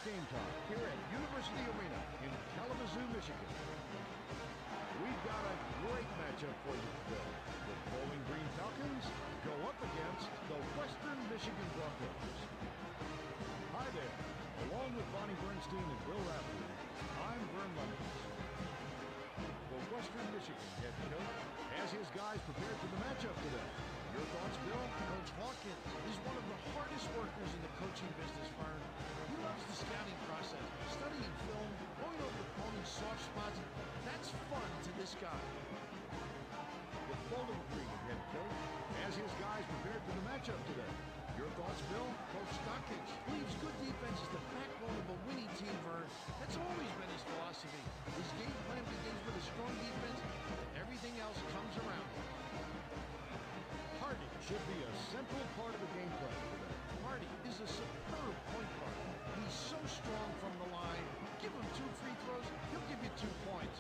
It's game time here at University Arena in Kalamazoo, Michigan. We've got a great matchup for you today. The Bowling Green Falcons go up against the Western Michigan Broncos. Hi there. Along with Bonnie Bernstein and Bill Raftery, I'm Vern Lemons. The Western Michigan head coach has his guys prepared for the matchup today. Your thoughts, Bill? Coach Hawkins is one of the hardest workers in the coaching business, Vern. He loves the scouting process, studying film, going over opponents' soft spots. That's fun to this guy. The Bowling Green head coach has his guys prepared for the matchup today. Your thoughts, Bill? Coach Stockings believes good defense is the backbone of a winning team, Vern. That's always been his philosophy. His game plan begins with a strong defense, and everything else comes around it. Hardy should be a central part of the game plan today. Hardy is a superb point guard. He's so strong from the line. Give him 2 free throws, he'll give you 2 points.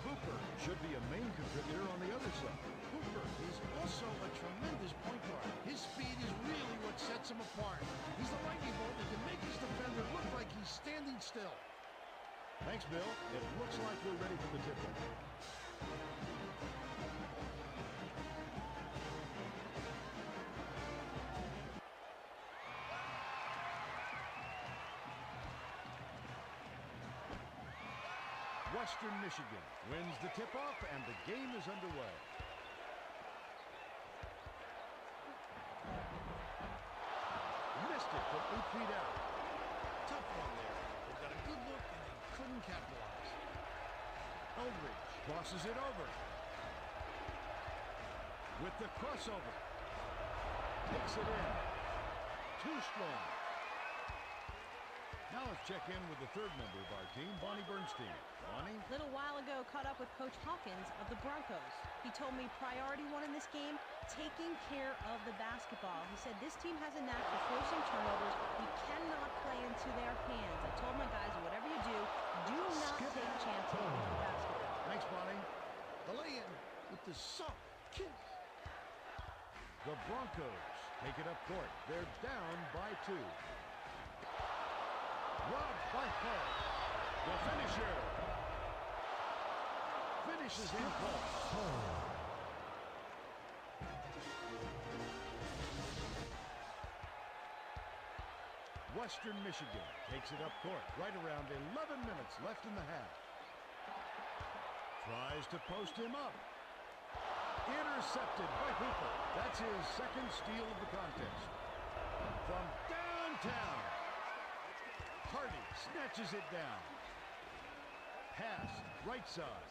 Hooper should be a main contributor on the other side. Hooper is also a tremendous point guard. His speed is really what sets him apart. He's the lightning bolt that can make his defender look like he's standing still. Thanks, Bill. It looks like we're ready for the tip-off. Western Michigan wins the tip-off, and the game is underway. Missed it from 8 feet out. Tough one there. They got a good look, and they couldn't capitalize. Eldridge crosses it over. With the crossover. Takes it in. Too strong. Now let's check in with the third member of our team, Bonnie Bernstein. Bonnie? A little while ago, caught up with Coach Hawkins of the Broncos. He told me priority 1 in this game, taking care of the basketball. He said this team has a knack for forcing turnovers. We cannot play into their hands. I told my guys, whatever you do not take chances with the basketball. Thanks, Bonnie. The lay-in with the soft kiss. The Broncos take it up court. They're down by 2. Robbed by Kross. The finisher. Finishes in Kross. Western Michigan takes it up court. Right around 11 minutes left in the half. Tries to post him up. Intercepted by Hooper. That's his second steal of the contest. From downtown. Hardy snatches it down. Pass, right side.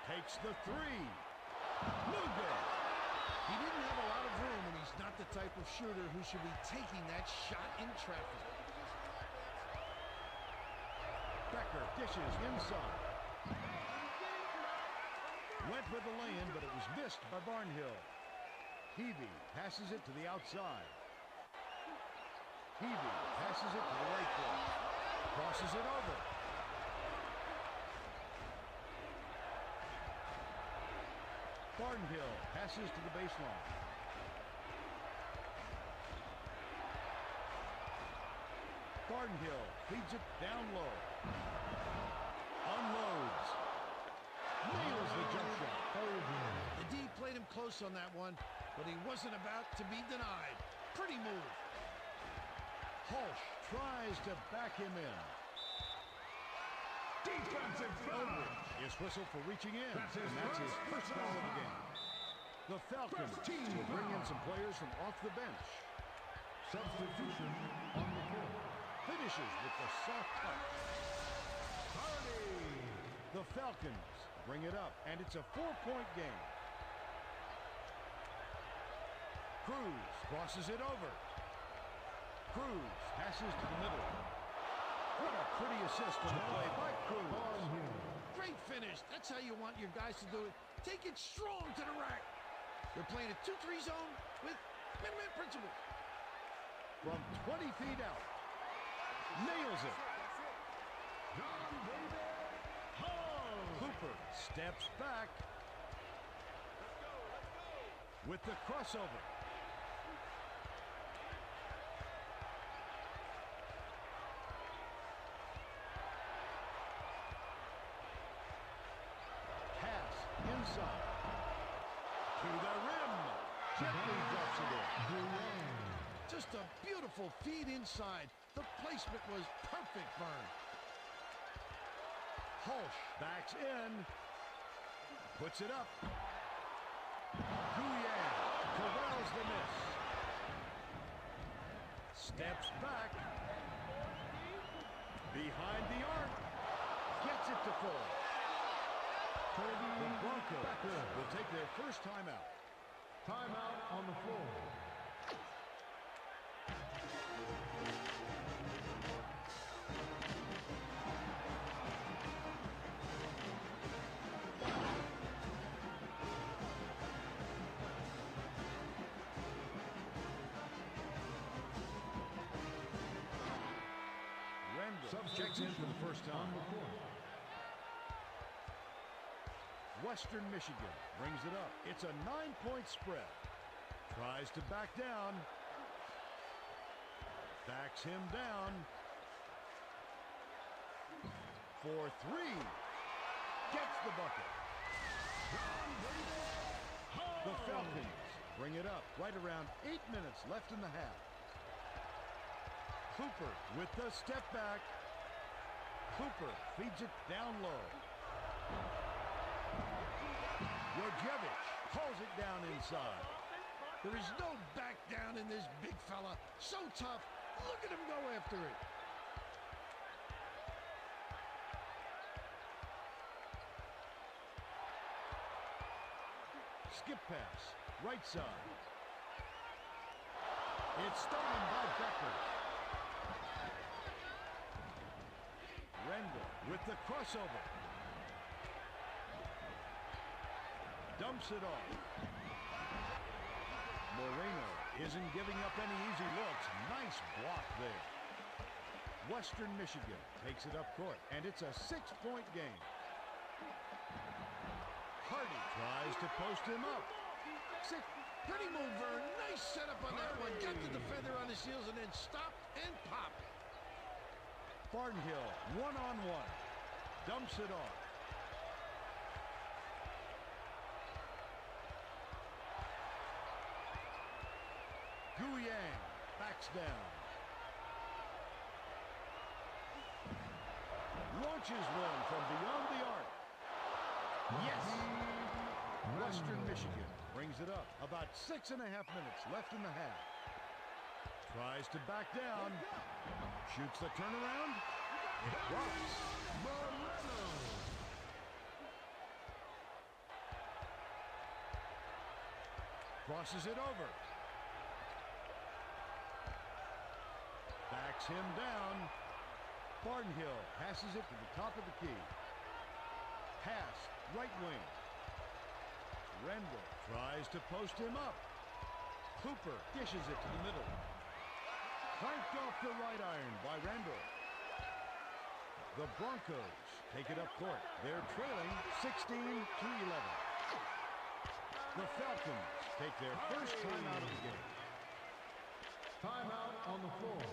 Takes the 3. No good. He didn't have a lot of room, and he's not the type of shooter who should be taking that shot in traffic. Becker dishes inside. Went for the lay-in, but it was missed by Barnhill. Heavey passes it to the outside. Heavey passes it to the right court. Crosses it over. Barnhill passes to the baseline. Barnhill feeds it down low. Unloads. Nails the jump shot. The D played him close on that one, but he wasn't about to be denied. Pretty move. Hulsh tries to back him in. Defensive foul. Is whistled for reaching in, and that's his first foul of the game. The Falcons will bring in some players from off the bench. Substitution on the court. Finishes with the soft touch. Hardy. The Falcons bring it up, and it's a 4-point game. Cruz crosses it over. Cruz passes to the middle. What a pretty assist on the play by Cruz. Great finish. That's how you want your guys to do it. Take it strong to the rack. They're playing a 2-3 zone with minimum principles. From 20 feet out. Nails it. Cooper steps back. With the crossover. inside. To the rim. Gently drops it in. Just a beautiful feed inside. The placement was perfect, Vern. Hulsh backs in. Puts it up. Guyang corrals the miss. Steps back. Behind the arc. Gets it to fall. The Broncos will take their first timeout. Timeout on the floor. Checks in for the first time. Western Michigan brings it up. It's a 9-point spread. Tries to back down. Backs him down. For three. Gets the bucket. The Falcons bring it up right around 8 minutes left in the half. Cooper with the step back. Cooper feeds it down low. Rojevic pulls it down inside. There is no back down in this big fella. So tough. Look at him go after it. Skip pass. Right side. It's stolen by Becker. Rendell with the crossover. Dumps it off. Moreno isn't giving up any easy looks. Nice block there. Western Michigan takes it up court, and it's a 6-point game. Hardy tries to post him up. Pretty move, Vern. Nice setup on that one. Got the defender on his heels and then stopped and popped. Barnhill, one-on-one. Dumps it off. Guyang backs down. Launches one from beyond the arc. Yes! Western Michigan brings it up. About 6.5 minutes left in the half. Tries to back down. Shoots the turnaround. It drops. Crosses it over. Backs him down. Barnhill passes it to the top of the key. Pass, right wing. Rendell tries to post him up. Cooper dishes it to the middle. Cranked off the right iron by Rendell. The Broncos take it up court. They're trailing 16-11. The Falcons take their first timeout of the game. Timeout on the floor.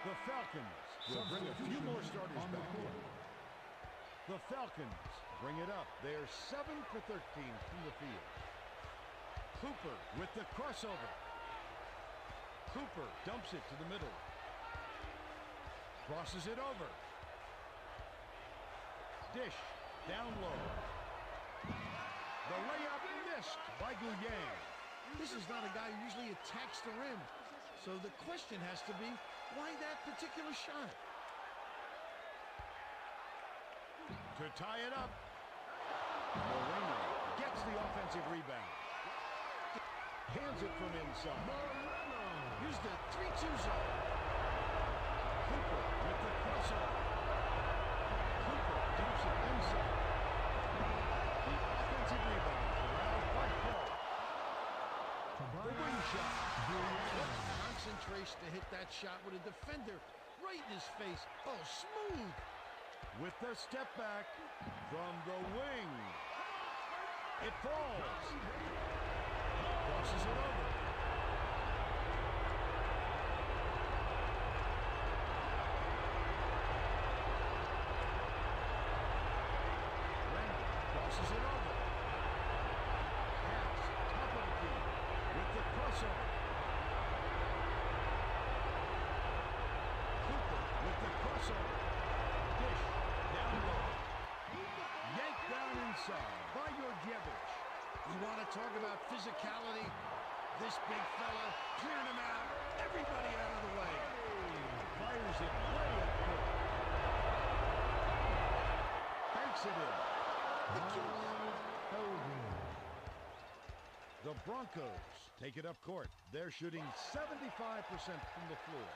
The Falcons will bring a few more starters back in. The Falcons bring it up. They're 7 for 13 from the field. Cooper with the crossover. Cooper dumps it to the middle. Crosses it over. Dish down low. The layup missed by Guyang. This is not a guy who usually attacks the rim. So the question has to be, why that particular shot? To tie it up. Moreno gets the offensive rebound. Hands it from inside. Use the 3-2 zone. Cooper with the crossover. Cooper dumps it inside. The offensive rebound allowed by Kross. The wing shot. What concentration to hit that shot with a defender right in his face. Oh, smooth. With the step back from the wing. It falls. Crosses it over. Randall crosses it over. Pass, top of the key, with the crossover. Cooper with the crossover. Dish, down low. Yanked down inside by Georgievich. You want to talk about physicality? This big fella cleared him out. Everybody out of the way. Fires it way up court. Banks it in. The Broncos take it up court. They're shooting 75% from the floor.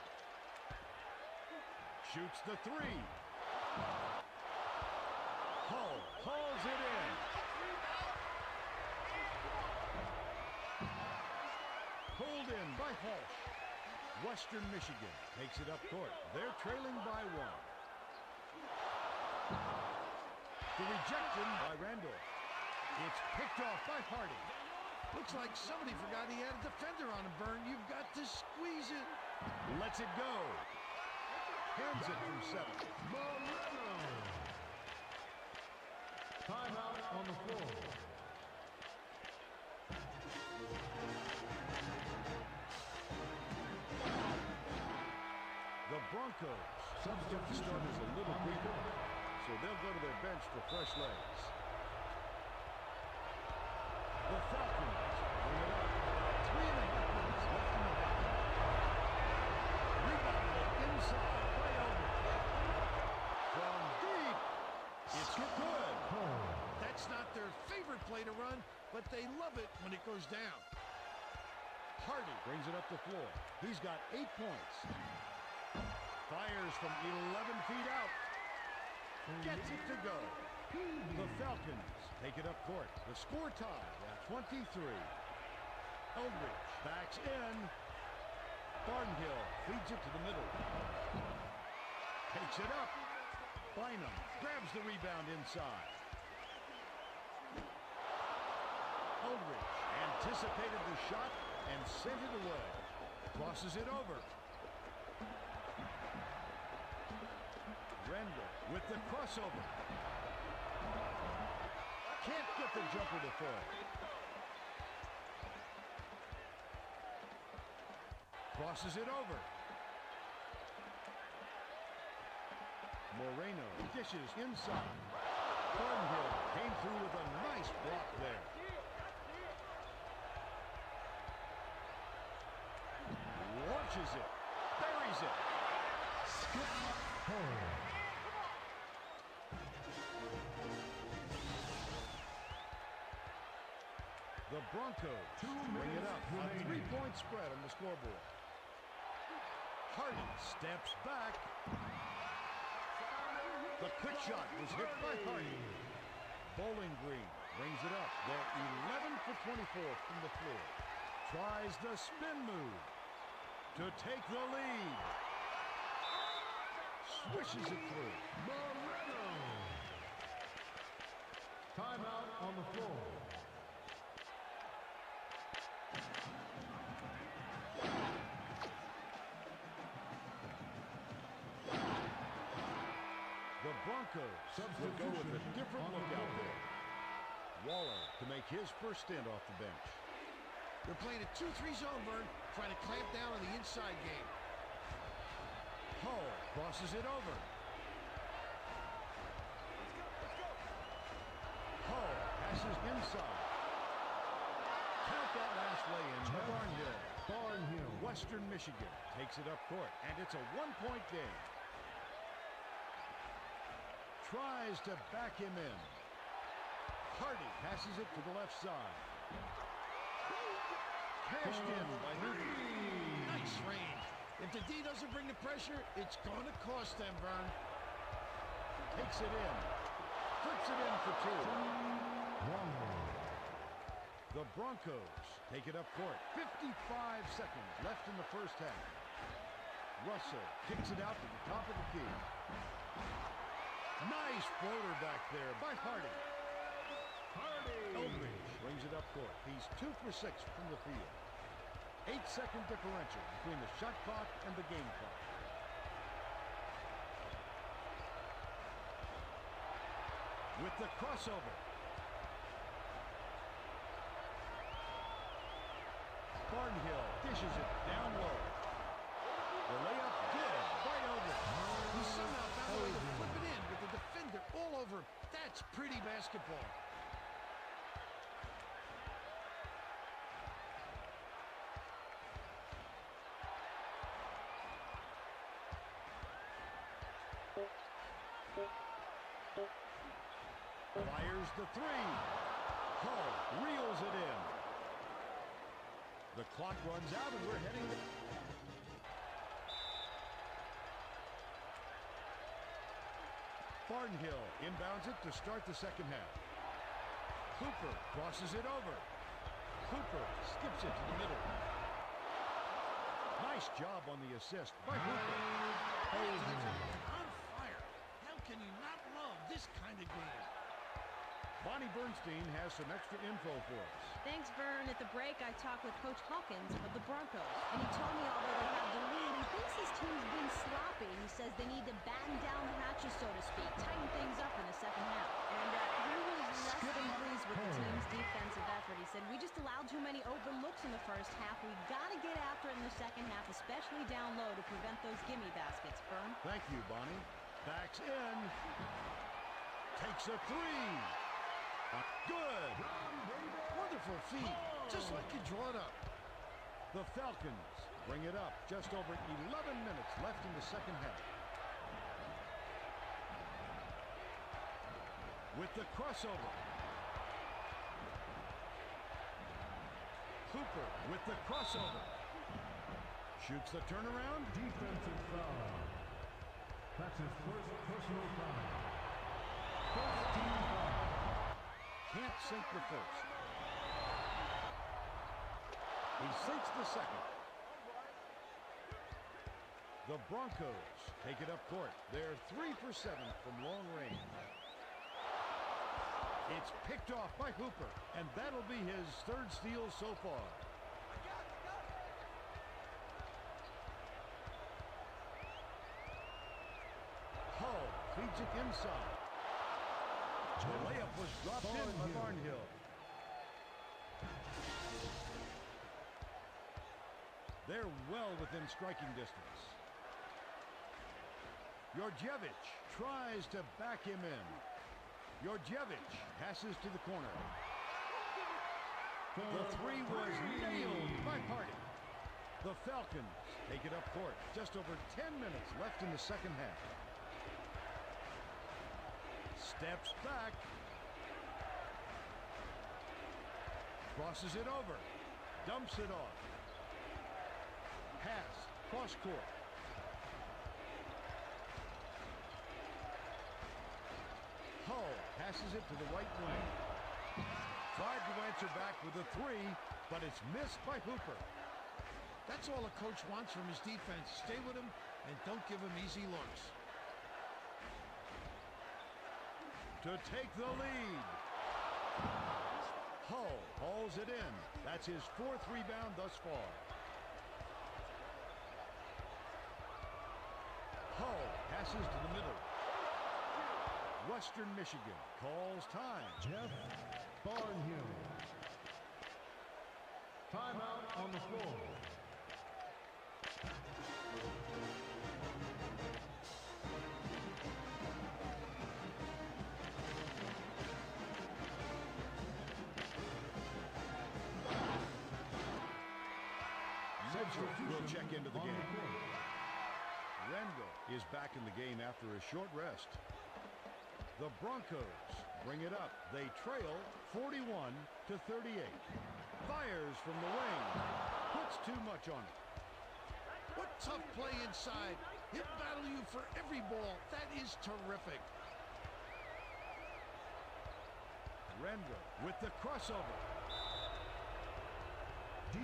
Shoots the three. Hull hauls it in. Pulled in by Hulsh. Western Michigan takes it up court. They're trailing by one. The rejection by Randall. It's picked off by Hardy. Looks like somebody forgot he had a defender on him, Vern. You've got to squeeze it. Lets it go. Hands it from 7. Timeout on the floor. The Broncos substitute starters a little weaker, so they'll go to their bench for fresh legs. The Falcons bring it up. 3.5 minutes left in the half. Rebounded inside by Eldridge. From deep, it's good. That's not their favorite play to run, but they love it when it goes down. Hardy brings it up the floor. He's got 8 points. Fires from 11 feet out. Gets it to go. The Falcons take it up court. The score tied at 23. Eldridge backs in. Barnhill feeds it to the middle. Takes it up. Bynum grabs the rebound inside. Eldridge anticipated the shot and sent it away. Crosses it over. Randall with the crossover. Can't get the jumper to fall. Crosses it over. Moreno dishes inside. Barnhill came through with a nice block there. Launches it. Buries it. Skip home. The Broncos bring it up. A 3-point spread on the scoreboard. Hardy steps back. The quick shot was hit by Hardy. Bowling Green brings it up. They're 11 for 24 from the floor. Tries the spin move to take the lead. Swishes it through. Timeout on the floor. The Broncos will go with a different look out there. Waller to make his first stint off the bench. They're playing a 2-3 zone, Vern, trying to clamp down on the inside game. Hull crosses it over. Hull passes inside. Count that last lay-in to Barnhill. Barnhill. Western Michigan takes it up court, and it's a 1-point game. Tries to back him in. Hardy passes it to the left side. Cashed in by Newton. Nice range. If the D doesn't bring the pressure, it's going to cost them, Vern. Takes it in. Flips it in for 2. The Broncos take it up court. 55 seconds left in the first half. Russell kicks it out to the top of the key. Nice floater back there by Hardy. Eldridge court. He's 2 for 6 from the field. 8-second differential between the shot clock and the game clock. With the crossover. Barnhill dishes it down low. The layup good, right over. He somehow found a way to flip it in with the defender all over him. That's pretty basketball. Fires the three. Hull reels it in. The clock runs out and we're heading to... Barnhill inbounds it to start the second half. Cooper crosses it over. Cooper skips it to the middle. Nice job on the assist by Cooper. On fire. How can you not love this kind of game? Bonnie Bernstein has some extra info for us. Thanks, Vern. At the break, I talked with Coach Hawkins of the Broncos, and he told me although they have the lead, he thinks his team's been sloppy. He says they need to batten down the hatches, so to speak, tighten things up in the second half. And he was less than pleased with the team's defensive effort. He said, we just allowed too many open looks in the first half. We've got to get after it in the second half, especially down low, to prevent those gimme baskets. Vern? Thank you, Bonnie. Backs in. Takes a three. Good. Wonderful feed. Just like you draw it up. The Falcons bring it up. Just over 11 minutes left in the second half. With the crossover. Cooper with the crossover. Shoots the turnaround. Defensive foul. That's his first personal foul. First team foul. Can't sink the first. He sinks the second. The Broncos take it up court. They're 3 for 7 from long range. It's picked off by Hooper, and that'll be his third steal so far. Hull feeds it inside. The layup was dropped in by Barnhill. They're well within striking distance. Georgievich tries to back him in. Georgievich passes to the corner. The three was nailed by Party. The Falcons take it up court. Just over 10 minutes left in the second half. Steps back. Crosses it over. Dumps it off. Pass. Cross court. Hull passes it to the right wing. Tried to answer back with a three, but it's missed by Hooper. That's all a coach wants from his defense. Stay with him and don't give him easy looks. To take the lead. Hull hauls it in. That's his 4th rebound thus far. Hull passes to the middle. Western Michigan calls time. Jeff Barnhill. Timeout on the floor. Will check into the game. Rendell is back in the game after a short rest. The Broncos bring it up. They trail 41 to 38. Fires from the wing. Puts too much on it. What tough play inside. He'll battle you for every ball. That is terrific. Rendell with the crossover.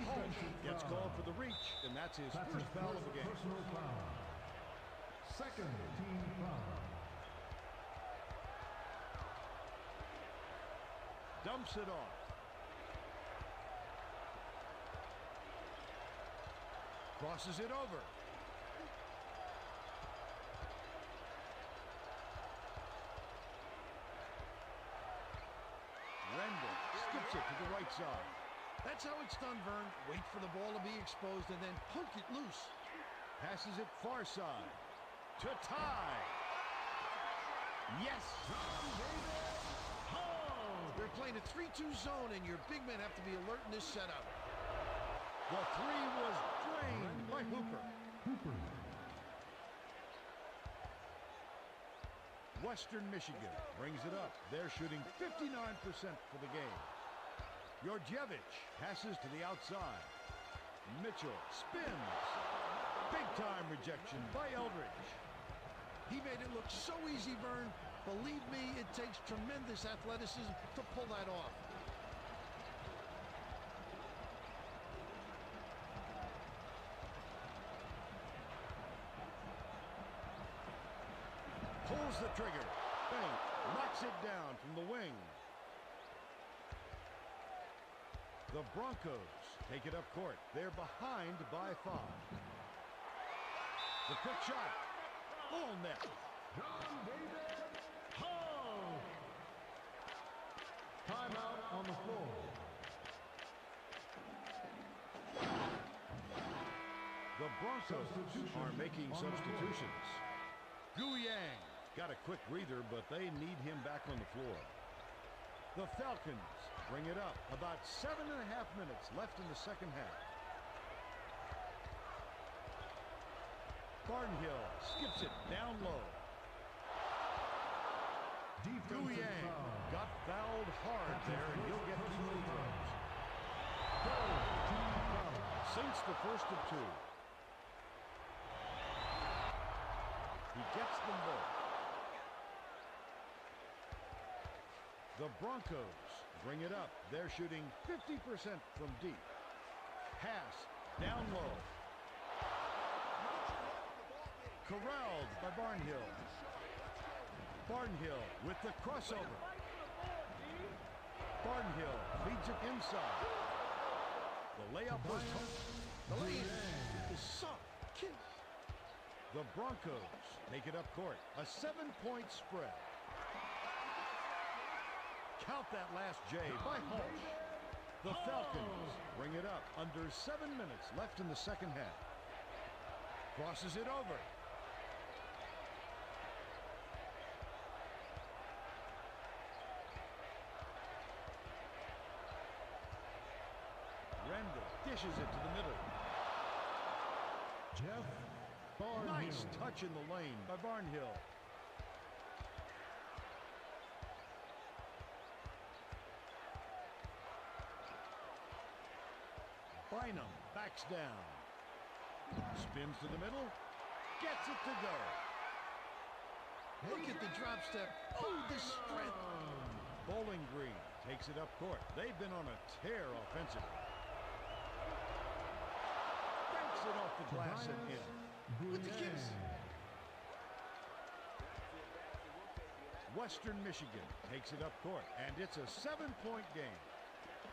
Holt gets called for the reach, and that's his first foul of the game. Personal foul. Second team foul. Dumps it off. Crosses it over. Rendell skips it to the right side. That's how it's done, Vern. Wait for the ball to be exposed and then poke it loose. Passes it far side to tie. Yes! They're playing a 3-2 zone, and your big men have to be alert in this setup. The three was drained by Hooper. Western Michigan brings it up. They're shooting 59% for the game. Georgievich passes to the outside. Mitchell spins. Big-time rejection by Eldridge. He made it look so easy, Vern. Believe me, it takes tremendous athleticism to pull that off. Pulls the trigger. Bank knocks it down from the wing. The Broncos take it up court. They're behind by 5. The quick shot. All net. Timeout on the floor. The Broncos are making substitutions. Guyang got a quick breather, but they need him back on the floor. The Falcons bring it up. About 7.5 minutes left in the second half. Barnhill skips it down low. Guyang got fouled hard there, and he'll get 2 free throws. Sinks the first of 2. He gets them both. The Broncos bring it up. They're shooting 50% from deep. Pass down low. Corralled by Barnhill. Barnhill with the crossover. Barnhill feeds it inside. The layup was The lead is soft. Kiss. The Broncos take it up court. A 7-point spread. Count that last J by Hush. The Falcons bring it up. Under 7 minutes left in the second half. Crosses it over. Rendell dishes it to the middle. Jeff Barnhill. Nice touch in the lane by Barnhill. Bynum backs down. Spins to the middle. Gets it to go. Look at the drop step. Oh, the strength. Bowling Green takes it up court. They've been on a tear offensively. Banks it off the glass and in. With the kiss. Western Michigan takes it up court, and it's a 7-point game.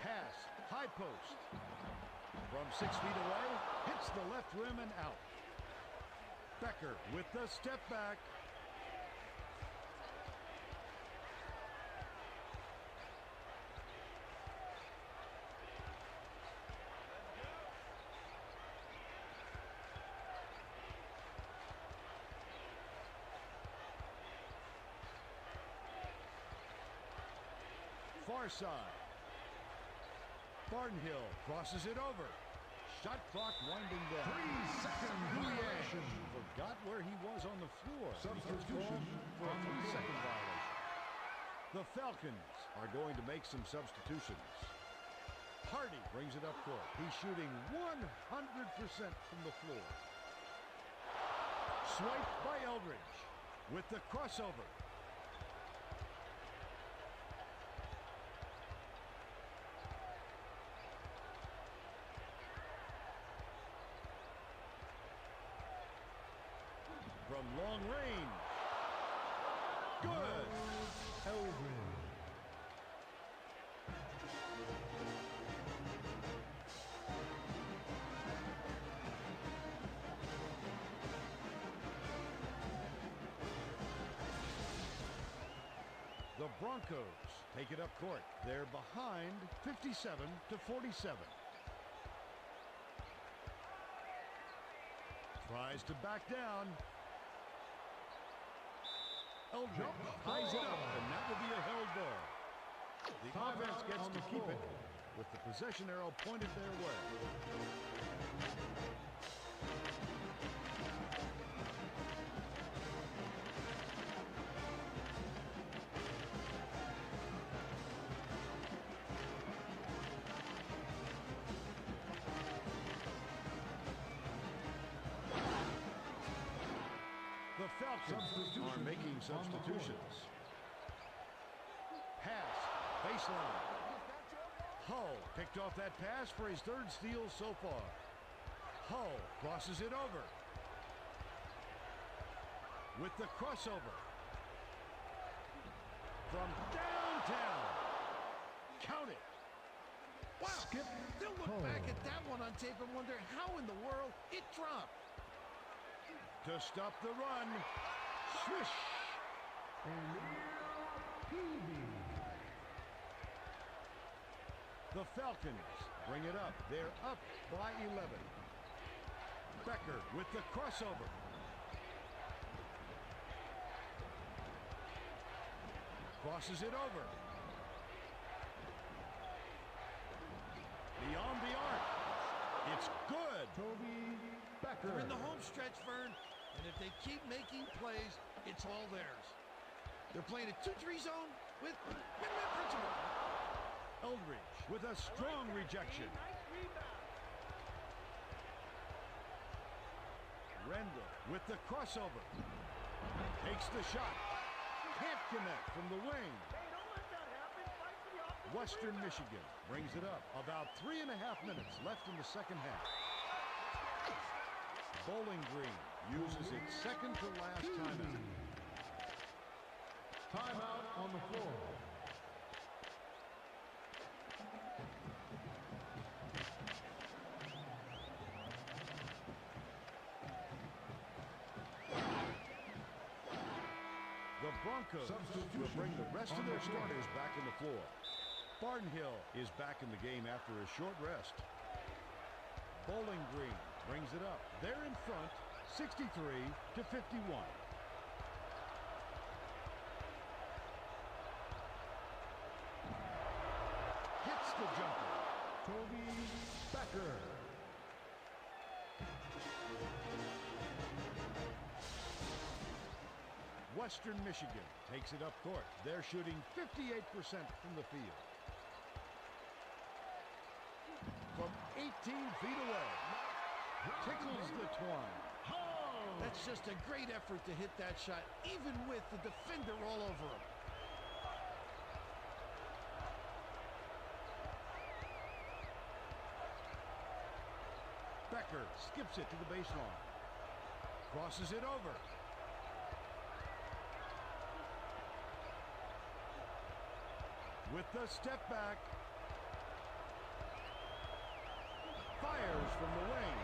Pass, high post. From 6 feet away, hits the left rim and out. Becker with the step back. Far side. Barnhill crosses it over. Shot clock winding down. 3 second violation. Forgot where he was on the floor. Substitution For a on the 3-second floor. violation. The Falcons are going to make some substitutions. Hardy brings it up court. He's shooting 100% from the floor. Swiped by Eldridge with the crossover. From long range. Good. Eldridge. Broncos take it up court. They're behind 57-47. Tries to back down. Eldridge ties it up, and that will be a held ball. The offense gets to keep it with the possession arrow pointed their way. The Falcons are making substitutions. Pass, baseline. Hull picked off that pass for his third steal so far. Hull crosses it over. With the crossover. From downtown. Count it. Wow. They'll look back at that one on tape and wonder how in the world it dropped. To stop the run. Swish. The Falcons bring it up. They're up by 11. Becker with the crossover. Crosses it over. Beyond the arc. It's good. They're in the home stretch, Vern. And if they keep making plays, it's all theirs. They're playing a 2-3 zone with win-win principle. Eldridge with a strong rejection. Rendell with the crossover. Takes the shot. Can't connect from the wing. Western Michigan brings it up. About 3.5 minutes left in the second half. Bowling Green uses its second to last timeout. Timeout on the floor. The Broncos will bring the rest of their starters back on the floor. Barnhill is back in the game after a short rest. Bowling Green brings it up. They're in front, 63-51. Hits the jumper. Becker. Western Michigan takes it up court. They're shooting 58% from the field. From 18 feet away. Tickles the twine. That's just a great effort to hit that shot, even with the defender all over him. Becker skips it to the baseline. Crosses it over. With the step back. Fires from the wing.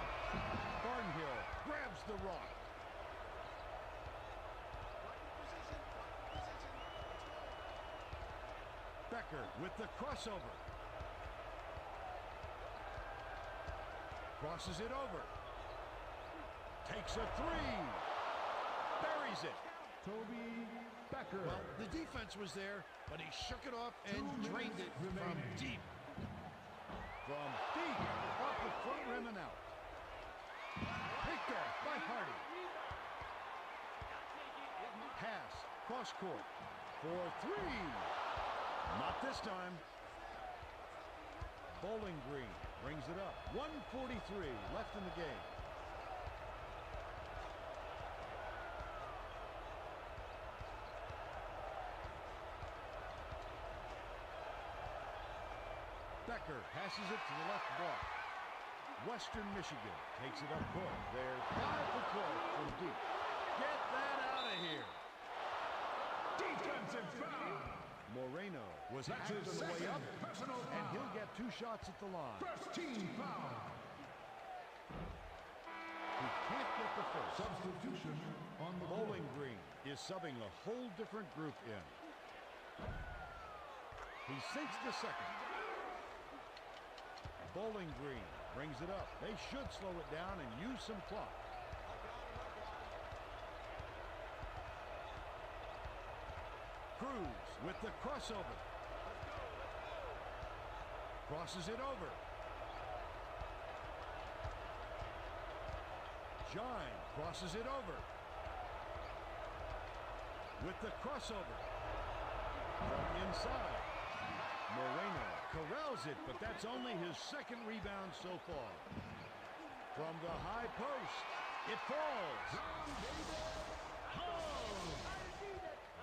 Barnhill grabs the rock. Becker with the crossover. Crosses it over. Takes a three. Buries it. Becker. Well, the defense was there, but he shook it off and drained it from deep. From deep, off the front rim and out. Picked off by Hardy. Pass, cross court, for three. Not this time. Bowling Green brings it up. 1:43 left in the game. Becker passes it to the left block. Western Michigan takes it up court. They're 5 for 12 from deep. Get that out of here. Defensive foul. Moreno was hacked on the way up, and he'll get 2 shots at the line. First team foul. He can't get the first. Substitution on the Bowling Green is subbing a whole different group in. He sinks the second. Bowling Green brings it up. They should slow it down and use some clock. Cruz with the crossover. Crosses it over. Shine crosses it over. With the crossover. From inside. Moreno corrals it, but that's only his second rebound so far. From the high post, it falls.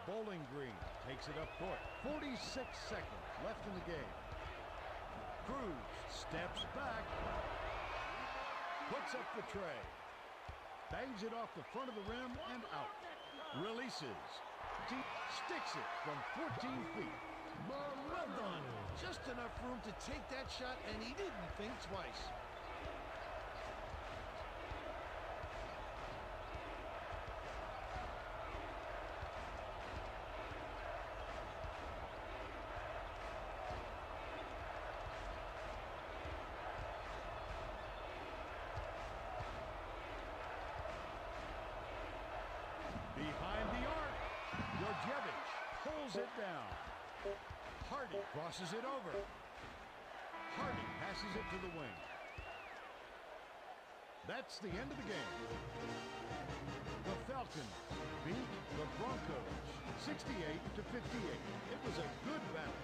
Bowling Green takes it up court. 46 seconds left in the game. Cruz steps back. Puts up the tray. Bangs it off the front of the rim and out. Releases. Sticks it from 14 feet. Well done. Just enough room to take that shot, and he didn't think twice. Behind the arc, Georgievich pulls it down. Hardy crosses it over. Hardy passes it to the wing. That's the end of the game. The Falcons beat the Broncos 68-58. It was a good battle.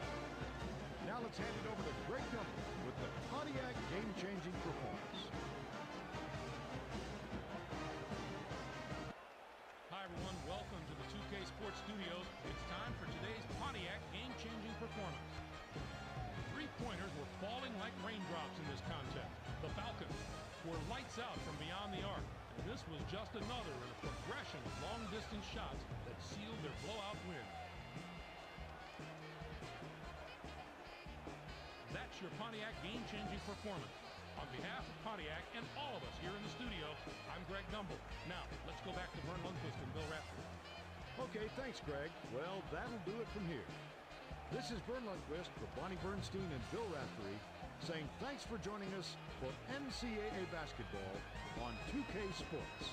Now let's hand it over to Greg Gumbel with the Pontiac game-changing performance. Hi everyone, welcome to the 2K Sports Studios. It's time for today's Pontiac game-changing performance. Three-pointers were falling like raindrops in this contest. The Falcons were lights out from beyond the arc, and this was just another in a progression of long-distance shots that sealed their blowout win. That's your Pontiac game-changing performance. On behalf of Pontiac and all of us here in the studio, I'm Greg Gumbel. Now, let's go back to Vern Lundquist and Bill Raftery. Okay, thanks, Greg. Well, that'll do it from here. This is Vern Lundquist for Bonnie Bernstein and Bill Raftery saying thanks for joining us for NCAA basketball on 2K Sports.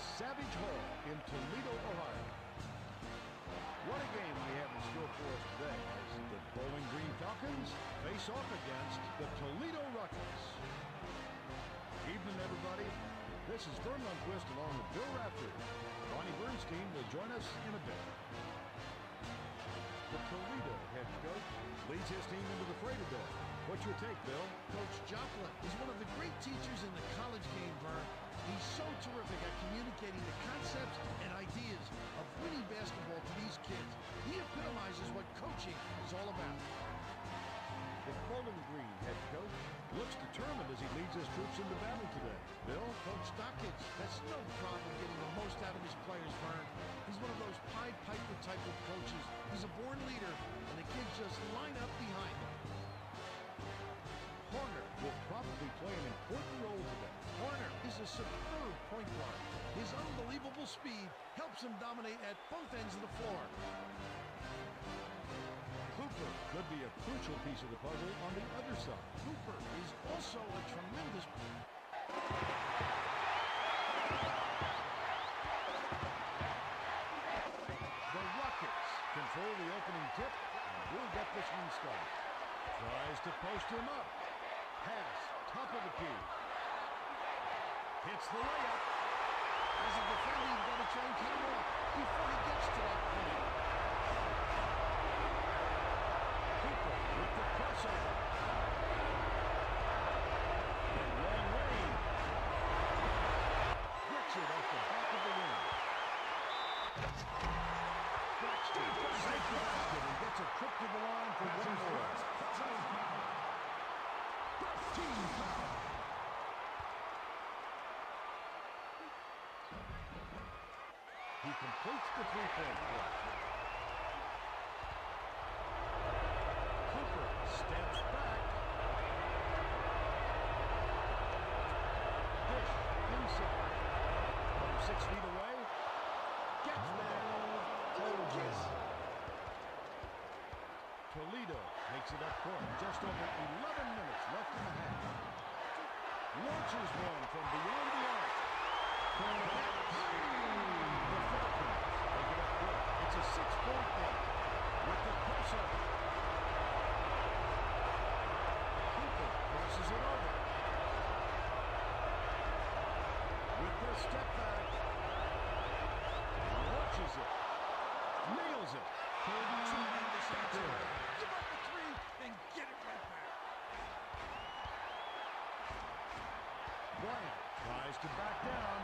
Savage Hall in Toledo, Ohio. What a game we have in store for us today as the Bowling Green Falcons face off against the Toledo Rockets. Evening, everybody. This is Vern Lundquist along with Bill Raftery. Bonnie Bernstein will join us in a bit. The Toledo head coach leads his team into the fray today. What's your take, Bill? Coach Joplin is one of the great teachers in the college game, Vern. He's so terrific at communicating the concepts and ideas of winning basketball to these kids. He epitomizes what coaching is all about. The Bowling Green head coach looks determined as he leads his troops into battle today. Bill? Coach Stockage has no problem getting the most out of his players, Vern. He's one of those Pied Piper type of coaches. He's a born leader, and the kids just line up behind him. Horner will probably play an important role today. Horner is a superb point guard. His unbelievable speed helps him dominate at both ends of the floor. Cooper could be a crucial piece of the puzzle on the other side. Cooper is also a tremendous... The Rockets control the opening tip, and we'll get this one started. Tries to post him up. Pass, top of the key. Hits the layup. As a defender, you've got to try and cut him off before he gets to that point. Cooper with the crossover. And long range. Bricks it off the back of the rim. Braxton saves the basket and gets a trip to the line for one more. Team foul. He completes the three-point play. Cooper steps back. Dish inside. From 6 feet away. Gets there. Little kiss. Toledo takes it up court. Just over 11 minutes left in the half. Launches one from beyond the arc. The Falcons take it up court. It's a 6-point game with the crossover. Cooper crosses it over. With the step back. Launches it. Nails it. Tremendous answer. Give up the three and get it right back. Bryant tries to back down.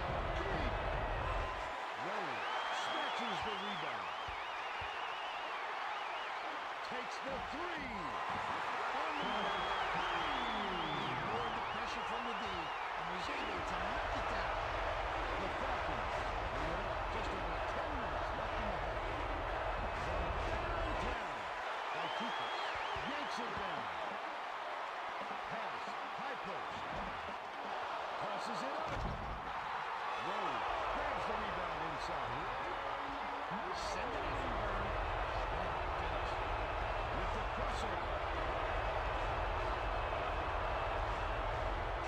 From three. Rowe snatches the rebound. Takes the three. Ignored the pressure from the D and was able to knock it down. The Falcons bring it up just over 10 minutes left in the half. From downtown by Cooper. Yanks it down. Pass. High post. Tosses it up. Rowe grabs the rebound inside. Send it in, Vern. With the crossover.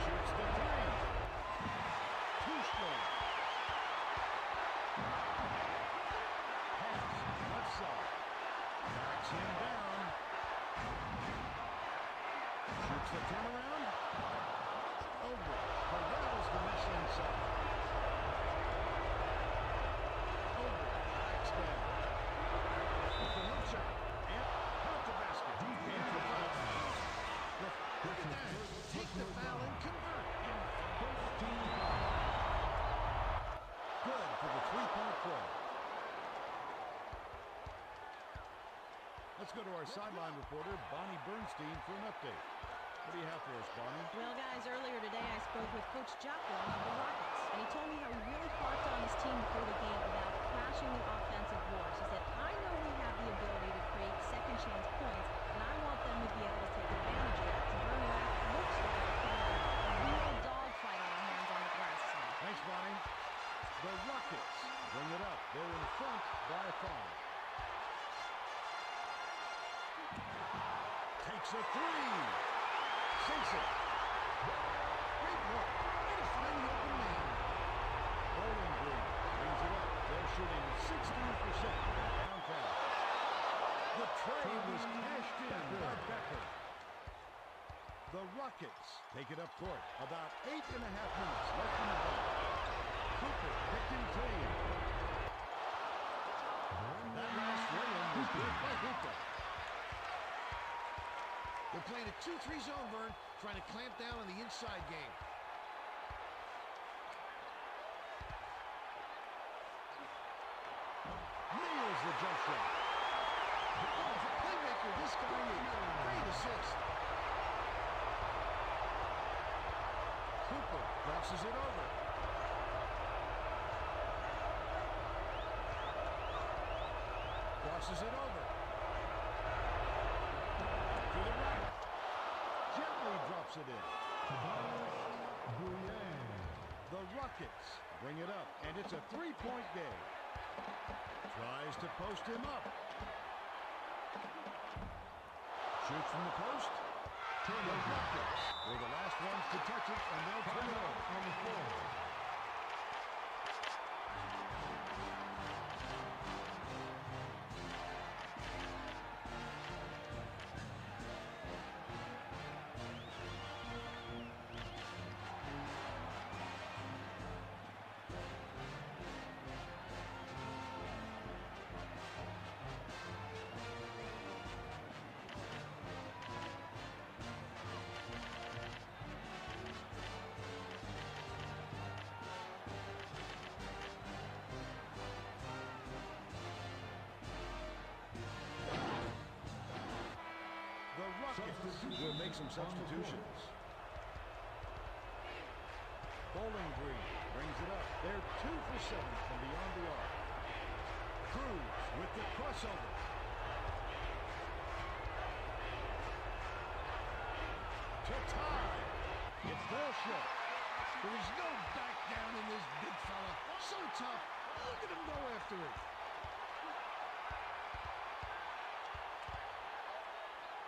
Shoots the three. Too strong. Pass. Left side. Backs him down. Shoots the turnaround. Over. Corrals the mesh inside. Over. Backs down. With the hook shot. And count the basket. Defensive foul. Look at that. Take the foul and convert. Good for the three-point play. Let's go to our sideline reporter, Bonnie Bernstein, for an update. What do you have for us, Bonnie? Well, guys, earlier today I spoke with Coach Joplin of the Rockets, and he told me how he really harped on his team before the game about crashing the offensive wars. He said, I know we have the ability to create second chance points, and I want them to be able to take advantage of that. So Bernie looks like we're putting a real dogfight on our hands on the glass tonight. Thanks, Bonnie. The Rockets bring it up. They're in front by 5. Makes a three. Sinks it. Great work. Way to find the open man. Bowling Green brings it up. They're shooting 60% downtown. The trade was cashed in by Becker. The Rockets take it up court. About 8.5 minutes left in the ball. Cooper picked him clean. That last lay-in was good by Hooper. They're playing a 2-3 zone, Vern, trying to clamp down on the inside game. Nails the jump shot. Oh, for playmaker, this guy is great assist. Cooper crosses it over. Crosses it over. To the right. Gently drops it in. The Rockets bring it up, and it's a three-point game. Tries to post him up. Shoots from the post. The Rockets were the last ones to touch it, and they'll turn it over on the floor. Will make some substitutions. Bowling Green brings it up. They're 2 for 7 from beyond the arc. Cruz with the crossover. To tie. It's bullshit. There is no back down in this big fella. So tough. Look at him go after it.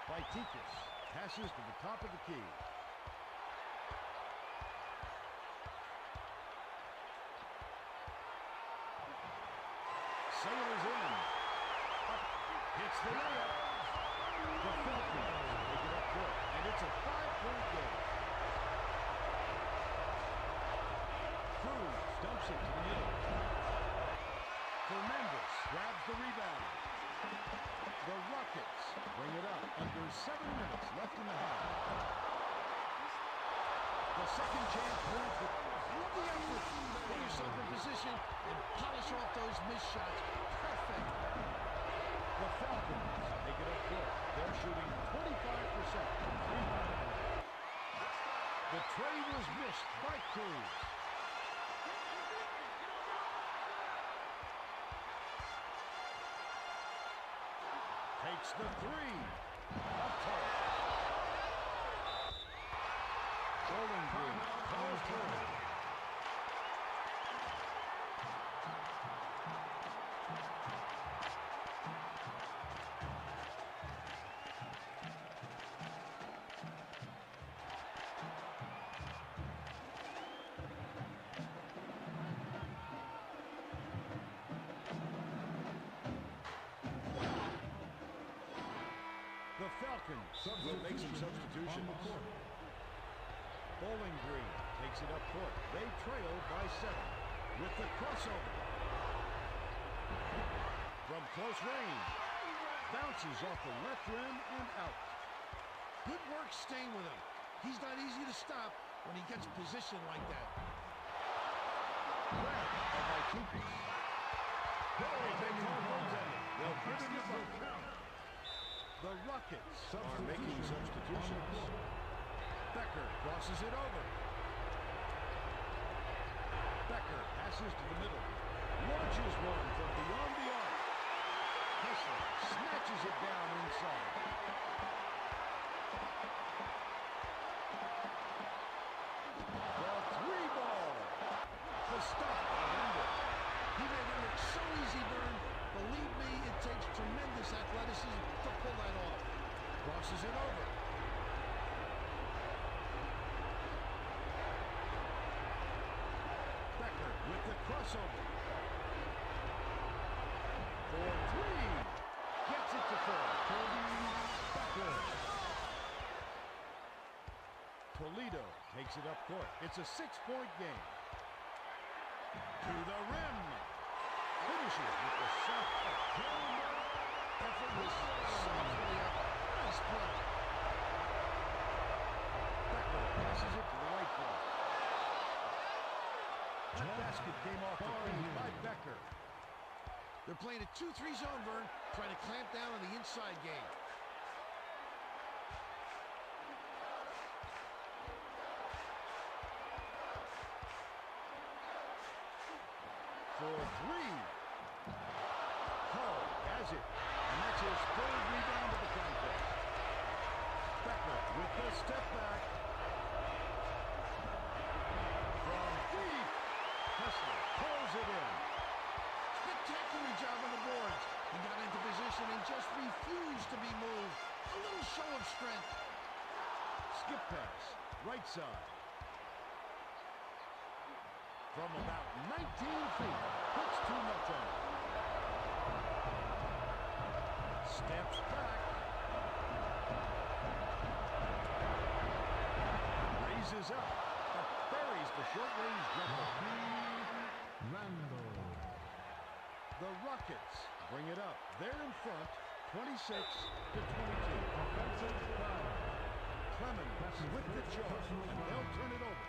Vaitikis passes to the top of the key. Sails in. Up. Hits the layup. The Falcons take it up court, and it's a 5-point game. Cruz dumps it to the middle. Fernandez grabs the rebound. The Rockets bring it up under 7 minutes left in the half. The second chance point for Love the effort. Put yourself in position and polish off those missed shots. Perfect. the Falcons. Take it up court. They're shooting 25% from three-point. The trade was missed by Cruz. Takes the three. Up top. Bowling Green calls play. The Falcons will make some substitutions. Bowling Green takes it up court. They trail by 7 with the crossover. From close range. Bounces off the left rim and out. Good work staying with him. He's not easy to stop when he gets positioned like that. Grab by Kross. They'll put it in the bucket. The Rockets are making substitutions. Becker crosses it over. Becker passes to the middle. Launches one from beyond the arc. Kessler snatches it down inside. The three ball. The stop by Wendell. He made it look so easy, Vern. Believe me, it takes tremendous athleticism to pull that off. Crosses it over. crossover. For three. Gets it to fall. Toledo takes it up court. It's a 6-point game. To the rim. Finishes with the shot. Effortless. Softly up. Nice play. Becker passes it to the right block. That basket came off the feed by Becker. They're playing a 2-3 zone, Vern, trying to clamp down on the inside game. For three. Cole has it. And that's his third rebound of the contest. Becker with the step back. From deep. Kessler pulls it in. Spectacular job on the boards. He got into position and just refused to be moved. A little show of strength. Skip pass. Right side. From about 19 feet. Puts too much on it. Steps back. Raises up. Buries the short-range jumper. The Rockets bring it up. They're in front, 26-22. Offensive foul. Clemens with the charge, and they'll turn it over.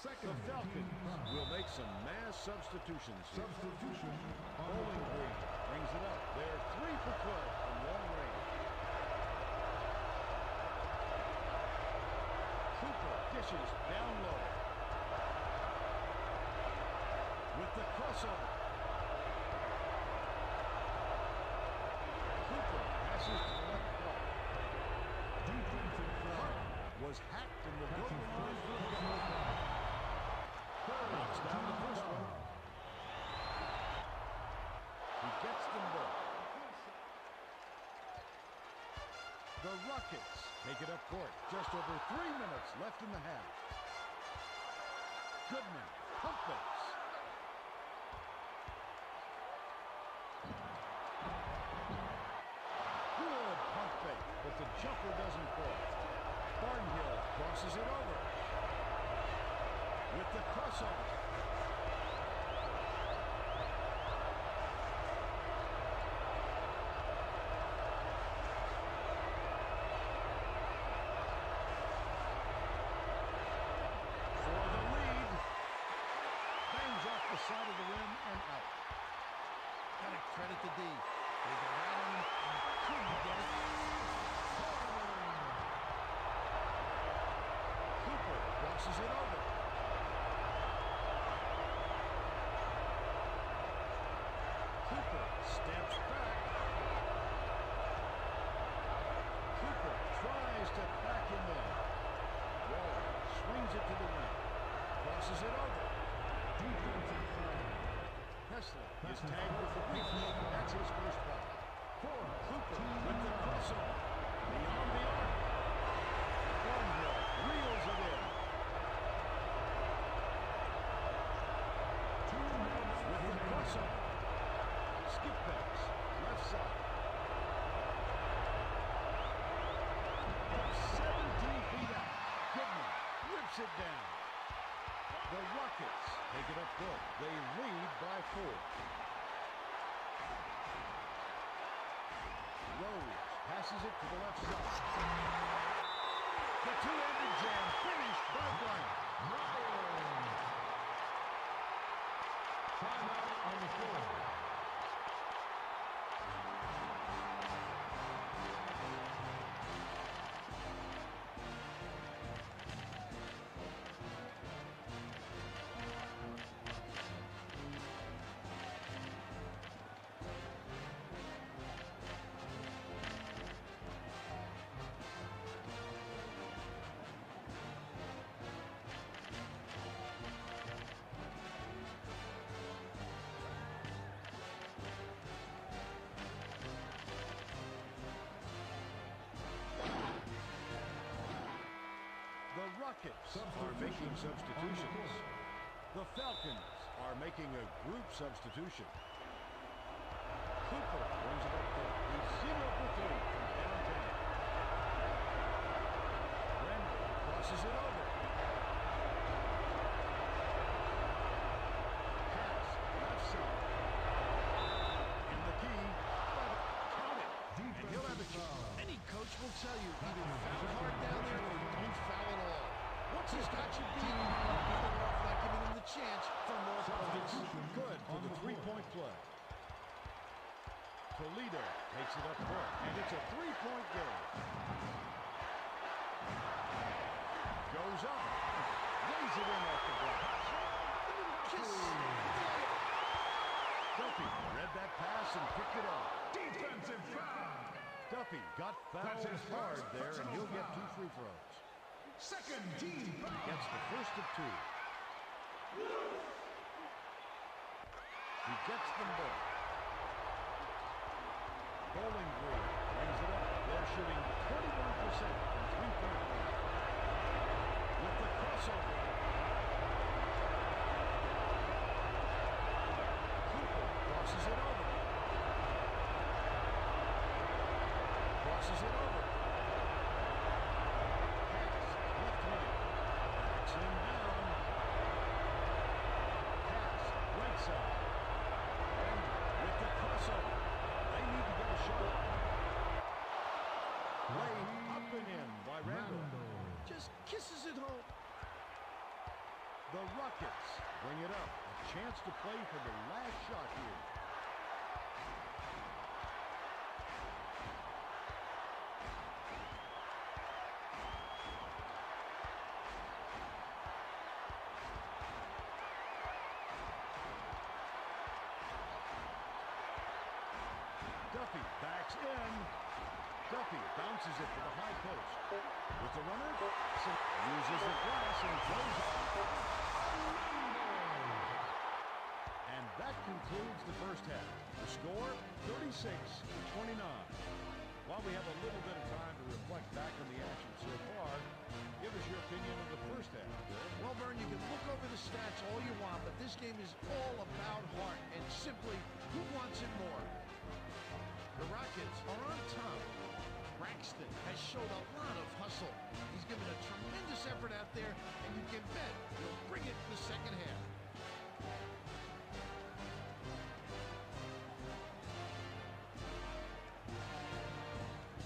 The Falcons will make some mass substitutions here. Substitution on Bowling Green brings it up. They're 3 for 12 from long range. Cooper dishes down low. With the crossover. Cooper passes to the left block. defensive foul. Was hacked and will go to the line for the foul. Knocks down the first one. He gets them both. The Rockets take it up court. Just over 3 minutes left in the half. Goodman, pump fakes. Good pump fake, but the jumper doesn't fall. Barnhill crosses it over. With the crossover. For the lead. Bangs off the side of the rim and out. Gotta credit the D. They got out on him and couldn't get it. Cooper crosses it over. Cooper steps back. Cooper tries to back him in. Waller swings it to the rim. Crosses it over. Defensive foul. Kessler is tagged with the reach. That's his first foul. Cooper with the crossover. Beyond the arc. Barnhill reels it in. 2 minutes With the crossover. Skip pass. Left side. 17 feet out. Goodman rips it down. The Rockets take it up court. They lead by 4. Rose passes it to the left side. The two-handed jam finished by Bryant. Timeout on the floor. The Rockets are making substitutions. The Falcons are making a group substitution. Cooper brings it up court. He's 0 for 3 from downtown. Randall crosses it over. Pass, left side. And the key, count it. And he'll have a chance. Any coach will tell you, either foul hard down there or don't foul at all. Once he's got you beat, you're better off not giving him the chance for more points. Good for the three-point play. Toledo takes it up court, and it's a three-point game. Goes up, lays it in off the glass. Kiss. Duffy read that pass and picked it up. Defensive foul. Duffy got fouled hard there, and he'll get 2 free throws. Second team foul. Gets the first of 2. He gets them both. Bowling Green brings it up. They're shooting 21% from three-point line. With the crossover. Cooper crosses it over. Crosses it over. Pass, left wing. Backs him down. Pass, right side. With the crossover. They need to get a shot. Laid up and in by Randall. Just kisses it home. The Rockets bring it up. A chance to play for the last shot here. Duffy backs in. Duffy bounces it to the high post. With the runner, uses the glass and throws it. And that concludes the first half. The score, 36-29. While we have a little bit of time to reflect back on the action so far, give us your opinion of the first half, Bill. Well, Vern, you can look over the stats all you want, but this game is all about heart and simply who wants it more. The Rockets are on top. Braxton has showed a lot of hustle. He's given a tremendous effort out there, and you can bet he'll bring it the second half.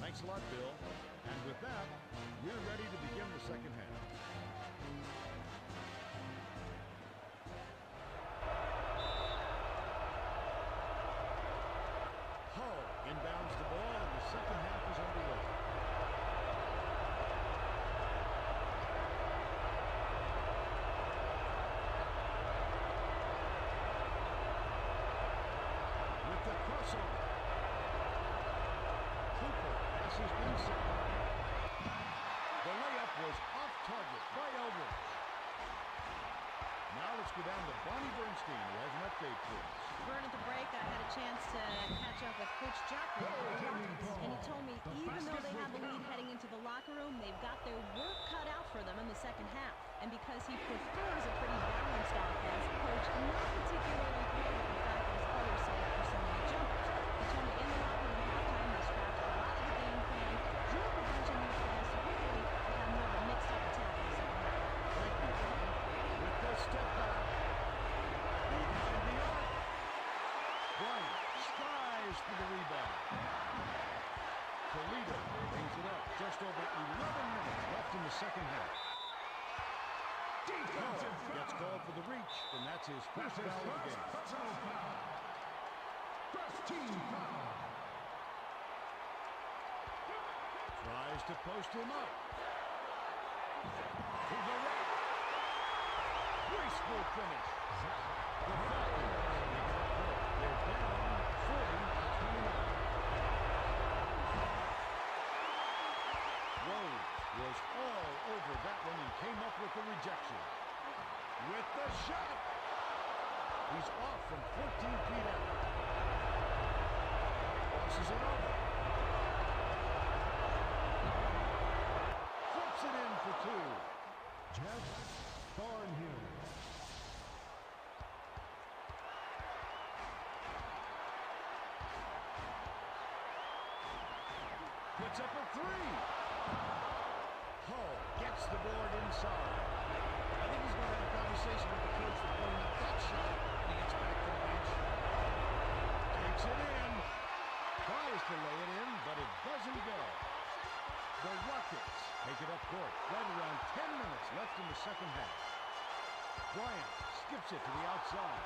Thanks a lot, Bill. And with that, we're ready to begin the second half. Hull inbounds the ball, and the second half is underway. With the crossover. Cooper passes inside. The layup was off target by Eldridge. Now let's go down to Bonnie Bernstein, who has an update for us. Vern, at the break, I had a chance to catch up with Coach Jackman, and he told me even though they have the lead heading into the locker room, they've got their work cut out for them in the second half. And because he prefers a pretty balanced offense, Coach not particularly thrilled with the fact that his players set up for so many jumpers. He told me in the locker room at halftime they scrapped a lot of the game plan, drew up a bunch of new plays, so hopefully we'll have more of a mixed-up attack in the second half. Thank you, Bonnie. With the step back. Behind the arc. Bryant strives for the rebound. Toledo brings it up. Just over 11 minutes left in the second half. Defensive Hull gets called for the reach, and that's his first foul of the game. Personal foul. First team foul. Tries to post him up. To the right. Graceful finish. The Falcons take it up court. They're down 40-29. Rose was all over that one and came up with the rejection. With the shot. He's off from 14 feet out. Crosses it over. Flips it in for 2. Jeff Thornhill. Puts up a three. Hull gets the board inside. I think he's going to have a conversation with the coach for putting up that shot when he gets back to the bench. Takes it in. Tries to lay it in, but it doesn't go. The Rockets take it up court. Right around 10 minutes left in the second half. Bryant skips it to the outside.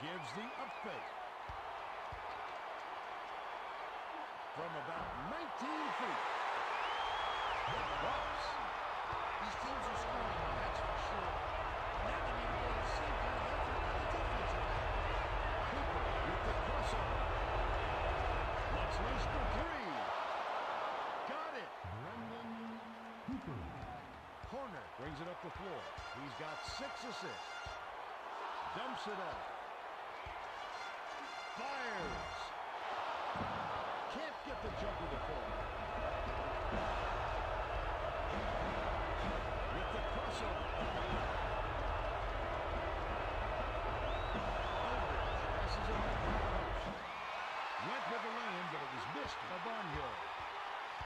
Gives the up fake. From about 19 feet. Kross. These teams are scoring, that's for sure. Now they need to go the same kind of effort on the defensive end. Cooper with the crossover. Let's loose for three. Got it. Brendan Cooper. Corner brings it up the floor. He's got 6 assists. Dumps it off. Fires. Can't get the jumper to fall. With the crossover. Aldridge passes it back to the post. Went for the lane, but it was missed by Barnhill.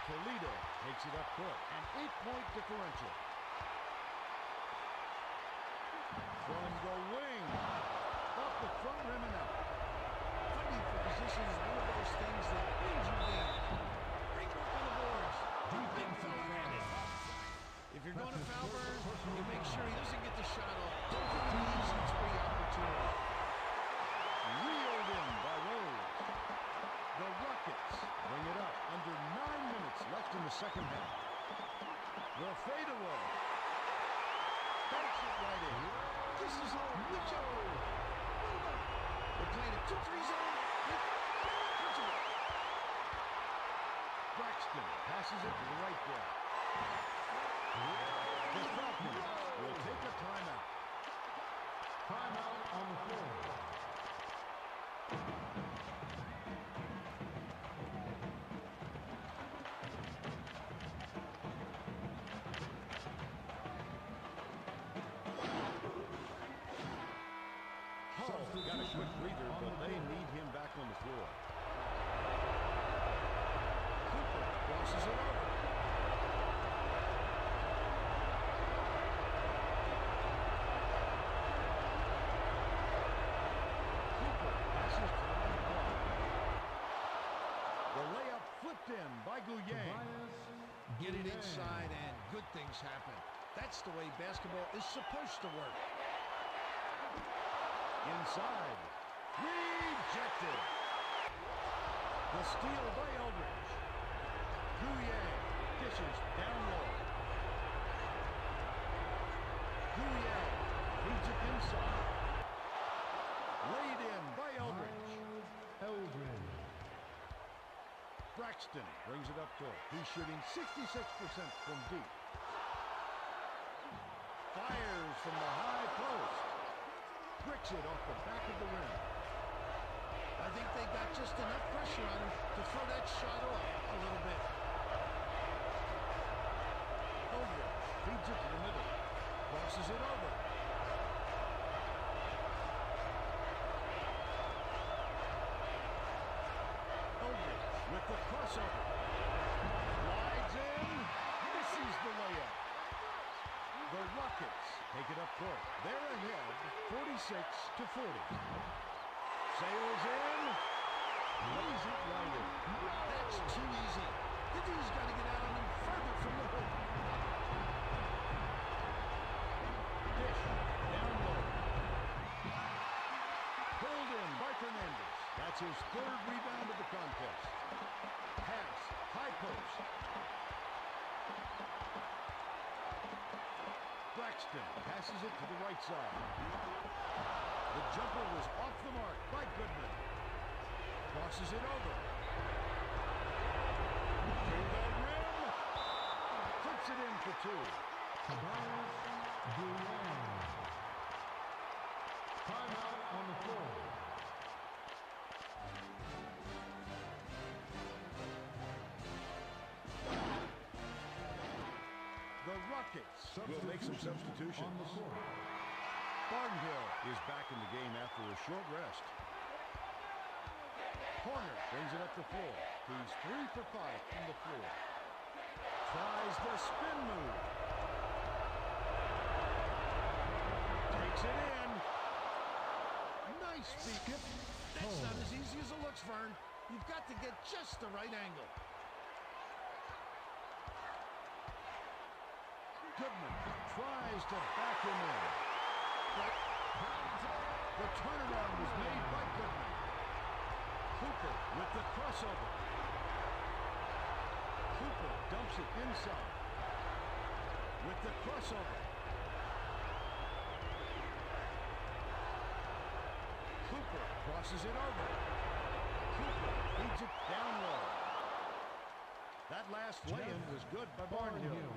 Toledo takes it up court. An 8-point differential. From the wing. Off the front rim and out. Fighting for position is one of those things that wins you games. Great work on the boards. Big foul granted. If you're going to foul burn, you make sure he doesn't get the shot off. Don't give him the easy three opportunity. Reeled in by Rose. The Rockets bring it up. Under 9 minutes left in the second half. The fadeaway. Banks it right in. This is all good job. They're playing a 2-3 zone. Braxton passes it right there. The Falcons will take a timeout. Timeout on the floor. Hull got a quick breather, but they need him back on the floor. Cooper crosses it over. Cooper passes to the right block. The layup flipped in by Gouillet. Get it inside and good things happen. That's the way basketball is supposed to work. Inside. Rejected. The steal by Eldridge. Gouillet dishes down low. Gouillet feeds it inside. Laid in by Eldridge. Eldridge. Braxton brings it up court. He's shooting 66% from deep. Fires from the high post. Bricks it off the back of the rim. I think they got just enough pressure on him to throw that shot off a little bit. Eldridge feeds it to the middle. Crosses it over. Eldridge with the crossover. Slides in. Misses the layup. The Rockets take it up court. They're ahead 46-40. Sails in. Lays it right in. That's too easy. The D's got to get out on him further from the hoop. Dish down low. Pulled in by Fernandez. That's his 3rd rebound of the contest. Pass, high post. Braxton passes it to the right side. The jumper was off the mark by Goodman. Crosses it over. To the rim. Puts it in for 2. Tobias Gouillet. Timeout on the floor. The Rockets will make some substitutions. On the floor. Barnhill is back in the game after a short rest. Horner brings it up the floor. He's 3 for 5 from the floor. Tries the spin move. Takes it in. Nice skip. That's not as easy as it looks, Vern. You've got to get just the right angle. Goodman tries to back him in. The turnaround was made by Goodman. Cooper with the crossover. Cooper dumps it inside. With the crossover. Cooper crosses it over. Cooper feeds it down low. That last lay-in was good by Barnhill.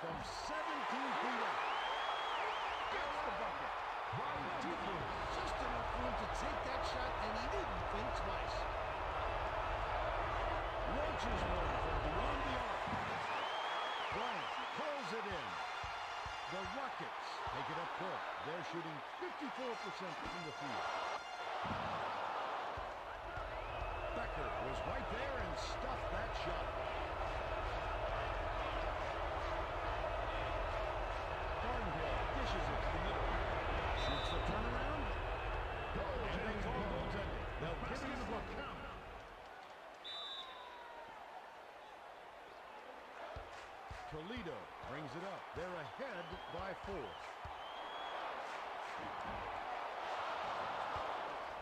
From 17 feet out. Gets the bucket. Just enough room to take that shot, and he didn't think twice. Launches one from beyond the arc. Bryant pulls it in. The Rockets take it up court. They're shooting 54% from the field. Becker was right there and stuffed that shot. Barnhill dishes it to the middle. Shoots the turnaround. And they call goaltending. They'll give it to the bucket. Toledo brings it up. They're ahead by 4.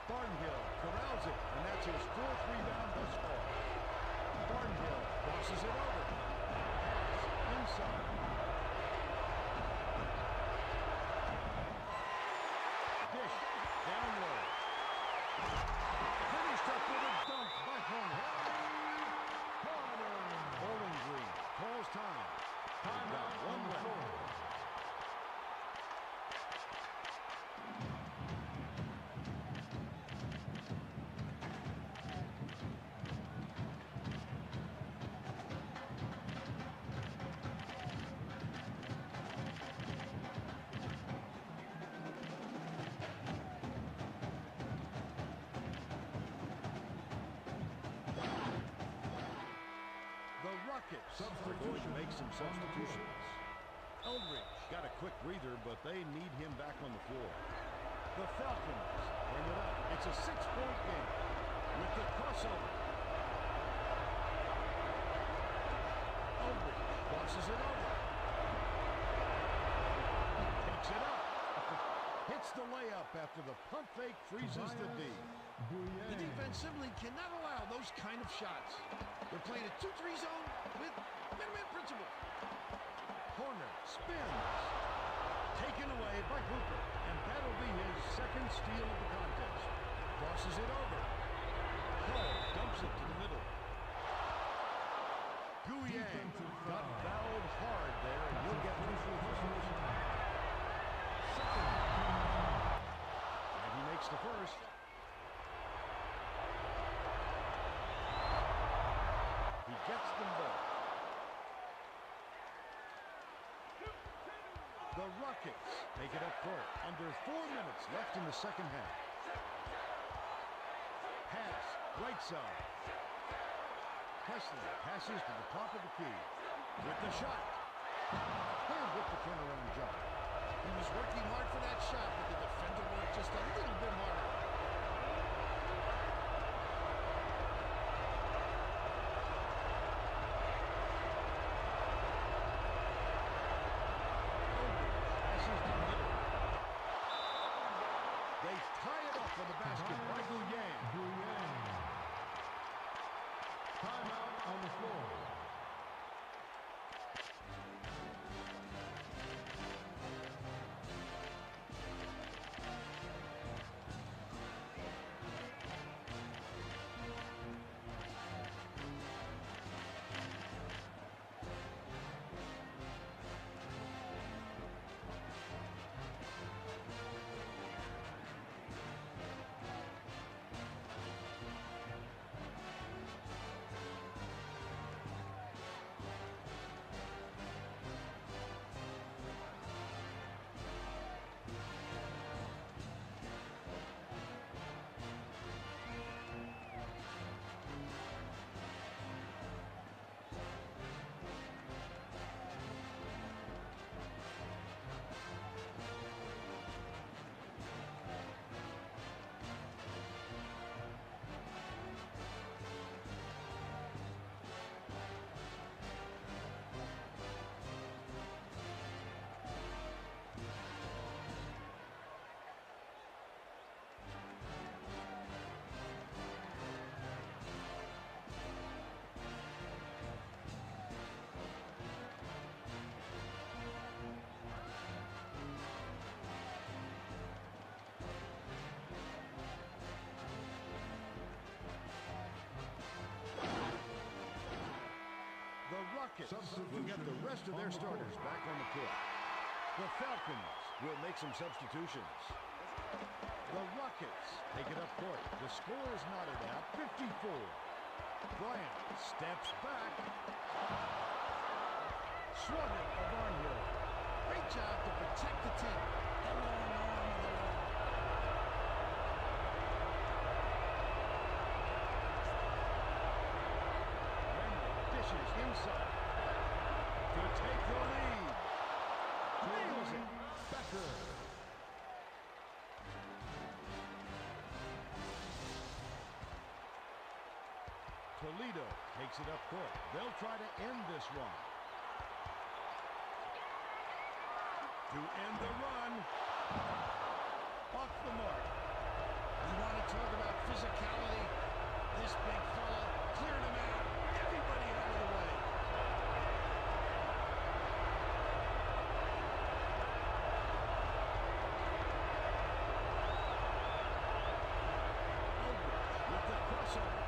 Barnhill corrals it, and that's his 4th rebound thus far. Barnhill crosses it over. Pass inside. Dish down low. Finished up with a dunk by Horner. Bowling Green calls time. Got one left. The Rockets are going to make some substitutions. Eldridge got a quick breather, but they need him back on the floor. The Falcons bring it up. It's a 6-point game with the crossover. Eldridge crosses it over. Takes it up. Hits the layup after the pump fake freezes the D. The defense simply cannot allow those kind of shots. They're playing a 2-3 zone with man-man principle. Horner spins. Taken away by Hooper, and that'll be his 2nd steal of the contest. Crosses it over. Cole dumps it to the middle. Guyang got fouled hard there, and he'll get two free throws. And he makes the first. He gets them both. The Rockets take it up court. Under 4 minutes left in the second half. Pass, right side. Presley passes to the top of the key. With the shot. And with the turnaround jump. He was working hard for that shot, but the defender worked just a little bit harder. They tie it up on the basket by Guyang. Timeout on the floor. will get the rest of their starters back on the court. The Falcons will make some substitutions. The Rockets take it up court. The score is knotted at 54. Bryant steps back. Swung it for Barnhill. Great job to protect the tip. The long arm of the law. Dishes inside to take the lead. Nails it. Becker. Toledo takes it up court. They'll try to end this one. To end the run. Off the mark. You want to talk about physicality? This big fella cleared him out. Everybody out of the way. Aldridge with the crossover.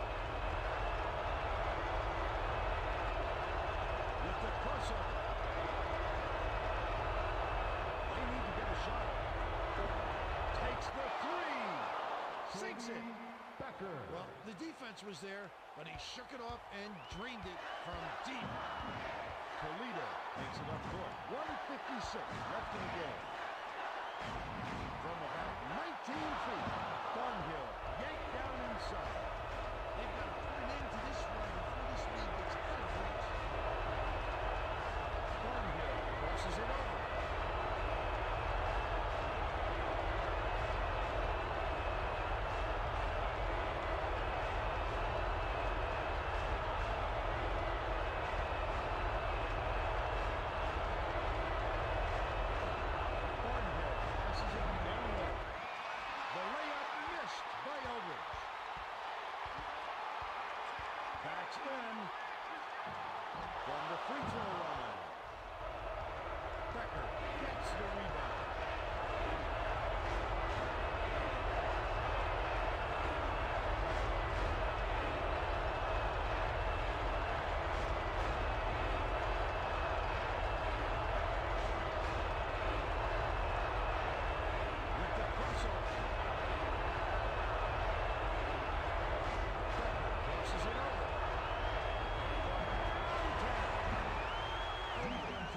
With the crossover. They need to get a shot. Takes the three. Sinks it. Becker. Well, the defense was there, but he shook it off and drained it from deep. Toledo takes it up court. 1:56 left in the game. From about 19 feet, Barnhill yanked down inside. They've got to put an end to this run before this lead gets out of reach. Barnhill crosses it over. Barnhill passes it down low. The layup missed by Eldridge. Backs in from the free throw line. Becker gets the rebound. With the crossover. Becker crosses it over.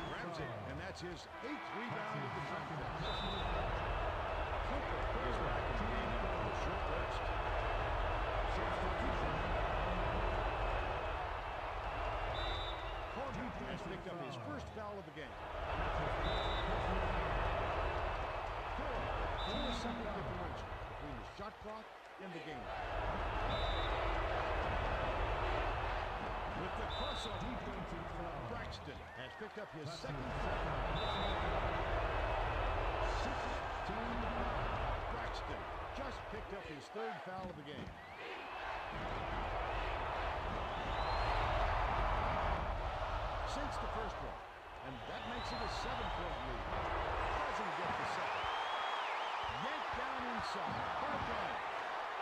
Grabs it, and that's his 8th rebound of the contest. Cooper is back in the game after a short rest. Corner has picked up his first foul of the game. Corner, 4-second differential between the shot clock and the game. With the crossover, Braxton has picked up his second foul. Braxton just picked up his 3rd foul of the game. Since the first one, and that makes it a 7-point lead. Doesn't get the second. Yanked down inside by Bryant.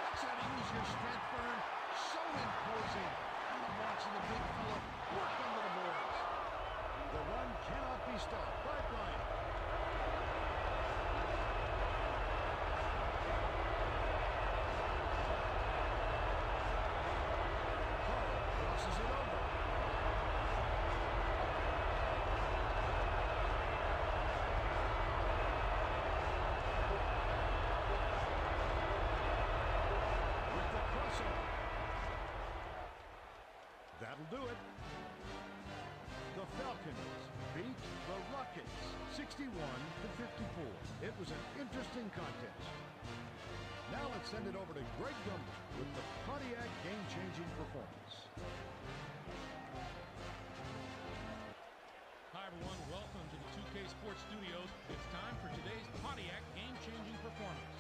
That's how to use your strength, Vern. So imposing. I'm watching the big fella work under the boards. The run cannot be stopped by Bryant. Carl crosses it over. With the crossover. That'll do it. The Falcons beat the Rockets 61-54. It was an interesting contest. Now let's send it over to Greg Gumbel with the Pontiac game-changing performance. Hi, everyone. Welcome to the 2K Sports Studios. It's time for today's Pontiac game-changing performance.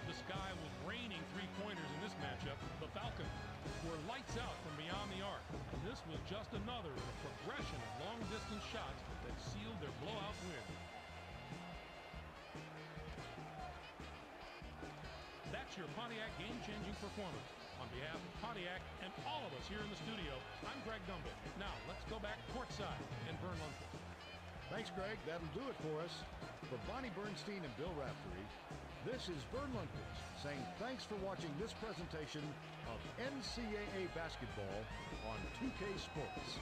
The sky was raining three-pointers in this matchup. The Falcons were lights out from beyond the arc. And this was just another in a progression of long-distance shots that sealed their blowout win. That's your Pontiac game-changing performance on behalf of Pontiac and all of us here in the studio, I'm Greg Gumbel. Now, let's go back courtside in Verne Lundquist. Thanks, Greg. That'll do it for us. For Bonnie Bernstein and Bill Raftery, this is Verne Lundquist saying thanks for watching this presentation of NCAA basketball on 2K Sports.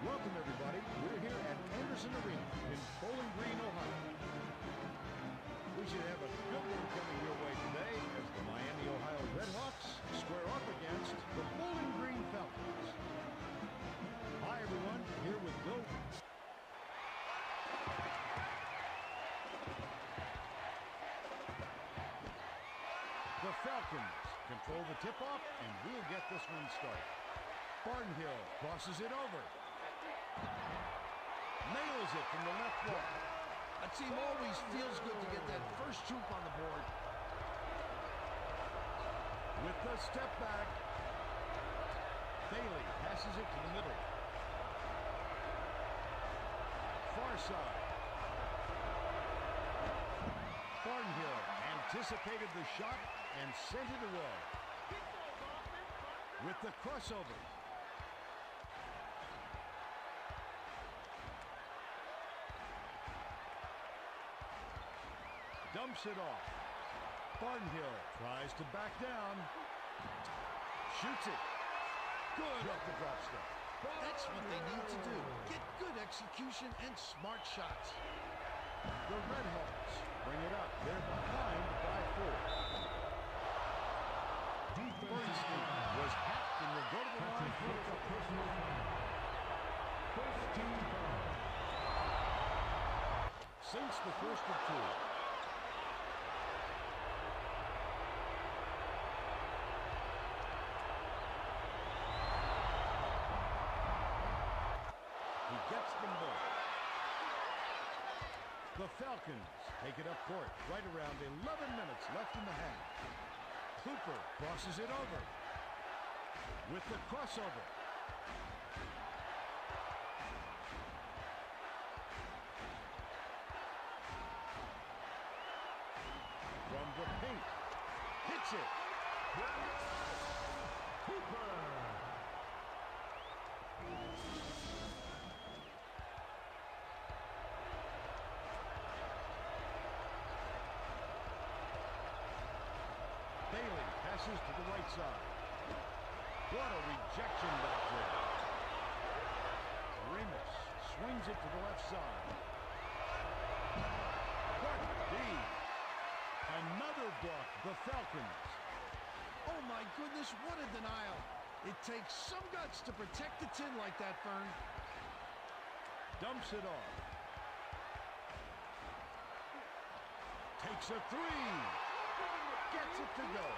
Welcome, everybody. We're here at Anderson Arena in Bowling Green, Ohio. We should have a good one coming your way today as the Miami, Ohio Redhawks square up against the Bowling Green Falcons. Hi, everyone. Here with Bill. The Falcons control the tip-off, and we'll get this one started. Barnhill crosses it over. Nails it from the left wall. A team always feels good to get that first troop on the board. With the step back, Bailey passes it to the middle. Far side. Barnhill anticipated the shot and sent it away. With the crossover. Dumps it off. Barnhill tries to back down. Shoots it. Good off the drop step. That's what they need to do. Get good execution and smart shots. The Redhawks bring it up. They're behind by 4. Bernstein was hacked and will go to the line for a personal foul. First team foul. Since the first of 2. Gets them both. The Falcons take it up court. Right around 11 minutes left in the half. Cooper crosses it over. With the crossover. From the paint. Hits it. Cooper. Bailey passes to the right side. What a rejection back there. Remus swings it to the left side. What D. Another block. The Falcons. Oh my goodness, what a denial. It takes some guts to protect the tin like that, Fern. Dumps it off. Takes a 3. Gets it to go.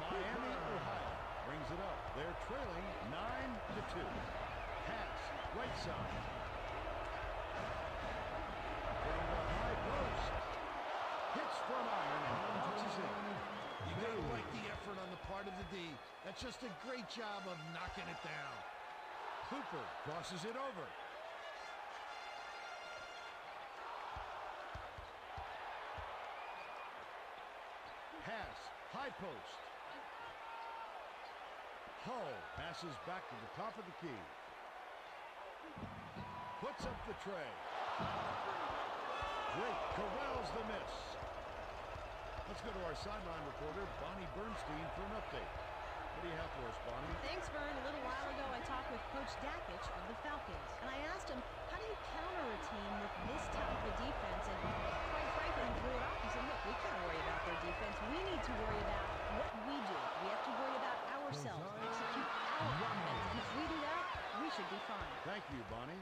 Miami, Ohio brings it up. They're trailing 9-2. Pass, right side. From the high post. Hits from iron and bounces in. You gotta like the effort on the part of the D. That's just a great job of knocking it down. Cooper crosses it over. Pass, high post. Hull passes back to the top of the key. Puts up the tray. Drake corrals the miss. Let's go to our sideline reporter, Bonnie Bernstein, for an update. What do you have for us, Bonnie? Thanks, Vern. A little while ago, I talked with Coach Dakich of the Falcons, and I asked him, how do you counter a team with this type of defense? And quite frankly, he blew it off. He said, look, we can't worry about their defense. We need to worry about what we do. We have to worry about ourselves, execute our offense. If we do that, we should be fine. Thank you, Bonnie.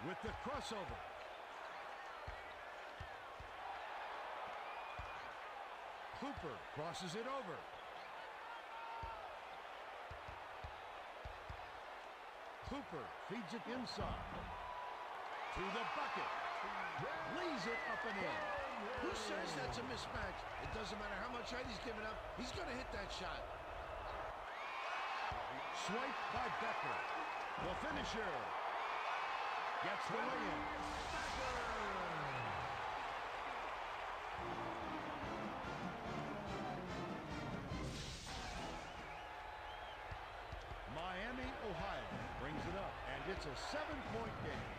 With the crossover. Cooper crosses it over. Cooper feeds it inside. To the bucket. Lays it up and in. Who says that's a mismatch? It doesn't matter how much height he's giving up. He's going to hit that shot. Swipe by Becker. The finisher. Gets the lay-in. Miami, Ohio brings it up, and it's a 7-point game.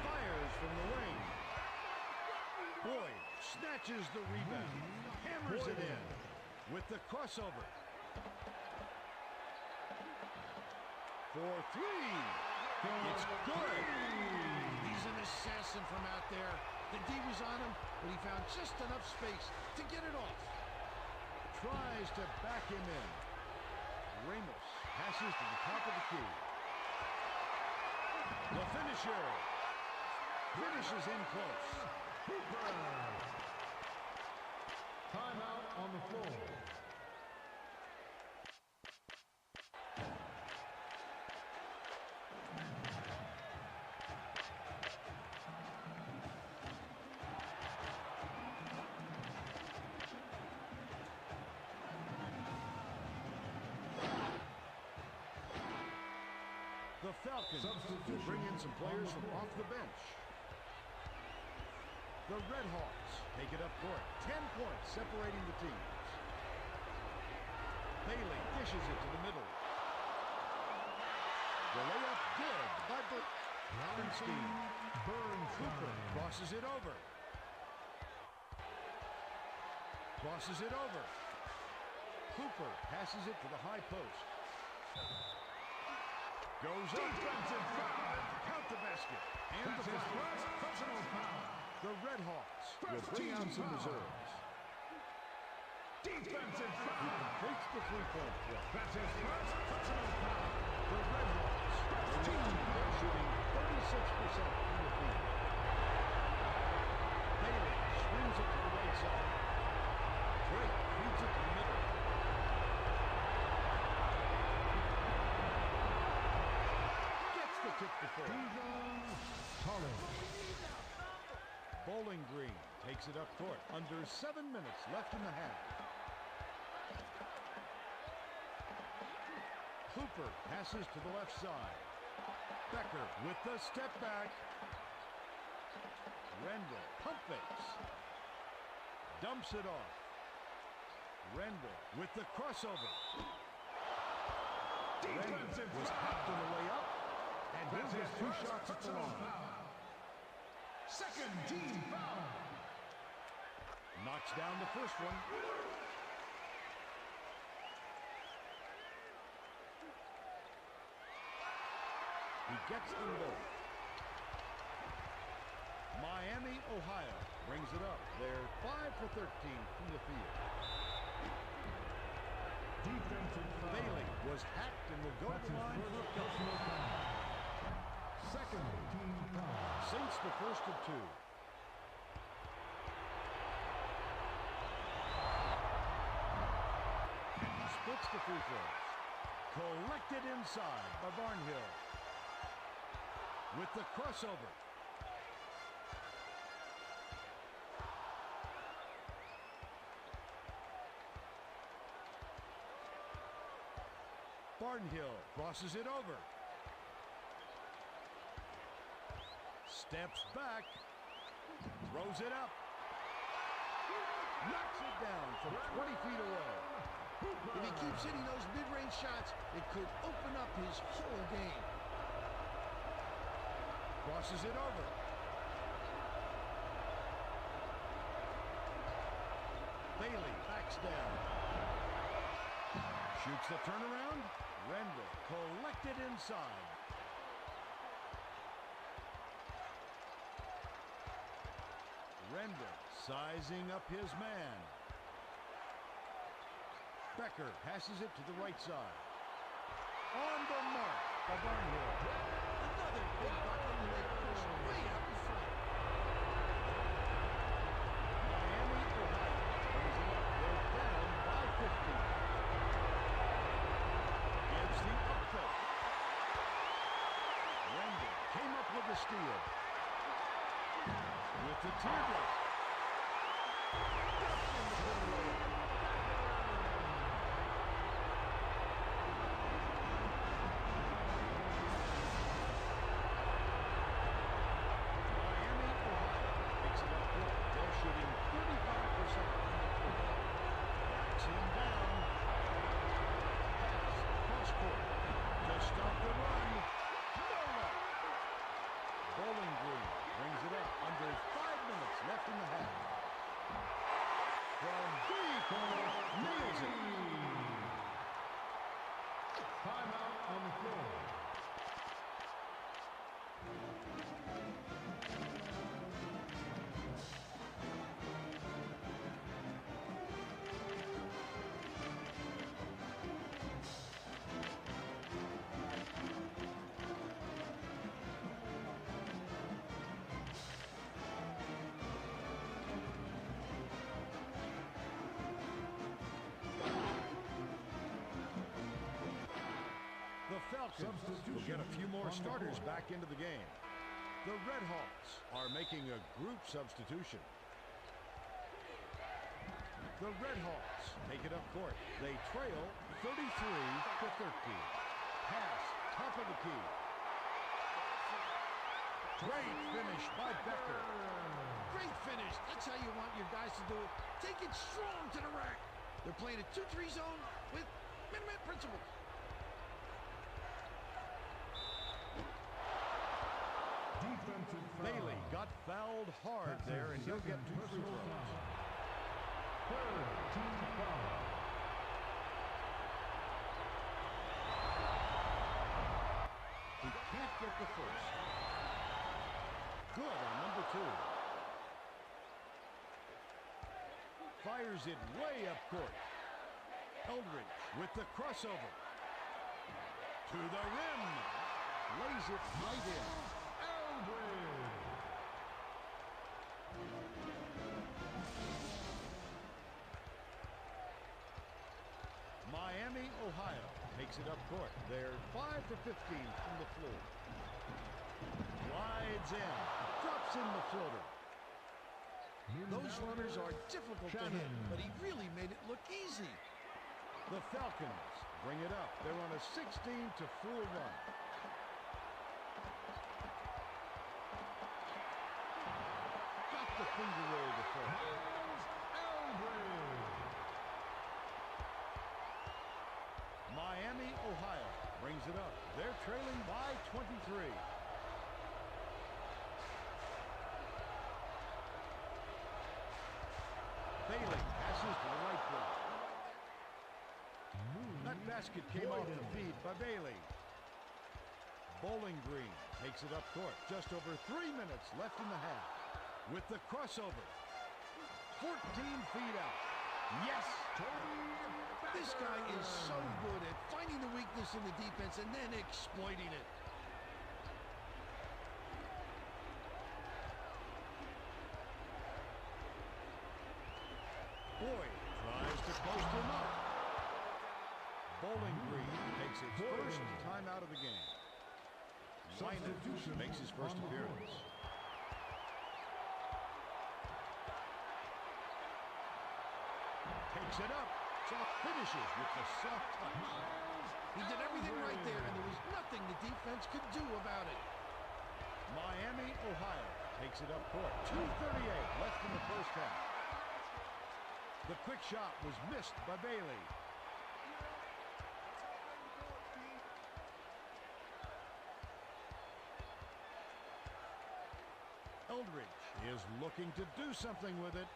Fires from the wing. Boyd snatches the rebound. hammers it in with the crossover. For three. It's good. He's an assassin from out there. The D was on him, but he found just enough space to get it off. Tries to back him in. Ramos passes to the top of the key. The finisher. Finishes in close. Timeout on the floor. The Falcons will bring in some players from off the bench. The Red Hawks take it up court. 10 points separating the teams. Bailey dishes it to the middle. The layup good by Bernstein. Cooper crosses it over. Crosses it over. Cooper passes it to the high post. Goes up. Defensive foul. Count the basket. And the foul. The Red Hawks will bring out some reserves. Defensive He completes the three-point play. That's his first personal foul. The Red Hawks are shooting 36% from the field. Bailey swings it to the right side. Drake feeds it to the middle. Gets the tip to four. Bowling Green takes it up court. Under 7 minutes left in the half. Cooper passes to the left side. Becker with the step back. Rendell pump fakes. Dumps it off. Rendell with the crossover. Rendell was hacked on the layup. And he'll get 2 shots at the line. Second team foul. Knocks down the first one. He gets them both. Miami, Ohio brings it up. They're 5 for 13 from the field. Defensive foul. Bailey was hacked and will go to the line for a personal foul. Second team foul. Since the first of 2. And he splits the free throws. Collected inside by Barnhill. With the crossover. Barnhill crosses it over. Steps back. Throws it up. Knocks it down from 20 feet away. If he keeps hitting those mid-range shots, it could open up his whole game. Crosses it over. Bailey backs down. Shoots the turnaround. Rendell collected inside. Rendell sizing up his man. Becker passes it to the right side. On the mark by Barnhill. Another big bucket and they push way out in front. Miami, Ohio brings it up. They're down by 15. Gives the up fake. Rendell came up with the steal. With the teardrop. Bowling Green brings it up under 5 minutes left in the half. The Falcons will get a few more starters back into the game. The Red Hawks are making a group substitution. The Red Hawks take it up court. They trail 33-13. Pass, top of the key. Great finish by Becker. Great finish. That's how you want your guys to do it. Take it strong to the rack. They're playing a 2-3 zone with minute principles. Bailey got fouled hard there, and he'll get 2 free throws. Third team foul. He can't get the first. Good on number 2. Fires it way up court. Eldridge with the crossover. To the rim. Lays it right in. Miami, Ohio takes it up court. They're 5 for 15 from the floor. Glides in. Drops in the floater. Those runners are difficult to hit, but he really made it look easy. The Falcons bring it up. They're on a 16-4 run. Got the finger roll to first. Miami, Ohio brings it up. They're trailing by 23. Bailey passes to the right block. That basket came off the feed by Bailey. Bowling Green takes it up court. Just over 3 minutes left in the half. With the crossover. 14 feet out. Yes! This guy is so good at finding the weakness in the defense and then exploiting it. Boyd tries to post him up. Bowling Green takes its first time out of the game. Linus makes his first appearance. Takes it up. Soft finishes with the soft touch. He did everything right there, and there was nothing the defense could do about it. Miami, Ohio takes it up court. 2:38 left in the first half. The quick shot was missed by Bailey. Eldridge is looking to do something with it.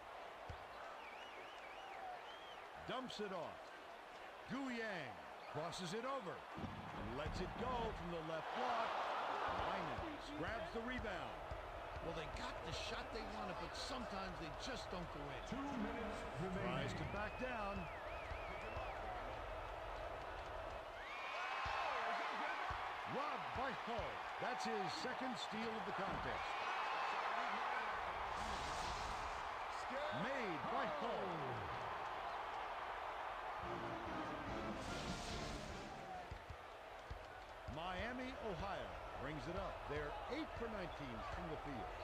Dumps it off. Guyang crosses it over and lets it go from the left block. Linus grabs the rebound. Well, they got the shot they wanted, but sometimes they just don't go in. 2 minutes remaining. Tries to back down. Robbed by Hull. That's his second steal of the contest. Made by Hull. Miami, Ohio brings it up. They're 8 for 19 from the field.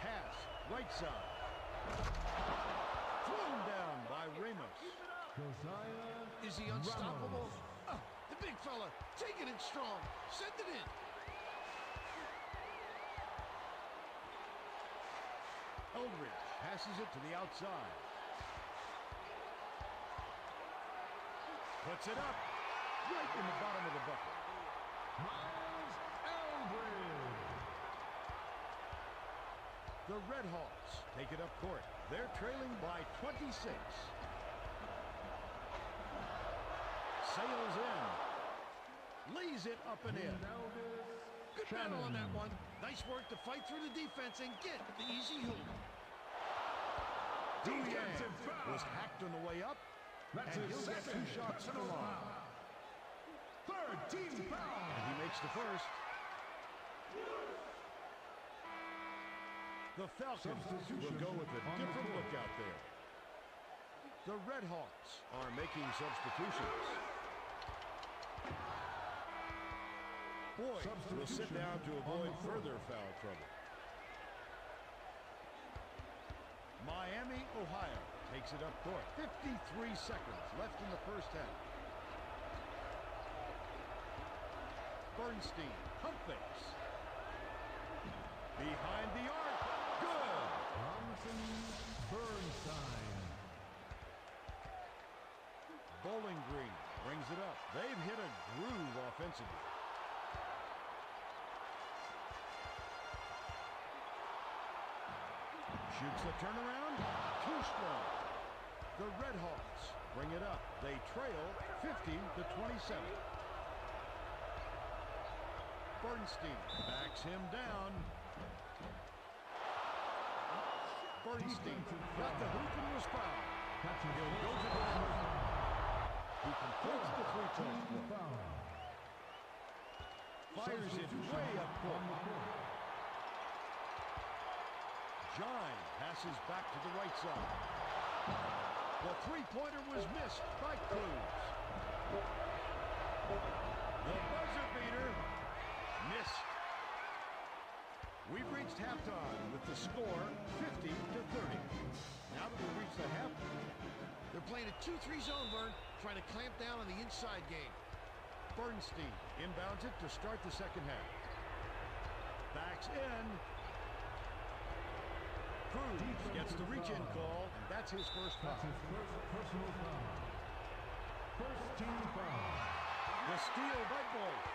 Pass, right side. Thrown down by Ramos. Is he unstoppable? Oh, the big fella taking it strong. Send it in. Eldridge passes it to the outside. Puts it up. Right in the bottom of the bucket. The Red Hawks take it up court. They're trailing by 26. Sails in. Lays it up and in. Good battle on that one. Nice work to fight through the defense and get the easy hoop. Defensive was hacked on the way up. That's and his he'll get 2 shots to the line. Third team foul. And he makes the first. The Falcons will go with a different look out there. The Red Hawks are making substitutions. Boyd will sit down to avoid further foul trouble. Miami, Ohio takes it up court. 53 seconds left in the first half. Bernstein, pump fakes. Behind the arc. Good. Robinson, Bernstein. Bowling Green brings it up. They've hit a groove offensively. Shoots the turnaround. Too strong. The Red Hawks bring it up. They trail 50-27. Bernstein backs him down. Bernstein got the hoop and was fouled. He'll go to the line. He completes the three-point play. Fires it way up court. John passes back to the right side. The three-pointer was missed by Cruz. The buzzer beater missed. We've reached halftime with the score 50-30. Now that we've reached the half, They're playing a 2-3 zone, Vern, trying to clamp down on the inside game. Bernstein inbounds it to start the second half. Backs in. Cruz gets the reach-in call, and that's his first foul. That's his first personal foul. First team foul. The steal by Boyd.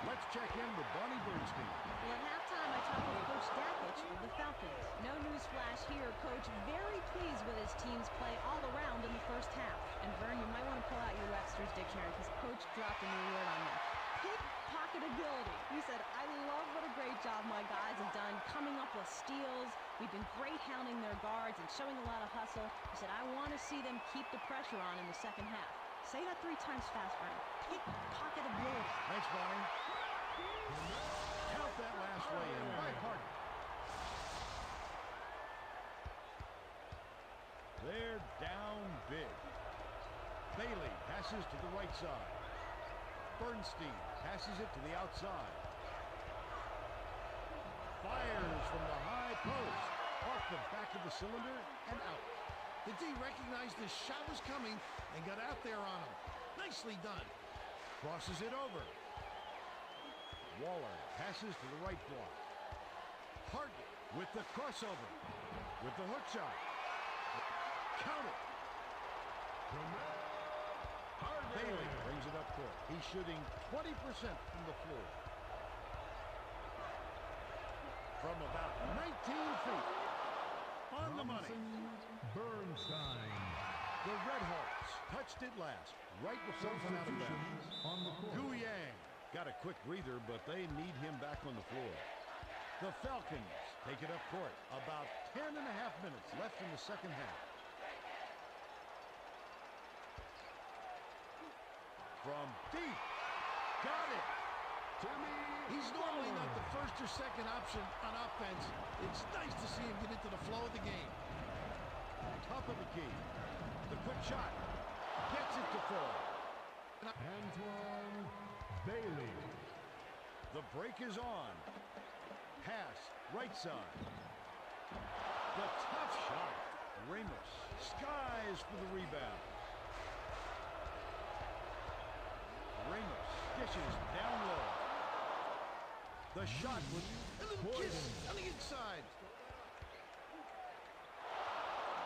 Let's check in with Bonnie Bernstein. Well, at halftime, I talked with Coach Dakich of the Falcons. No news flash here. Coach very pleased with his team's play all around in the first half. And Vern, you might want to pull out your Webster's dictionary because Coach dropped a new word on me. Pickpocketability. He said, I love what a great job my guys have done coming up with steals. We've been great hounding their guards and showing a lot of hustle. He said, I want to see them keep the pressure on in the second half. Say that 3 times fast, Vern. Pickpocketability. Thanks, Bonnie. Count that last lay in by Parker. They're down big. Bailey passes to the right side. Bernstein passes it to the outside. Fires from the high post. Off the back of the cylinder and out. The D recognized the shot was coming and got out there on him. Nicely done. Crosses it over. Waller passes to the right block. Harden with the crossover. With the hook shot. Count it. Bailey brings it up court. He's shooting 20% from the floor. From about 19 feet. On the money. Bernstein. The Red Hawks touched it last, right before it went out of bounds. On the court. Gu Yang got a quick breather, but they need him back on the floor. The Falcons take it up court. About 10.5 minutes left in the second half. From deep. Got it. He's normally not the first or second option on offense. It's nice to see him get into the flow of the game. Top of the key. The quick shot. Gets it to fall. Antoine Bailey. The break is on. Pass. Right side. The tough shot. Ramos skies for the rebound. Ramos dishes down low. The shot was A little kiss on the inside.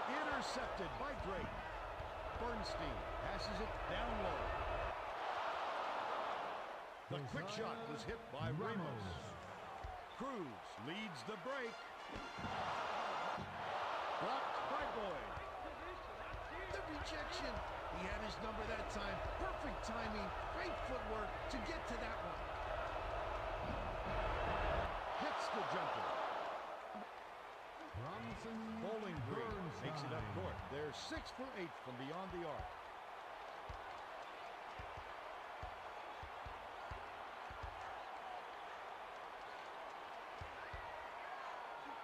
intercepted by Drake. Bernstein passes it down low. The quick shot was hit by Ramos. Cruz leads the break. Blocked by Boyd. The rejection. He had his number that time. Perfect timing. Great footwork to get to that one. Hits the jumper. Robinson. Bowling Green takes it up court. They're 6 for 8 from beyond the arc.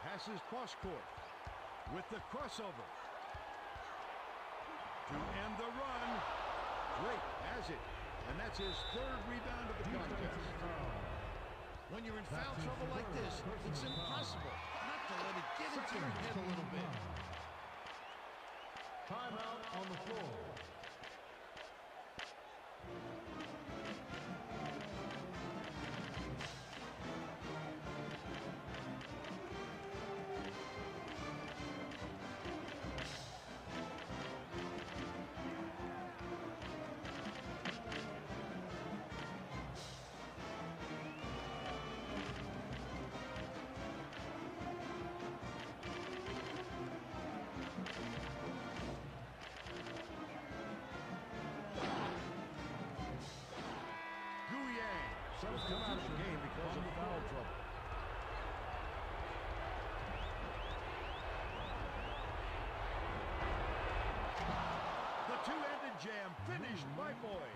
Passes cross court with the crossover. To end the run, Drake has it. And that's his third rebound of the contest. When you're in foul trouble like this, it's impossible not to let it get into your head a little bit. Timeout on the floor. Subs come out of the game because of foul trouble. The two-handed jam finished by Boyd.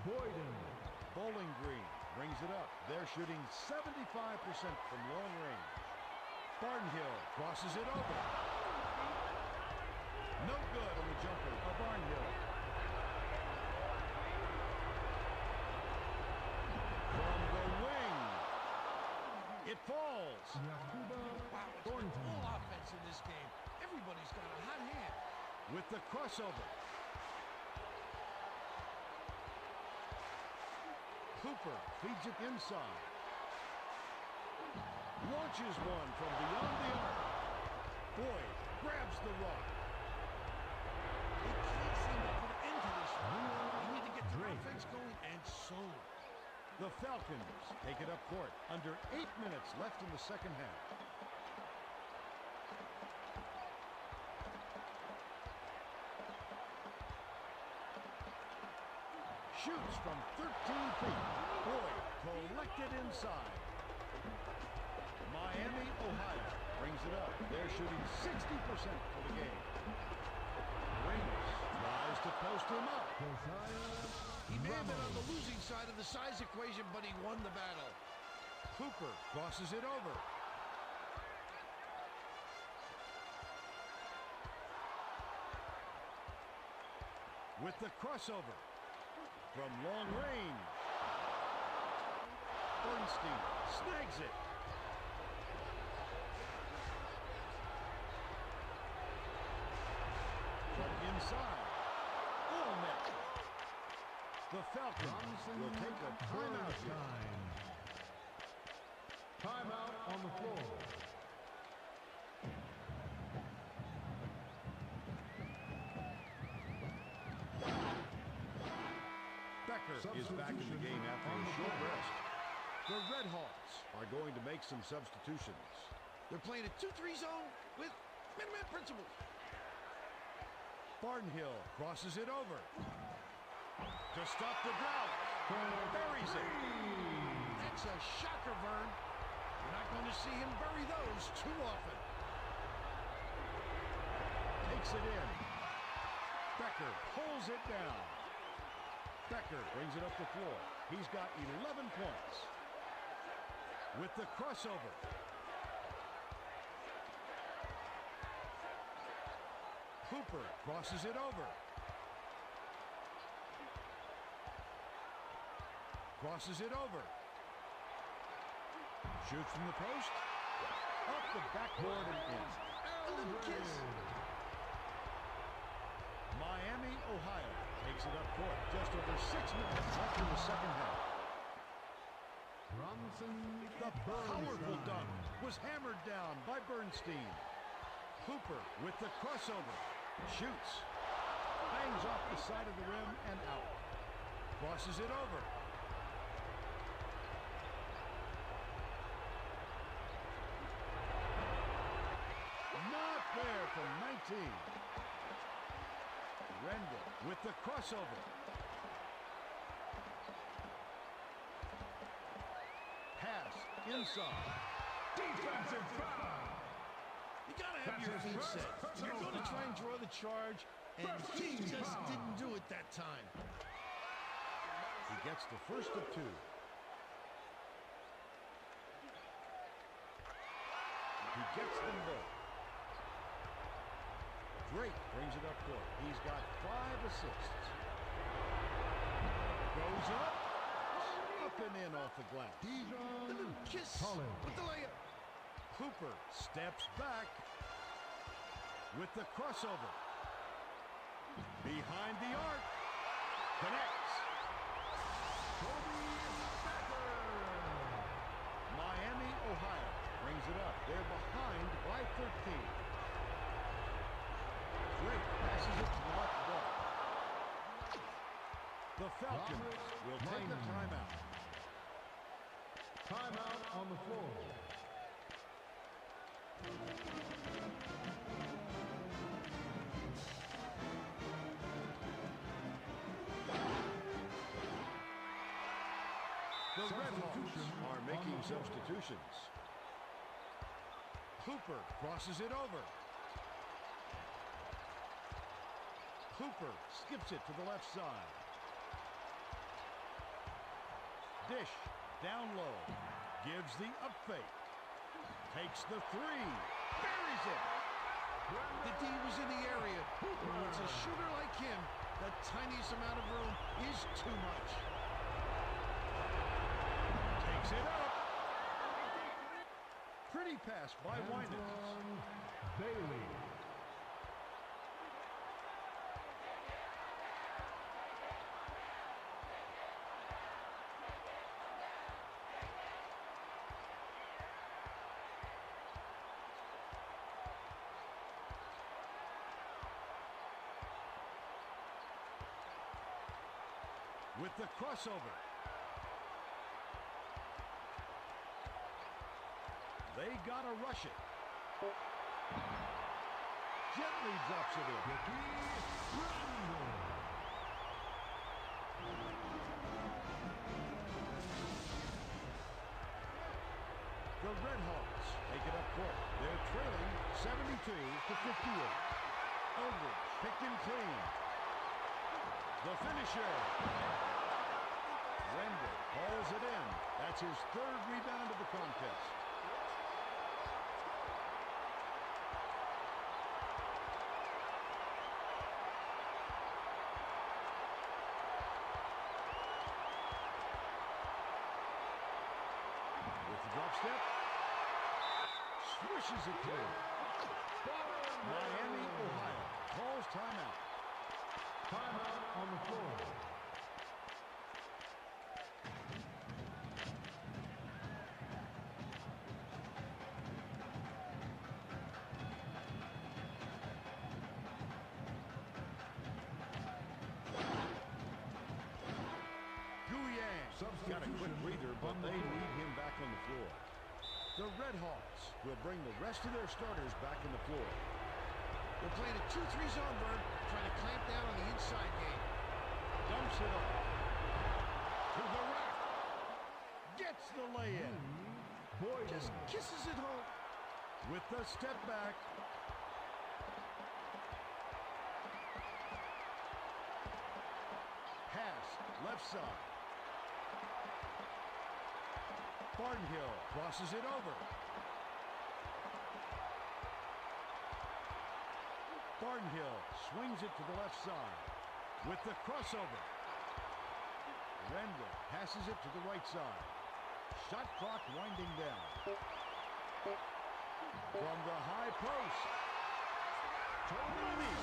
Bowling Green brings it up. They're shooting 75% from long range. Barnhill crosses it over. No good on the jumper of Barnhill. From the wing, it falls. Wow, it's been all offense in this game. Everybody's got a hot hand. With the crossover. Cooper feeds it inside. Launches one from beyond the arc. Boyd grabs the rock. They can't seem to put an end to this one. They need to get the offense going, and soon. The Falcons take it up court. Under 8 minutes left in the second half. Shoots from 13 feet. Boyd collected inside. Miami, Ohio brings it up. They're shooting 60% for the game. Rings tries to post him up. He may have been on the losing side of the size equation, but he won the battle. Cooper crosses it over. With the crossover. From long range. Bernstein snags it. From inside. All net. The Falcons will take a timeout here. Timeout on the floor. Becker is back in the game after a short rest. The Red Hawks are going to make some substitutions. They're playing a 2-3 zone with man-to-man principles. Barnhill crosses it over. To stop the drought. Buries it. That's a shocker, Vern. You're not going to see him bury those too often. Takes it in. Becker pulls it down. Becker brings it up the floor. He's got 11 points. With the crossover. Cooper crosses it over. Crosses it over. Shoots from the post. Up the backboard and in. A little kiss. Miami, Ohio takes it up court. Just over 6 minutes left in the second half. The powerful dunk was hammered down by Bernstein. Cooper with the crossover. Shoots. Hangs off the side of the rim and out. Crosses it over. Not there from 19. Rendell with the crossover. Pass inside. Defensive foul. You gotta have your feet set. You're going to try and draw the charge, and he just didn't do it that time. He gets the first of two. He gets them both. Drake brings it up court. He's got 5 assists. Goes up. up and in off the glass. A little kiss with the layup. Cooper steps back with the crossover. Behind the arc. Connects. Miami, Ohio brings it up. They're behind by 13. Drake passes it to the left wall. The Falcons will take a timeout. Timeout on the floor. The Red Hawks are making substitutions. Cooper crosses it over. Cooper skips it to the left side. Dish down low. Gives the up fake. Takes the three. Buries it. The D was in the area. When it's a shooter like him, the tiniest amount of room is too much. Takes it up. Pretty pass by Winans. Bailey. With the crossover. They gotta rush it. Gently drops it in. The Red Hawks take it up court. They're trailing 72-58. Eldridge picked him clean. The finisher. Rendell hauls it in. That's his third rebound of the contest. With the drop step. Swishes it through. Miami, Ohio calls timeout. Timeout on the floor. Got a quick breather, but they need him back on the floor. The Red Hawks will bring the rest of their starters back in the floor. They're playing a 2-3 zone, Vern, trying to clamp down on the inside game. Dumps it off. To the rack. Gets the lay-in. Just kisses it home. With the step back. Pass, left side. Barnhill crosses it over. Barnhill swings it to the left side. With the crossover. Rendell passes it to the right side. Shot clock winding down. From the high post. Tony.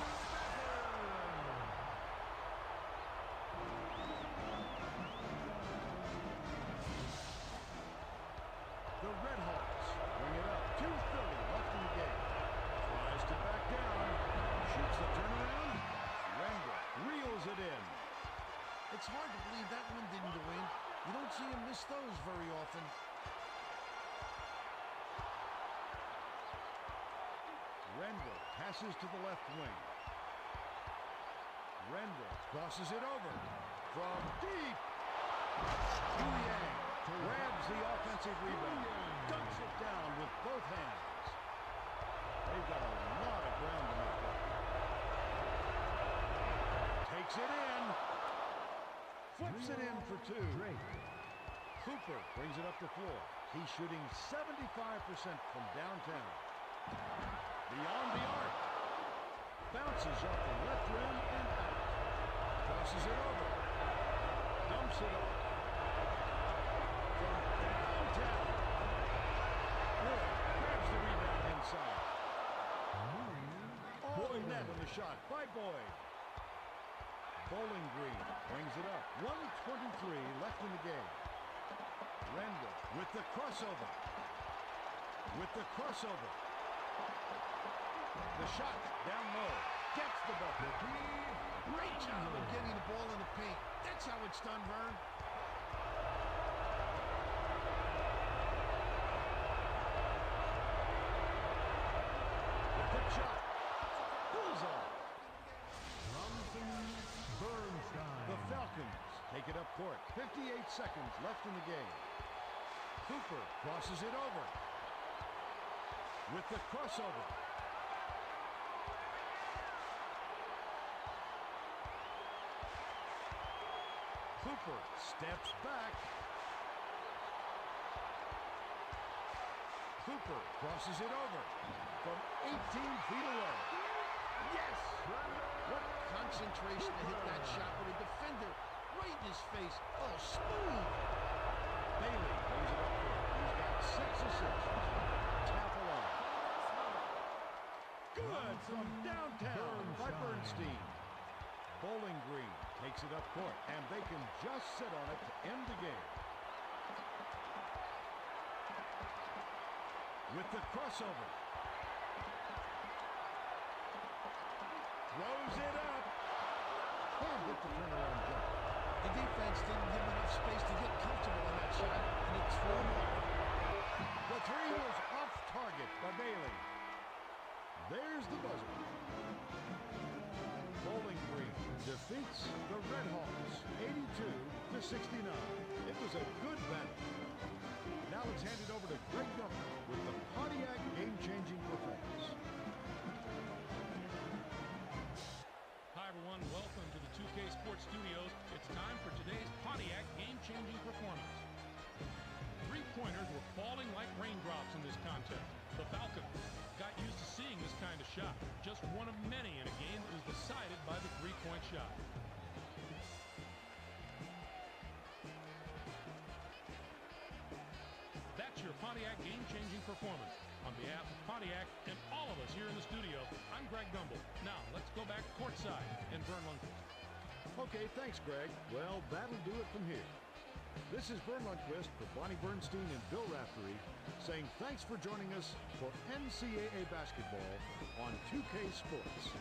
The Red Hawks bring it up. 2:30 left in the game. Tries to back down. Shoots the turnaround. Rendell reels it in. It's hard to believe that one didn't go in. You don't see him miss those very often. Rendell passes to the left wing. Rendell crosses it over. From deep. Yang grabs the offensive rebound. Dunks it down with both hands. They've got a lot of ground to make up. Takes it in. Flips it in for two. Cooper brings it up the floor. He's shooting 75% from downtown. Beyond the arc. Bounces off the left rim and out. Crosses it over. Dumps it off. the shot by Boyd. Bowling Green brings it up. 1:23 left in the game. Randall with the crossover. The shot down low. Gets the bucket. Great job of getting the ball in the paint. That's how it's done, Vern. The quick shot. Bullseye. The Falcons take it up court. 58 seconds left in the game. Cooper crosses it over. With the crossover. Cooper steps back. Cooper crosses it over from 18 feet away. Yes! What concentration to hit that shot with a defender right in his face. Oh, smooth. Bailey brings it up court. He's got 6 assists. Tap alone. Good from downtown by Bernstein. Bowling Green takes it up court, and they can just sit on it to end the game. With the crossover. Throws it up. Can't hit the turnaround jump. The defense didn't give him enough space to get comfortable on that shot, and it's thrown off. The three was off target by Bailey. There's the buzzer. Bowling Green defeats the Red Hawks 82-69. It was a good battle. Now let's hand it over to Greg Gumbel with the Pontiac game-changing performance. Hi, everyone. Welcome to the 2K Sports Studios. It's time for today's Pontiac game-changing performance. Three-pointers were falling like raindrops in this contest. The Falcons got used to seeing this kind of shot. Just one of many in a game that was decided by the three-point shot. That's your Pontiac game-changing performance. On behalf of Pontiac and all of us here in the studio, I'm Greg Gumbel. Now, let's go back courtside and Vern Lundquist. Okay, thanks, Greg. Well, that'll do it from here. This is Vern Lundquist for Bonnie Bernstein and Bill Raftery saying thanks for joining us for NCAA basketball on 2K Sports.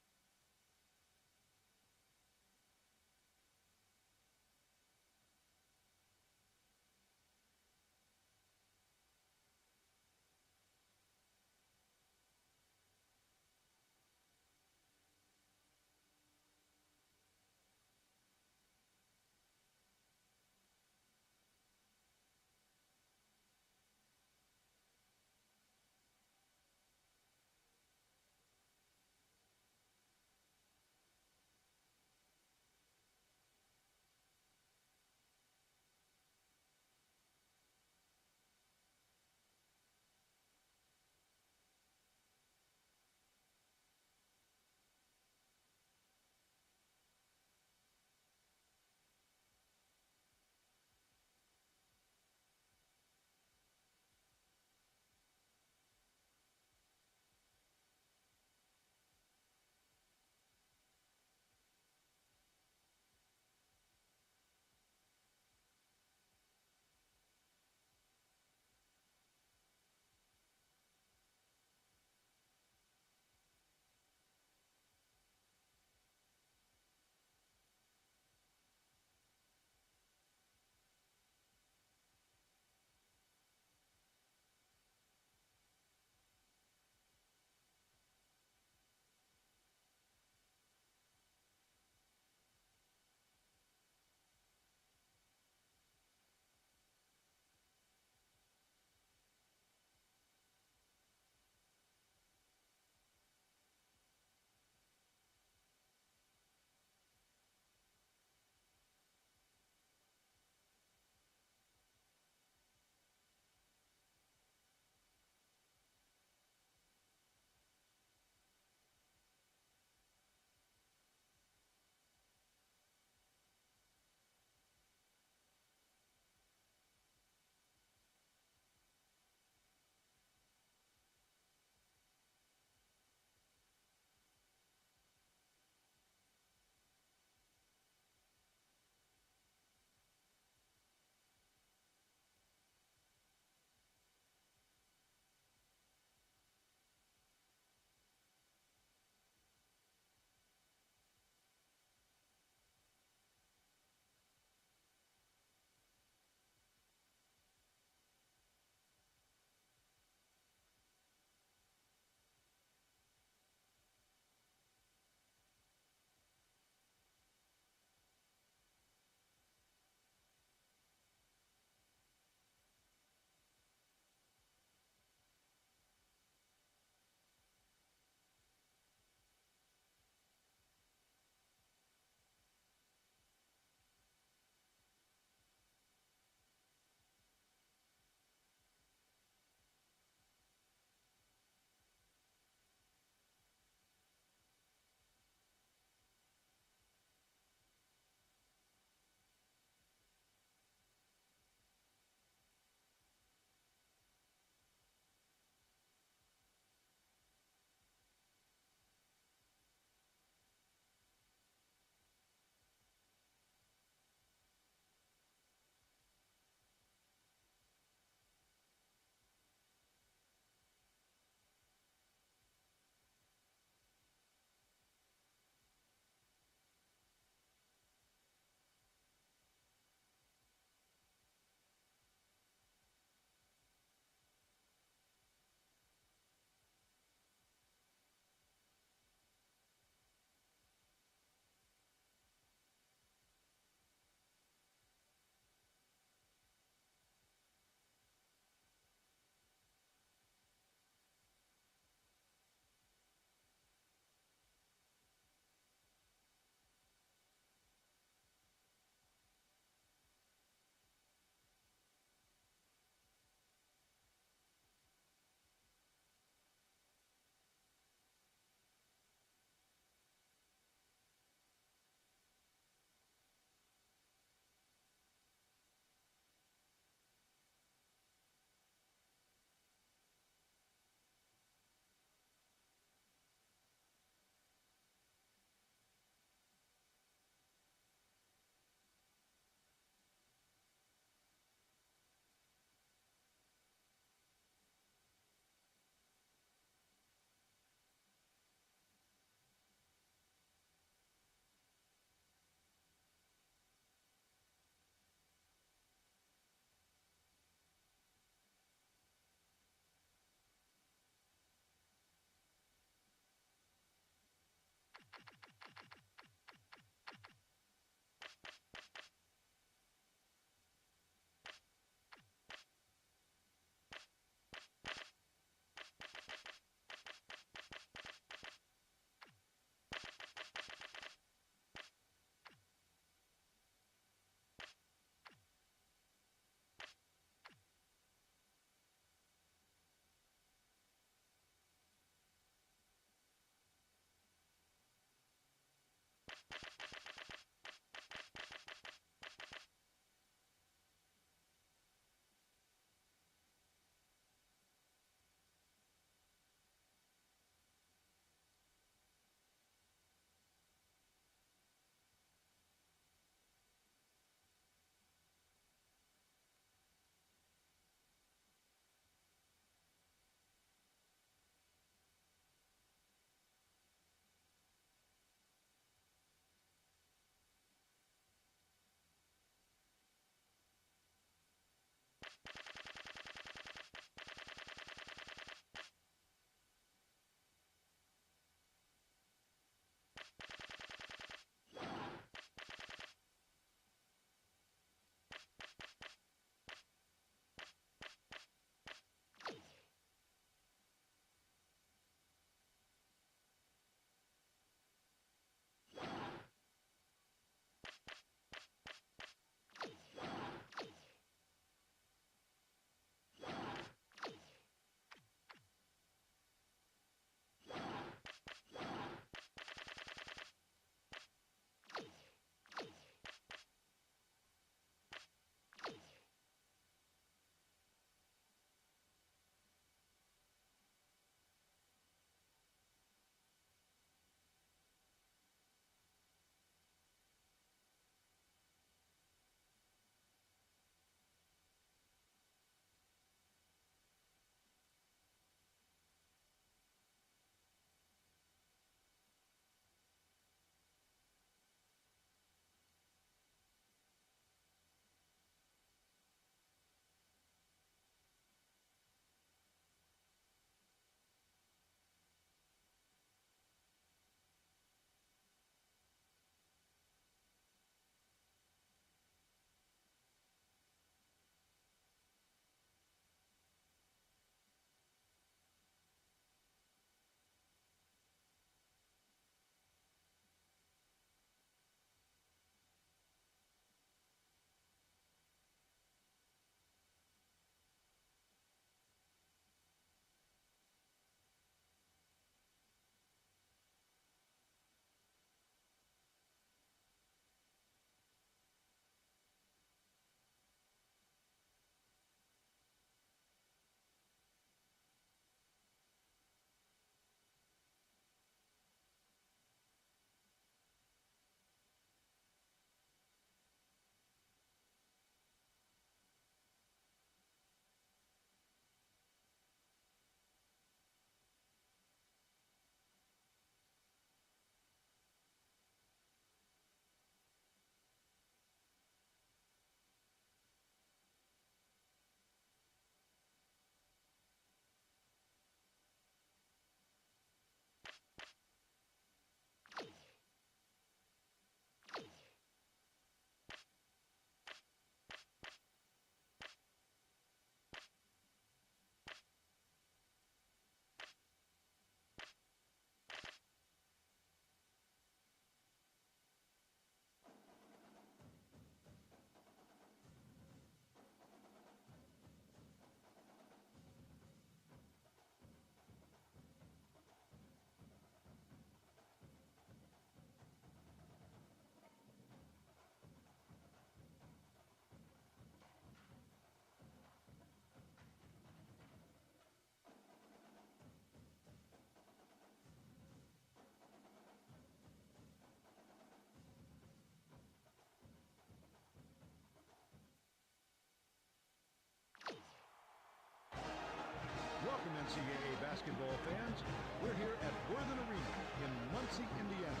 Falcons. We're here at Worthen Arena in Muncie, Indiana.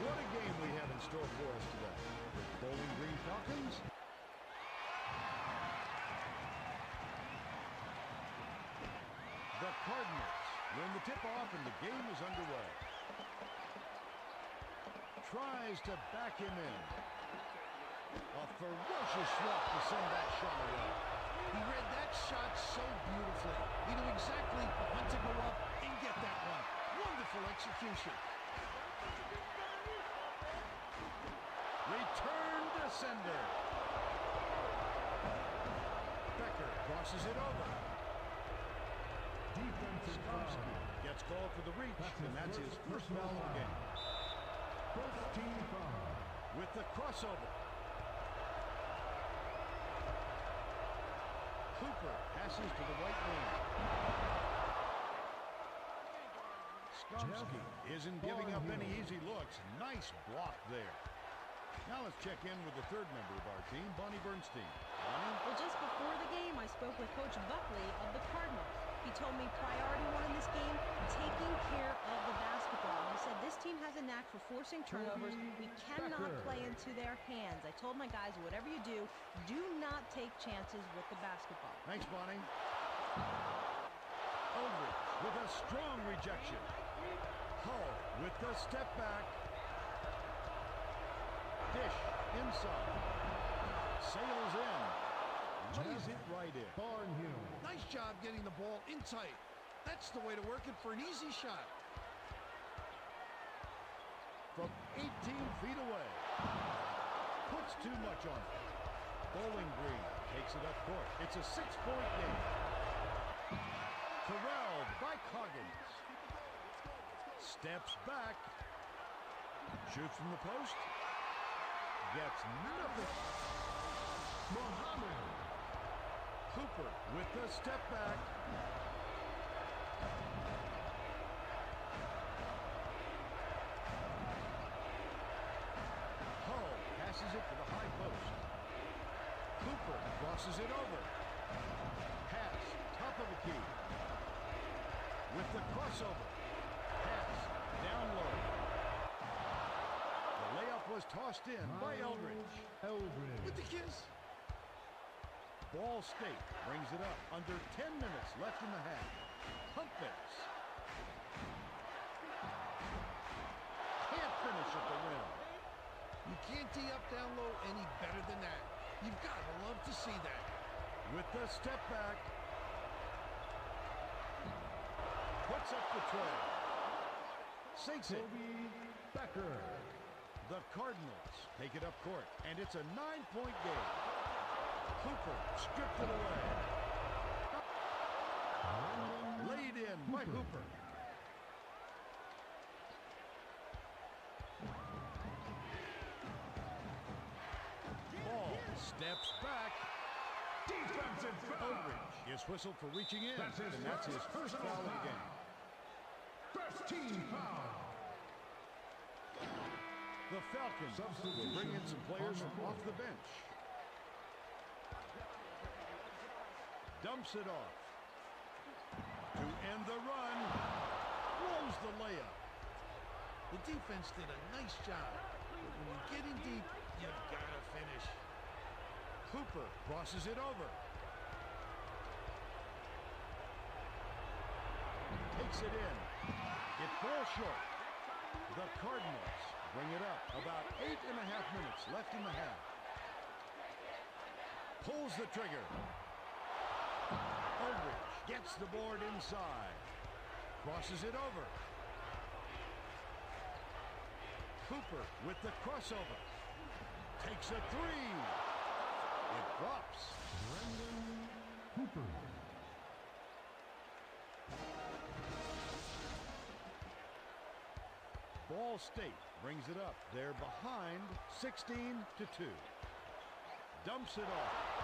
What a game we have in store for us today. Bowling Green Falcons. The Cardinals win the tip-off and the game is underway. Tries to back him in. A ferocious swap to send that shot away. He read that shot so beautifully. He knew exactly when to go up and get that one. Wonderful execution. Return to sender. Becker crosses it over. Defensive foul. Gets called for the reach, and that's his first foul of the game. First team foul. With the crossover. Cooper passes to the right wing. Skomsky isn't giving up any easy looks. Nice block there. Now let's check in with the third member of our team, Bonnie Bernstein. Bonnie? Well, just before the game, I spoke with Coach Buckley of the Cardinals. He told me priority one in this game, taking care of the basketball. He said this team has a knack for forcing turnovers. We cannot play into their hands. I told my guys, whatever you do not take chances with the basketball. Thanks, Bonnie. Aldridge with a strong rejection. Hull with the step back. Dish inside. Sails in. Lays it right in. Barnhill. Nice job getting the ball in tight. That's the way to work it for an easy shot. From 18 feet away. Puts too much on it. Bowling Green takes it up court. It's a 6-point game. Corralled by Coggins. Steps back. Shoots from the post. Gets nothing. Muhammad. Cooper with the step back. Hull passes it to the high post. Cooper crosses it over. Pass, top of the key. With the crossover. Pass, down low. The layup was tossed in by Eldridge. With the kiss. Ball State brings it up under 10 minutes left in the half. Pump fakes. Can't finish at the rim. You can't tee up down low any better than that. You've got to love to see that. With the step back. Puts up the tray. Sinks it. Becker. The Cardinals take it up court, and it's a 9-point game. Cooper stripped it away. Laid in by Hooper. Ball steps back. Defensive foul. Aldridge is whistled for reaching in, That's his and that's his first foul of the game. First team foul. The Falcons will bring in some players from off the bench. Dumps it off. To end the run. Blows the layup. The defense did a nice job. But when you get in deep, you've got to finish. Cooper crosses it over. Takes it in. It falls short. The Cardinals bring it up. About 8.5 minutes left in the half. Pulls the trigger. Aldridge gets the board inside. Crosses it over. Cooper with the crossover. Takes a three. It drops. Brendan Cooper. Ball State brings it up. They're behind 16-2. Dumps it off.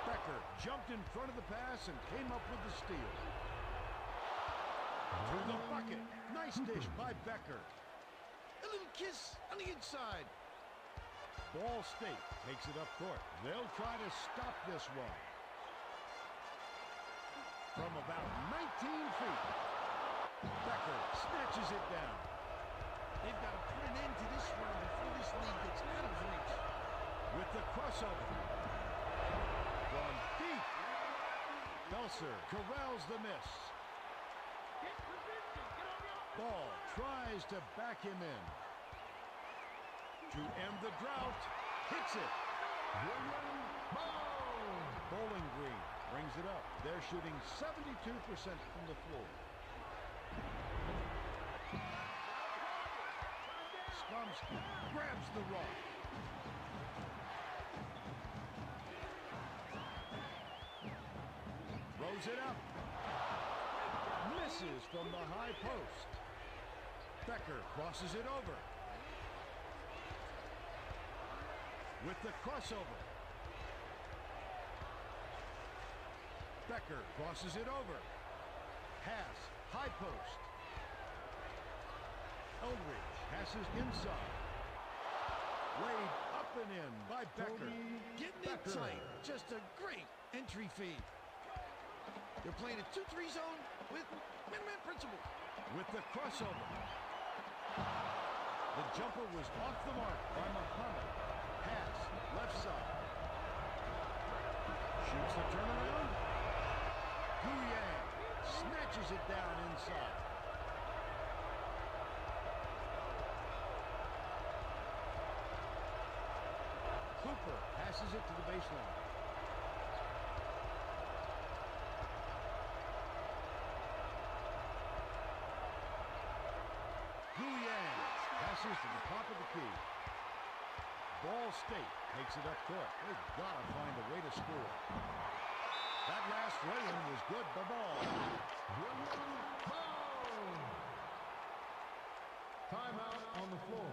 Becker jumped in front of the pass and came up with the steal. To the bucket. Nice dish by Becker. A little kiss on the inside. Ball State takes it up court. They'll try to stop this one. from about 19 feet. Becker snatches it down. They've got to put an end to this run before this lead gets out of reach. With the crossover. From deep. Belser corrals the miss. Ball tries to back him in. To end the drought, hits it. Bowling Green brings it up. They're shooting 72% from the floor. Skomsky grabs the rock. Throws it up. Misses from the high post. Becker crosses it over. With the crossover. Becker crosses it over. Pass, high post. Eldridge passes inside. Laid up and in by Becker. Getting it tight. Just a great entry feed. They're playing a 2-3 zone with man-man principle. With the crossover. The jumper was off the mark by Muhammad. Pass, left side. Shoots the turnaround. Guyang snatches it down inside. Cooper passes it to the baseline. Guyang passes to the top of the key. Ball State takes it up court. They've got to find a way to score. That last lay-in was good. The ball. Timeout on the floor.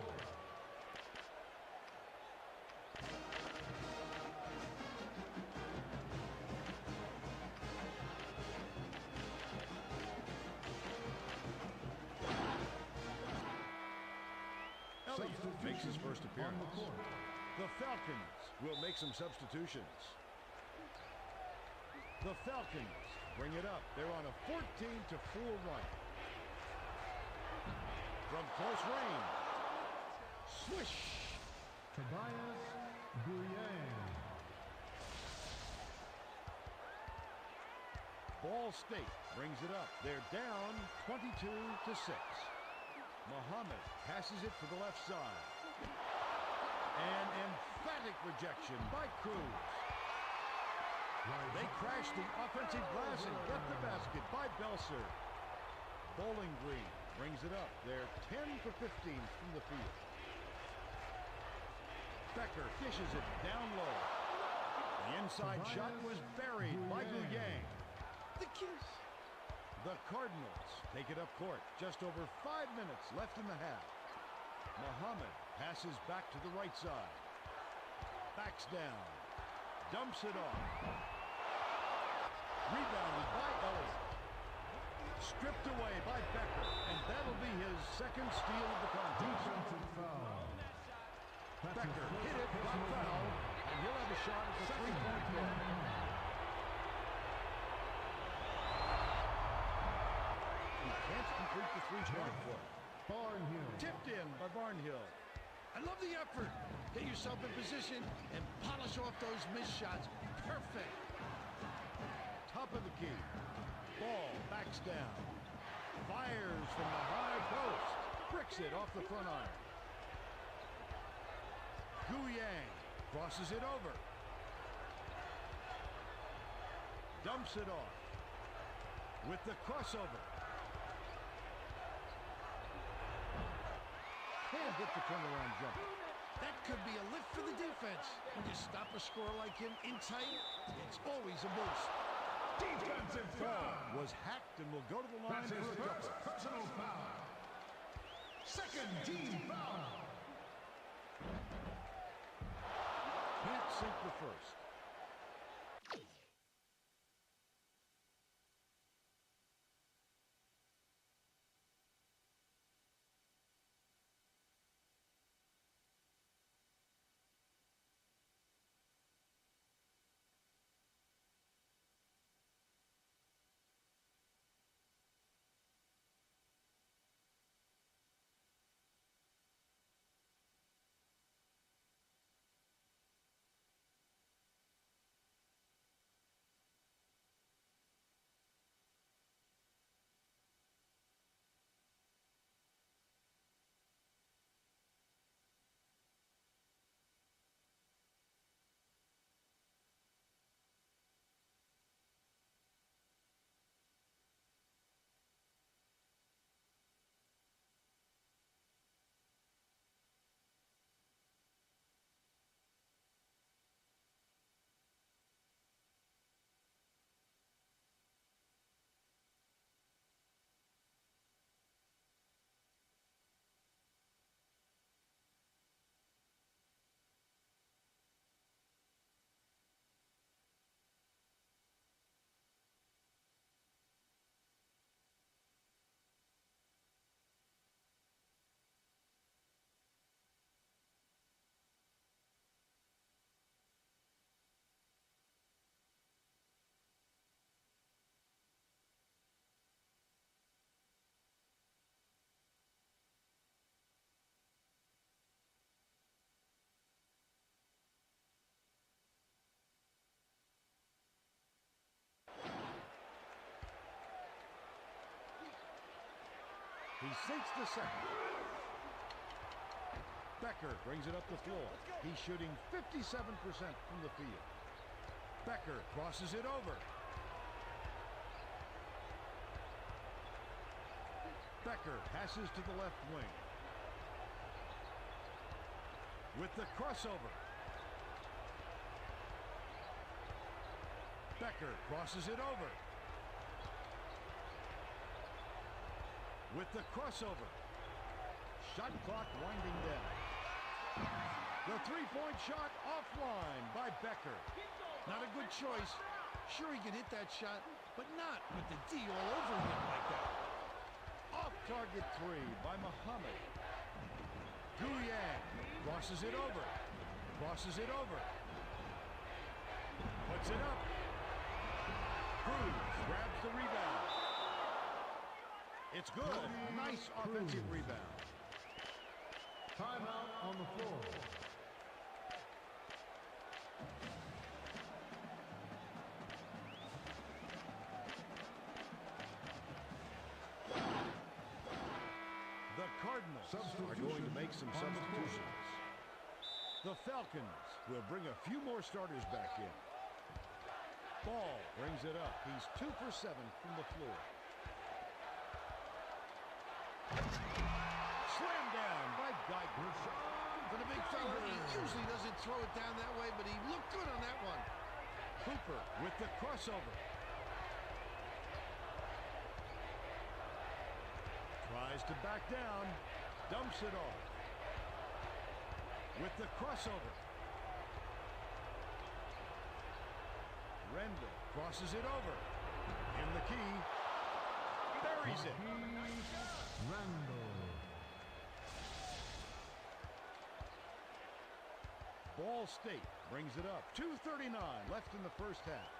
Elliott makes his first appearance. The Falcons will make some substitutions. The Falcons bring it up. They're on a 14-4 run. From close range. Swish. Tobias Guyang. Ball State brings it up. They're down 22-6. Muhammad passes it to the left side. An emphatic rejection by Cruz. They crash the offensive glass and get the basket by Belser. Bowling Green brings it up. They're 10 for 15 from the field. Becker dishes it down low. The inside shot was buried by Guyang. The kiss. The Cardinals take it up court. Just over 5 minutes left in the half. Muhammad passes back to the right side. Backs down. Dumps it off. Rebounded by Elliott. Stripped away by Becker. And that'll be his second steal of the contest. Defensive foul. Becker hit it, got fouled, and he'll have a shot at the three-point line. He can't complete the three-point play. Barnhill. Tipped in by Barnhill. I love the effort. Get yourself in position and polish off those missed shots. Perfect. Top of the key. Ball backs down. Fires from the high post. Bricks it off the front iron. Guyang crosses it over. Dumps it off. With the crossover. Can't hit the turnaround jumper. That could be a lift for the defense. When you stop a scorer like him in tight, it's always a boost. Defensive foul. Was hacked and will go to the line That's his for a first jumper. personal foul. Second team foul. Can't sink the first. He sinks the second. Becker brings it up the floor. He's shooting 57% from the field. Becker crosses it over. Becker passes to the left wing. With the crossover. Becker crosses it over. With the crossover. Shot clock winding down. The three-point shot offline by Becker. Not a good choice. Sure, he can hit that shot, but not with the D all over him like that. Off-target three by Muhammad. Guyang crosses it over. Crosses it over. Puts it up. Kross grabs the rebound. It's good. Nice offensive rebound. Timeout on the floor. The Cardinals are going to make some substitutions. The Falcons will bring a few more starters back in. Ball brings it up. He's 2 for 7 from the floor. Slam down by Geiger. For the big fella, he usually doesn't throw it down that way, but he looked good on that one. Hooper with the crossover. Tries to back down. Dumps it off. With the crossover. Randall crosses it over. In the key. Buries it. Randall. Ball State brings it up. 2:39 left in the first half.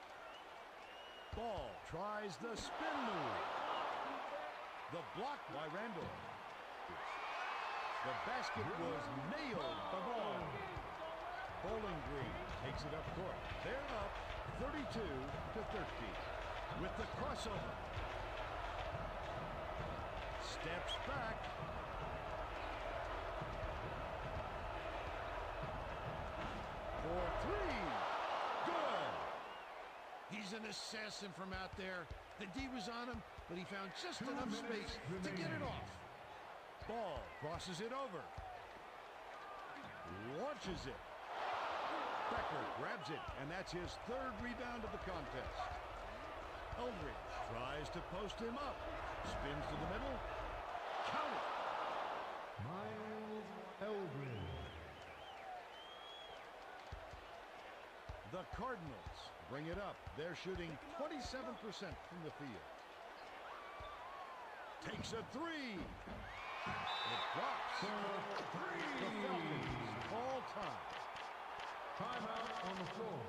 Ball tries the spin move. The block by Randall. The basket was nailed by Ball. Bowling Green takes it up court. They're up 32-13 with the crossover. Steps back. For three. Good. He's an assassin from out there. The D was on him, but he found just enough space to get it off. Ball crosses it over. Launches it. Becker grabs it, and that's his third rebound of the contest. Eldridge tries to post him up. Spins to the middle. Count it. Miles Eldridge. The Cardinals bring it up. They're shooting 27% from the field. Takes a three. It drops. The Falcons all time. Timeout on the floor.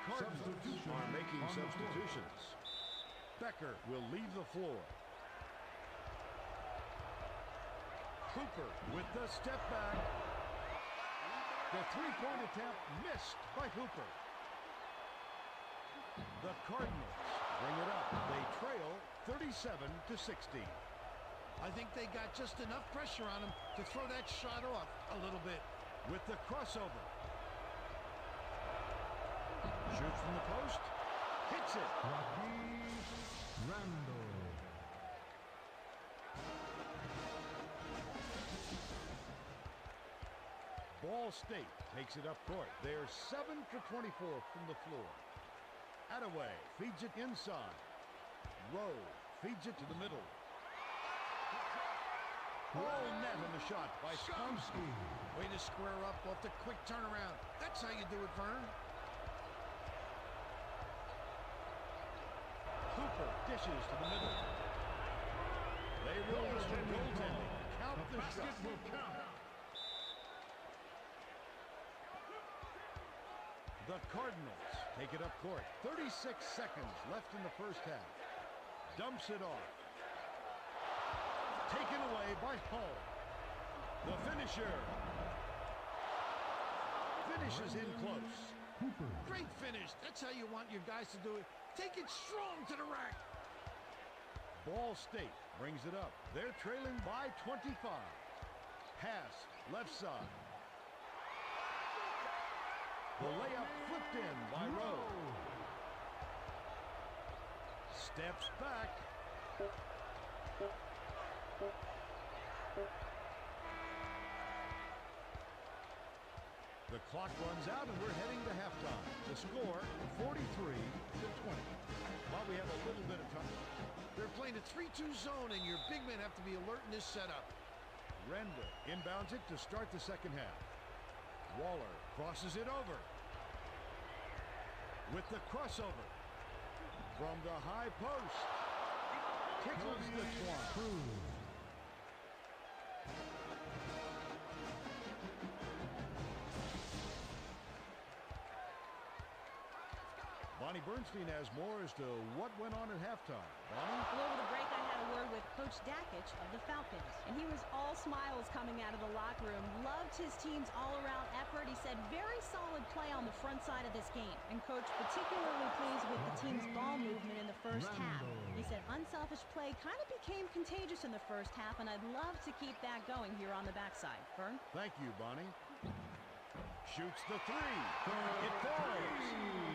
Cardinals are making substitutions. Becker will leave the floor. Cooper with the step back. The three-point attempt missed by Hooper. The Cardinals bring it up. They trail 37-16. I think they got just enough pressure on him to throw that shot off a little bit. With the crossover. Shoots from the post. Hits it. Randall. Ball State takes it up court. They're 7 for 24 from the floor. Attaway feeds it inside. Rowe feeds it to the middle. All net on the shot by Skomsky. Way to square up off the quick turnaround. That's how you do it, Vern. Cooper dishes to the middle. They rule for goaltending. Count the shot. Will count. The Cardinals take it up court. 36 seconds left in the first half. Dumps it off. Taken away by Hull. The finisher. Finishes in close. Great finish. That's how you want your guys to do it. Take it strong to the rack. Ball State brings it up. They're trailing by 25. Pass left side. The layup flipped in by Rowe. Steps back. The clock runs out and we're heading to halftime. The score, 43-20. While we have a little bit of time. They're playing a 3-2 zone, and your big men have to be alert in this setup. Renda inbounds it to start the second half. Waller crosses it over. With the crossover. From the high post. Tickles the twine. Bonnie Bernstein has more as to what went on at halftime. Bonnie? Well, over the break, I had a word with Coach Dakich of the Falcons, and he was all smiles coming out of the locker room. Loved his team's all-around effort. He said very solid play on the front side of this game, and Coach particularly pleased with the team's ball movement in the first half. He said unselfish play kind of became contagious in the first half, and I'd love to keep that going here on the backside. Vern? Thank you, Bonnie. Shoots the three. It falls.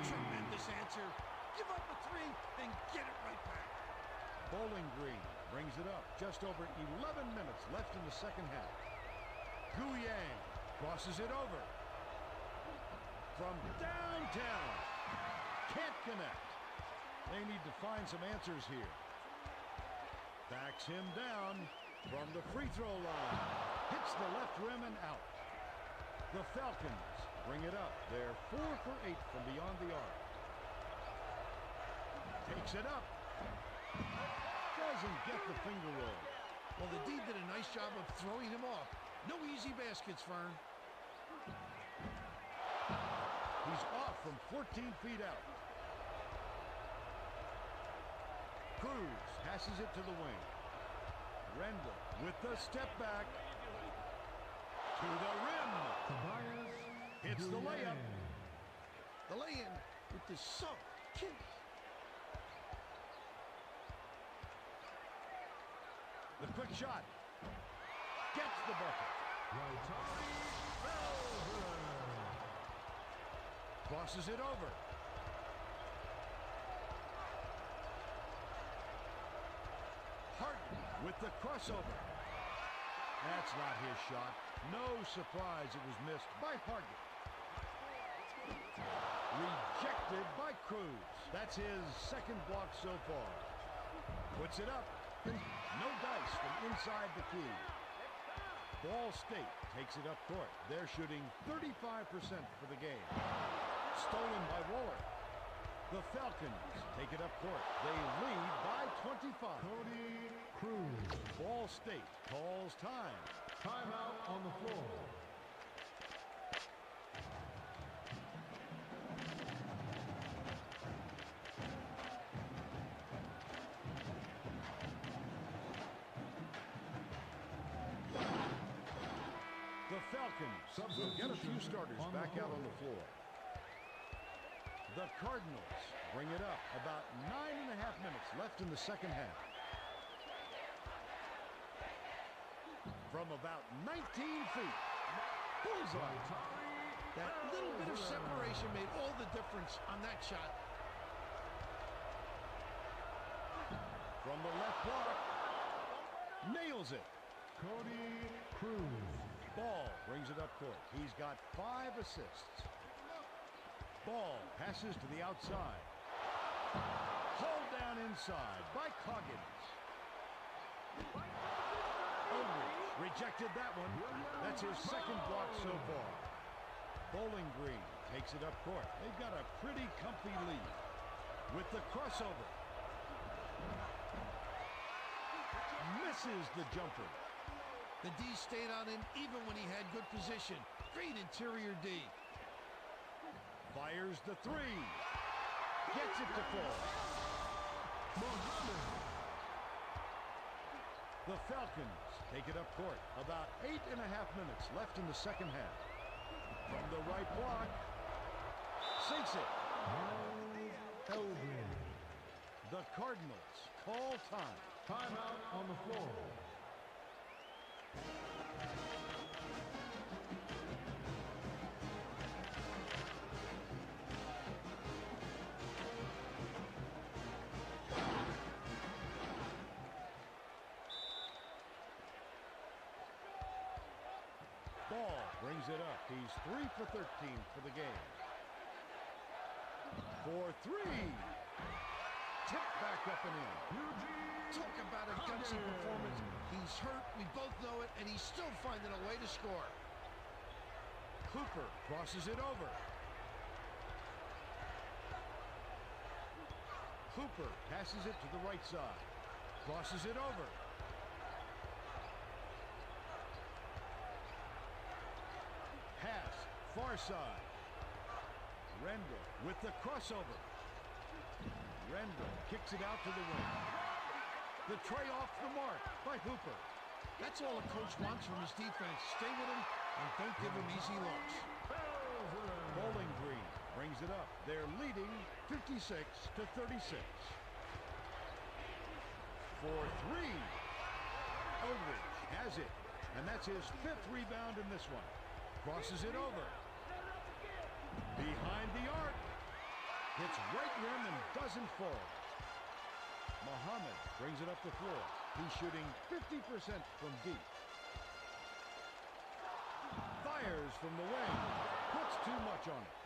Tremendous answer. Give up a three and get it right back. Bowling Green brings it up. Just over 11 minutes left in the second half. Guyang crosses it over. From downtown. Can't connect. They need to find some answers here. Backs him down from the free throw line. Hits the left rim and out. The Falcons bring it up. They're 4 for 8 from beyond the arc. Takes it up. Doesn't get the finger roll. Well, the D did a nice job of throwing him off. No easy baskets, Fern. He's off from 14 feet out. Cruz passes it to the wing. Renda with the step back. To the rim. Hits the layup. The lay-in with the sub kick. The quick shot. Gets the bucket. Crosses it over. Harden with the crossover. That's not his shot. No surprise it was missed by Harden. Rejected by Cruz. That's his second block so far. Puts it up. No dice from inside the key. Ball State takes it up court. They're shooting 35% for the game. Stolen by Waller. The Falcons take it up court. They lead by 25. Cody Cruz. Ball State calls time. Timeout on the floor. The Falcons will get a few starters back out on the floor. The Cardinals bring it up. About 9.5 minutes left in the second half. From about 19 feet. Bullseye. That little bit of separation made all the difference on that shot. From the left block. Nails it. Cody Cruz. Ball brings it up court. He's got 5 assists. Ball passes to the outside. Hauled down inside by Coggins. Aldridge rejected that one. That's his second block so far. Bowling Green takes it up court. They've got a pretty comfy lead. With the crossover. Misses the jumper. The D stayed on him even when he had good position. Great interior D. Fires the three. Gets it to fall. The Falcons take it up court. About 8.5 minutes left in the second half. From the right block. Sinks it. The Cardinals call time. Timeout on the floor. Ball brings it up. He's 3 for 13 for the game. For three. Tipped back up and in. Talk about a gutsy performance. He's hurt, we both know it, and he's still finding a way to score. Cooper crosses it over. Cooper passes it to the right side. Crosses it over. Pass, far side. Rendell with the crossover. Rendell kicks it out to the wing. The tray off the mark by Hooper. That's all a coach wants from his defense. Stay with him and don't give him easy looks. Bowling Green brings it up. They're leading 56 to 36. For three. Eldridge has it. And that's his 5th rebound in this one. Crosses it over. Behind the arc. Hits right rim and doesn't fall. Muhammad brings it up the floor. He's shooting 50% from deep. Fires from the wing. Puts too much on it.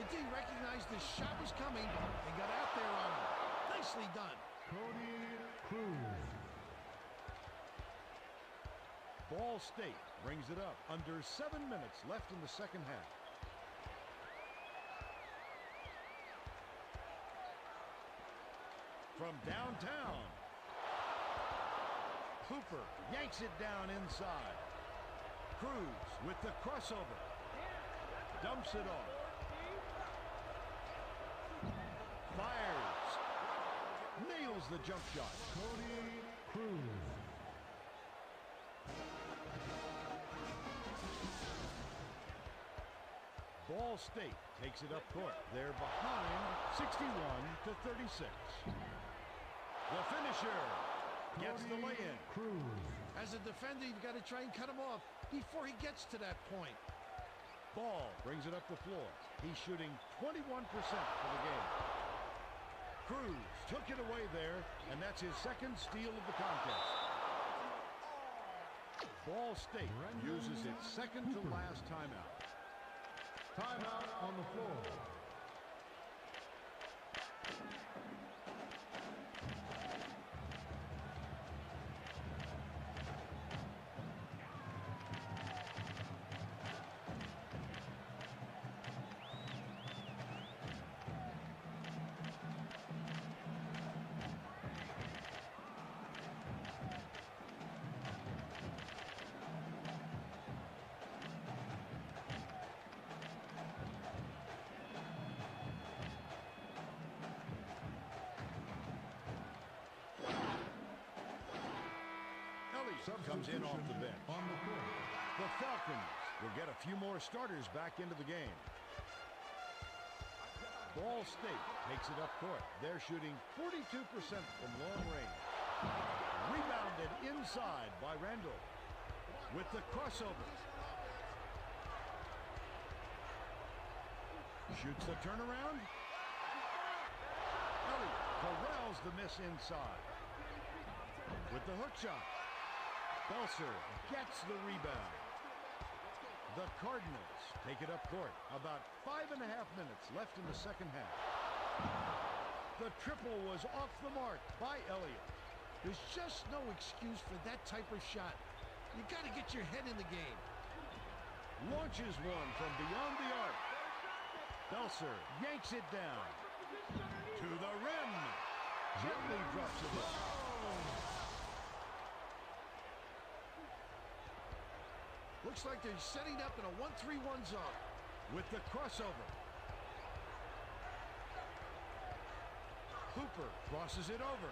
The D recognized the shot was coming and got out there on him. Nicely done. Cody Cruz. Ball State brings it up. Under 7 minutes left in the second half. From downtown. Cooper yanks it down inside. Cruz with the crossover. Dumps it off. Fires. Nails the jump shot. Cody Cruz. Ball State takes it up court. They're behind 61 to 36. The finisher gets the lay-in. Cruz. As a defender, you've got to try and cut him off before he gets to that point. Ball brings it up the floor. He's shooting 21% for the game. Cruz took it away there, and that's his 2nd steal of the contest. Ball State uses its 2nd to last timeout. Timeout on the floor. Comes in off the bench. On the court. The Falcons will get a few more starters back into the game. Ball State takes it up court. They're shooting 42% from long range. Rebounded inside by Randall with the crossover. Shoots the turnaround. Elliott corrals the miss inside with the hook shot. Belser gets the rebound. The Cardinals take it up court. About 5.5 minutes left in the second half. The triple was off the mark by Elliott. There's just no excuse for that type of shot. You got to get your head in the game. Launches one from beyond the arc. Belser yanks it down. To the rim. gently drops it in. Looks like they're setting up in a 1-3-1 zone. With the crossover. Hooper crosses it over.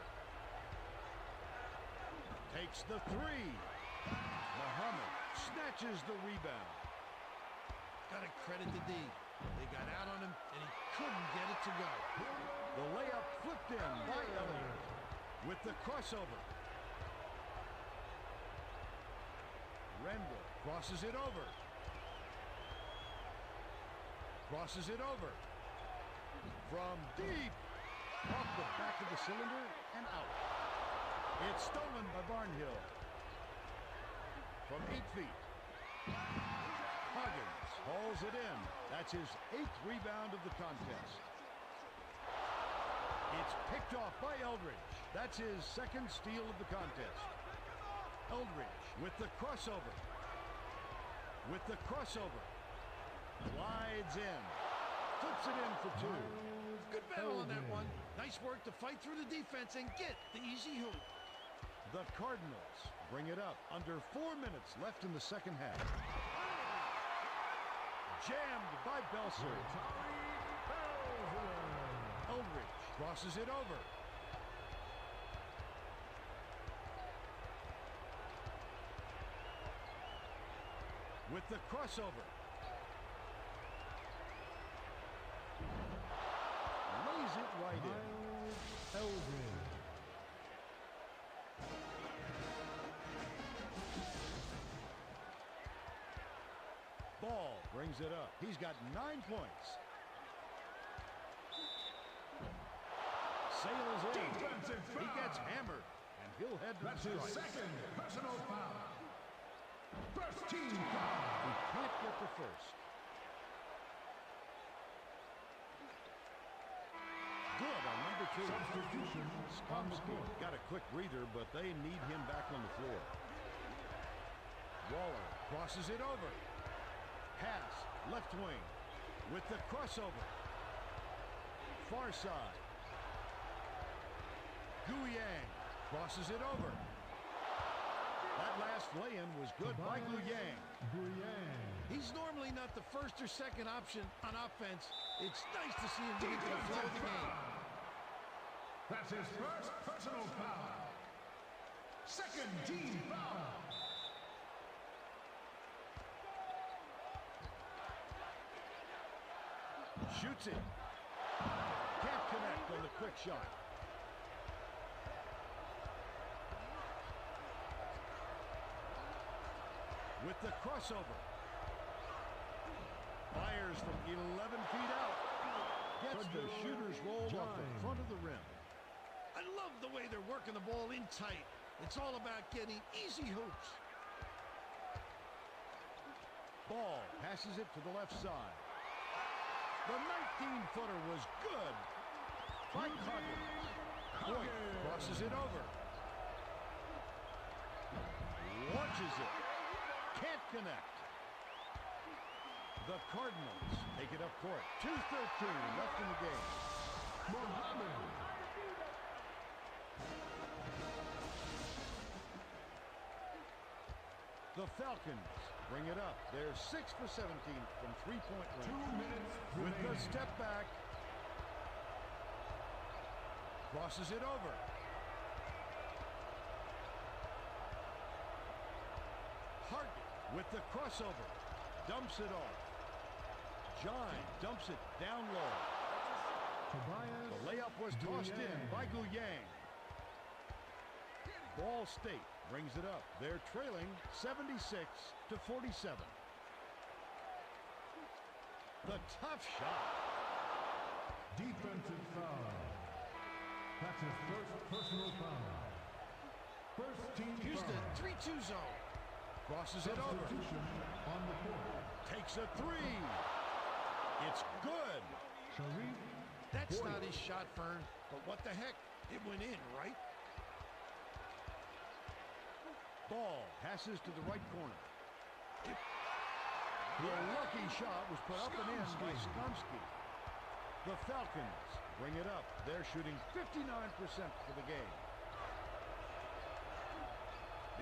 Takes the three. Muhammad snatches the rebound. Got to credit the D. They got out on him, and he couldn't get it to go. The layup flipped in by Elliott. With the crossover. Rendell crosses it over. Crosses it over. From deep. Off the back of the cylinder and out. It's stolen by Barnhill. From 8 feet. Huggins hauls it in. That's his 8th rebound of the contest. It's picked off by Eldridge. That's his 2nd steal of the contest. Eldridge with the crossover. With the crossover. Glides in. Flips it in for 2. Good battle on that one. Nice work to fight through the defense and get the easy hoop. The Cardinals bring it up. Under 4 minutes left in the second half. Jammed by Belser. Eldridge crosses it over. With the crossover. Lays it right in. Eldridge. Ball brings it up. He's got 9 points. Sails in. He gets hammered, and he'll head to That's the his strike. 2nd personal foul. First team foul. He can't get the first. Good on number 2. Substitution on the Skomsky court. got a quick breather, but they need him back on the floor. Waller crosses it over. Pass, left wing. With the crossover. Far side. Guyang crosses it over. That last lay-in was good by Guyang. He's normally not the first or second option on offense. It's nice to see him get into the flow of the game. That's his first personal foul. 2nd team foul. Shoots it. Can't connect on the quick shot. With the crossover. Fires from 11 feet out. Gets the shooter's roll off the front of the rim. I love the way they're working the ball in tight. It's all about getting easy hoops. Ball passes it to the left side. The 19-footer was good by Huggins. Boyd crosses it over. Launches it. Can't connect. The Cardinals take it up court. 2:13 left in the game. Muhammad. The Falcons bring it up. They're 6 for 17 from 3-point 2 range. minutes With the remaining. step back. Crosses it over. Harden with the crossover. Dumps it off. John dumps it down low. The layup was tossed in by Guyang. Ball State brings it up. They're trailing 76 to 47. The tough shot. Defensive foul. That's his first personal foul. First team Here's the foul. 3-2 zone. Crosses it over. Substitution on the court. Takes a three. It's good. Sharif. That's Boyd. not his shot, Fern. But what the heck? It went in, right? Ball passes to the right corner. The lucky shot was put up and in by Skomsky. The Falcons bring it up. They're shooting 59% for the game.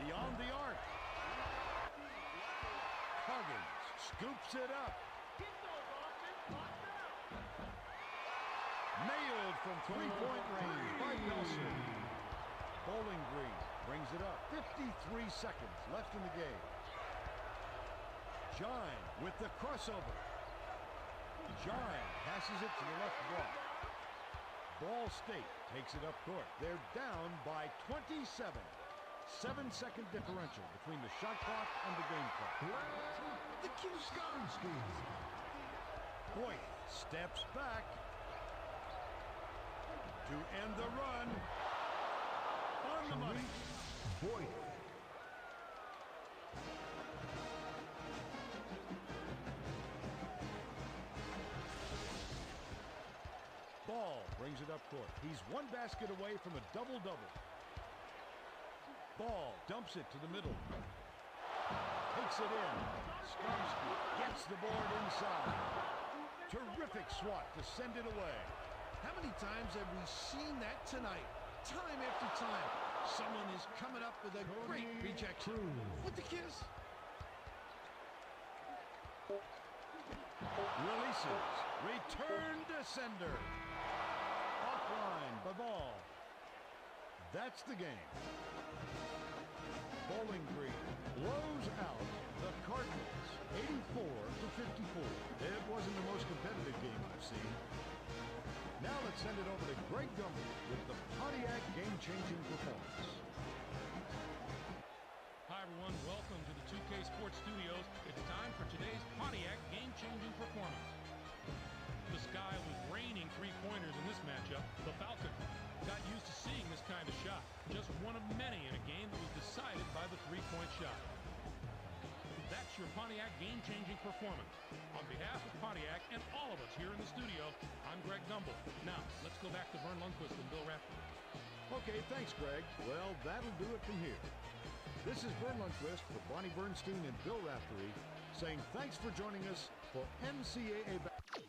Beyond the arc. Huggins scoops it up. Nailed from three-point range by Nelson. Bowling Green brings it up. 53 seconds left in the game. Gine with the crossover. Gine passes it to the left block. Ball State takes it up court. They're down by 27. 7-second differential between the shot clock and the game clock. The King's scoring skills. Boyd steps back to end the run. On the money. Boyd. Ball brings it up court. He's one basket away from a double-double. Ball dumps it to the middle. Takes it in. Skomsky gets the board inside. Terrific swat to send it away. How many times have we seen that tonight? Time after time. Someone is coming up with a great rejection. With the kiss. Releases. Return to sender. Offline by Ball. That's the game. Bowling Green blows out the Cardinals 84-54. It wasn't the most competitive game I've seen. Now let's send it over to Greg Gumbel with the Pontiac game-changing performance. Hi, everyone. Welcome to the 2K Sports Studios. It's time for today's Pontiac game-changing performance. The sky was raining three-pointers in this matchup. The Falcons got used to seeing this kind of shot. Just one of many in a game that was decided by the three-point shot. That's your Pontiac game-changing performance. On behalf of Pontiac and all of us here in the studio, I'm Greg Gumbel. Now, let's go back to Vern Lundquist and Bill Raftery. Okay, thanks, Greg. Well, that'll do it from here. This is Vern Lundquist for Bonnie Bernstein and Bill Raftery saying thanks for joining us for NCAA basketball.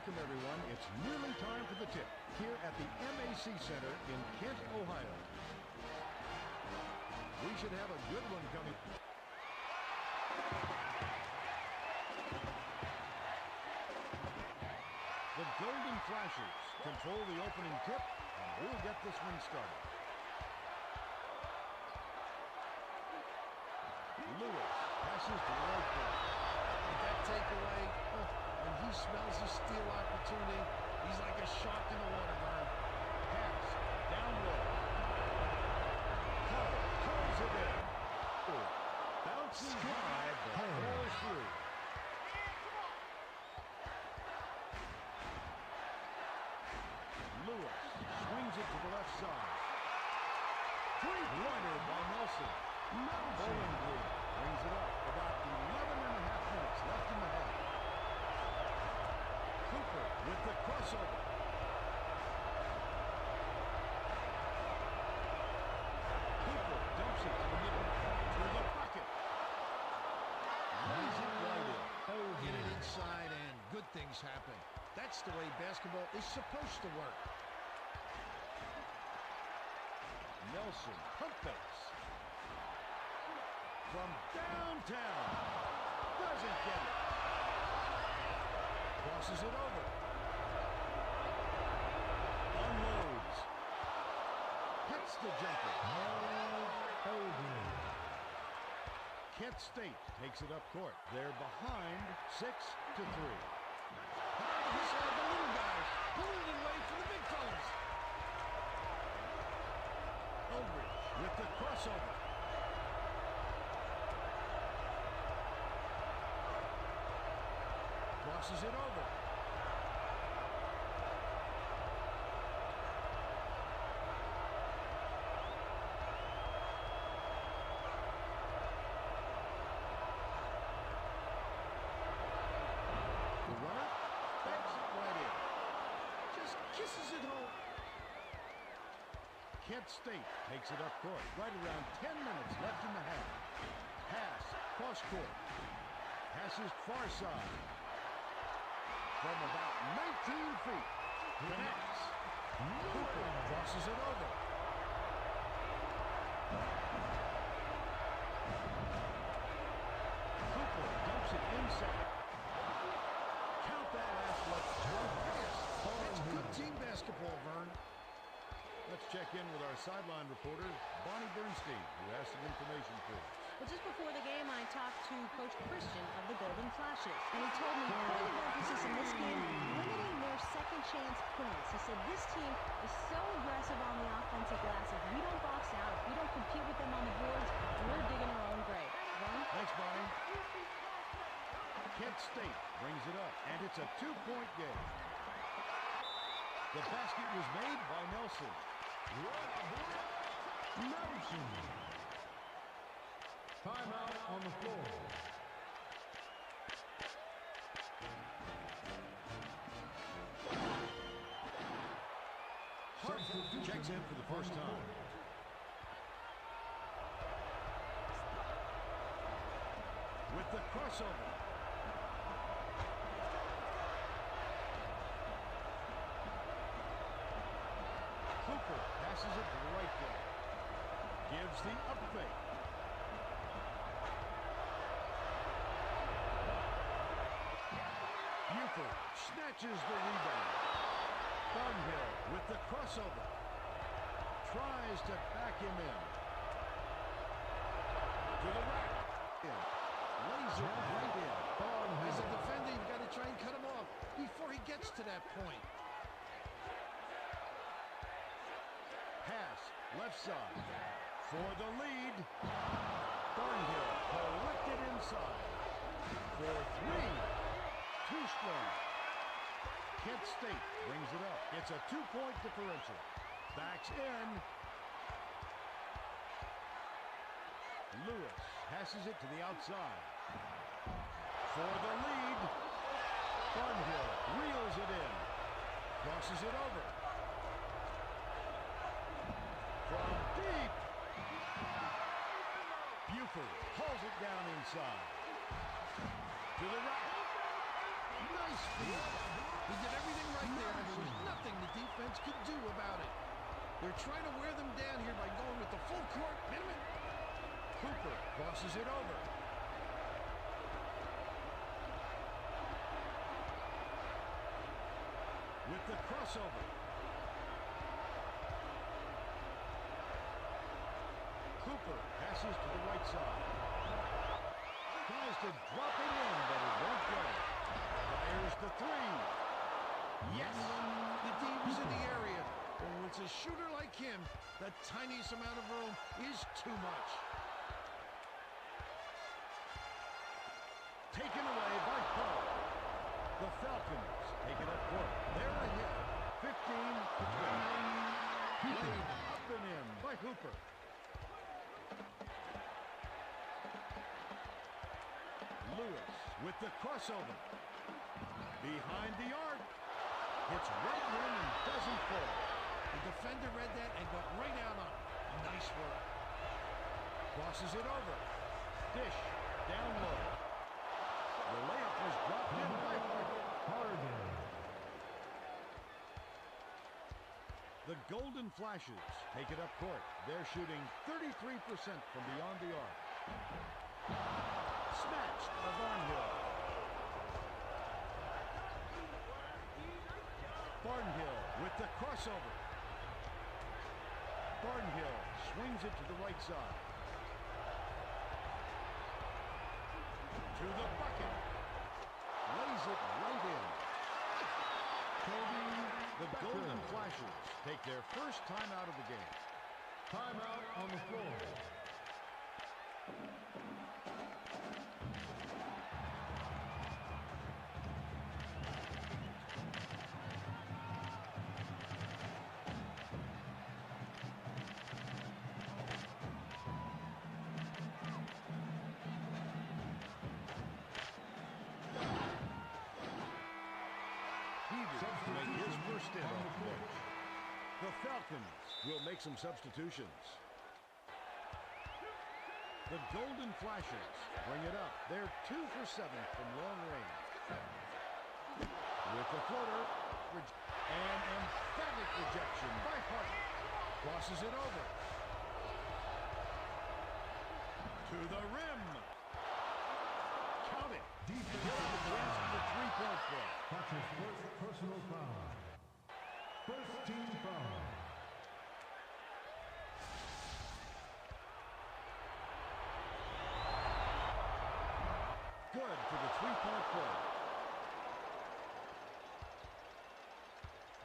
Welcome, everyone. It's nearly time for the tip here at the MAC Center in Kent, Ohio. We should have a good one coming. The Golden Flashers control the opening tip, and we'll get this one started. Lewis passes to the right back. With that takeaway, and he smells a steal opportunity, he's like a shark in the water, Vern. Pass down low. Hull curls it in. Bounces high, but falls through. Lewis swings it to the left side. Three-pointer by Nelson. Bowling Green brings it up. About 11 and a half minutes left in the half. Cooper with the crossover. Cooper dumps it to the middle. Through the pocket. Lays it right in. Get it inside and good things happen. That's the way basketball is supposed to work. Nelson pump fakes. From downtown. Doesn't get it. Crosses it over. Unloads. Hits the jumper. Kent State takes it up court. They're behind 6-3. He's the little guys pulling it away from the big fellas. Eldridge with the crossover. Crosses it over. The runner banks it right in. Just kisses it home. Kent State takes it up court. Right around 10 minutes left in the half. Pass, cross court. Passes far side. From about 19 feet. Connects. Cooper crosses it over. Cooper dumps it inside. Count that athletic pass. It's good team basketball, Vern. Let's check in with our sideline reporter, Bonnie Bernstein, who has some information for us. Well, just before the game, I talked to Coach Christian of the Golden Flashes, and he told me point of emphasis in this game, limiting their second chance points. He said this team is so aggressive on the offensive glass. If we don't box out, if we don't compete with them on the boards, we're digging our own grave. Vern? Thanks, Bonnie. Kent State brings it up, and it's a two-point game. The basket was made by Nelson. Nelson. Timeout on the floor. Hart checks in for the first time. With the crossover. Cooper passes it to the right foot. Gives the up fake. Buford snatches the rebound. Thornhill with the crossover. Tries to back him in. To the rack. Lays it right in. As a defender, you've got to try and cut him off before he gets to that point. Pass left side. For the lead. Thornhill collected inside. For three. Too strong. Kent State brings it up. It's a two-point differential. Backs in. Lewis passes it to the outside. For the lead. Thornhill reels it in. Crosses it over. From deep. Buford hauls it down inside. To the rack. Nice feed. He did everything right there, and there was nothing the defense could do about it. They're trying to wear them down here by going with the full court minimum. Cooper crosses it over. With the crossover. Cooper passes to the right side. Tries to drop it in, but it won't go. Fires the three. Yes! The D was in the area. But when it's a shooter like him, the tiniest amount of room is too much. Taken away by Kross. The Falcons take it up court. They're ahead, 15-12. Laid up and in by Hooper. Lewis with the crossover. Behind the arc. Hits right in and doesn't fall. The defender read that and got right out on it. Nice work. Crosses it over. Dish down low. The layup was dropped in by Harden. The Golden Flashes take it up court. They're shooting 33% from beyond the arc. Snatched by Barnhill. Barnhill with the crossover. Barnhill swings it to the right side. To the bucket. Lays it right in. The Golden Flashes take their first time out of the game. Timeout on the floor. To make his first stint off the bench. The Falcons will make some substitutions. The Golden Flashes bring it up. They're 2 for 7 from long range. With the floater, an emphatic rejection by Hart. Crosses it over. To the rim. Count it. Defense. He'll have a chance for the three-point play. That's his first personal foul. First team foul. Good for the three-point play.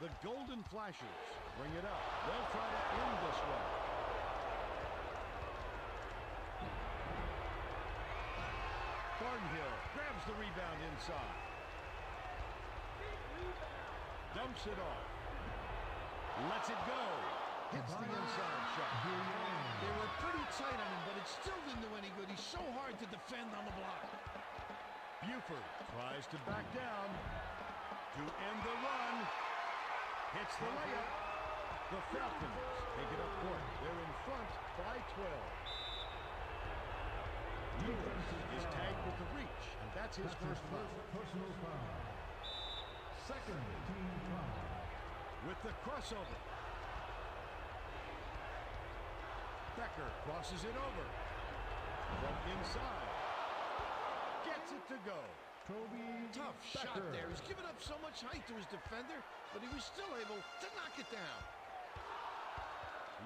The Golden Flashes bring it up. They'll try to end this one. Barnhill grabs the rebound inside. Dumps it off. Lets it go. Hits the inside shot. They were pretty tight on him, but it still didn't do any good. He's so hard to defend on the block. Buford tries to back down to end the run. Hits the layup. The Falcons take it up court. They're in front by 12. Lewis is tagged with the reach, and that's his first foul. Personal foul. Second team foul. With the crossover. Becker crosses it over. From inside. Gets it to go. Tough shot there. He's given up so much height to his defender, but he was still able to knock it down.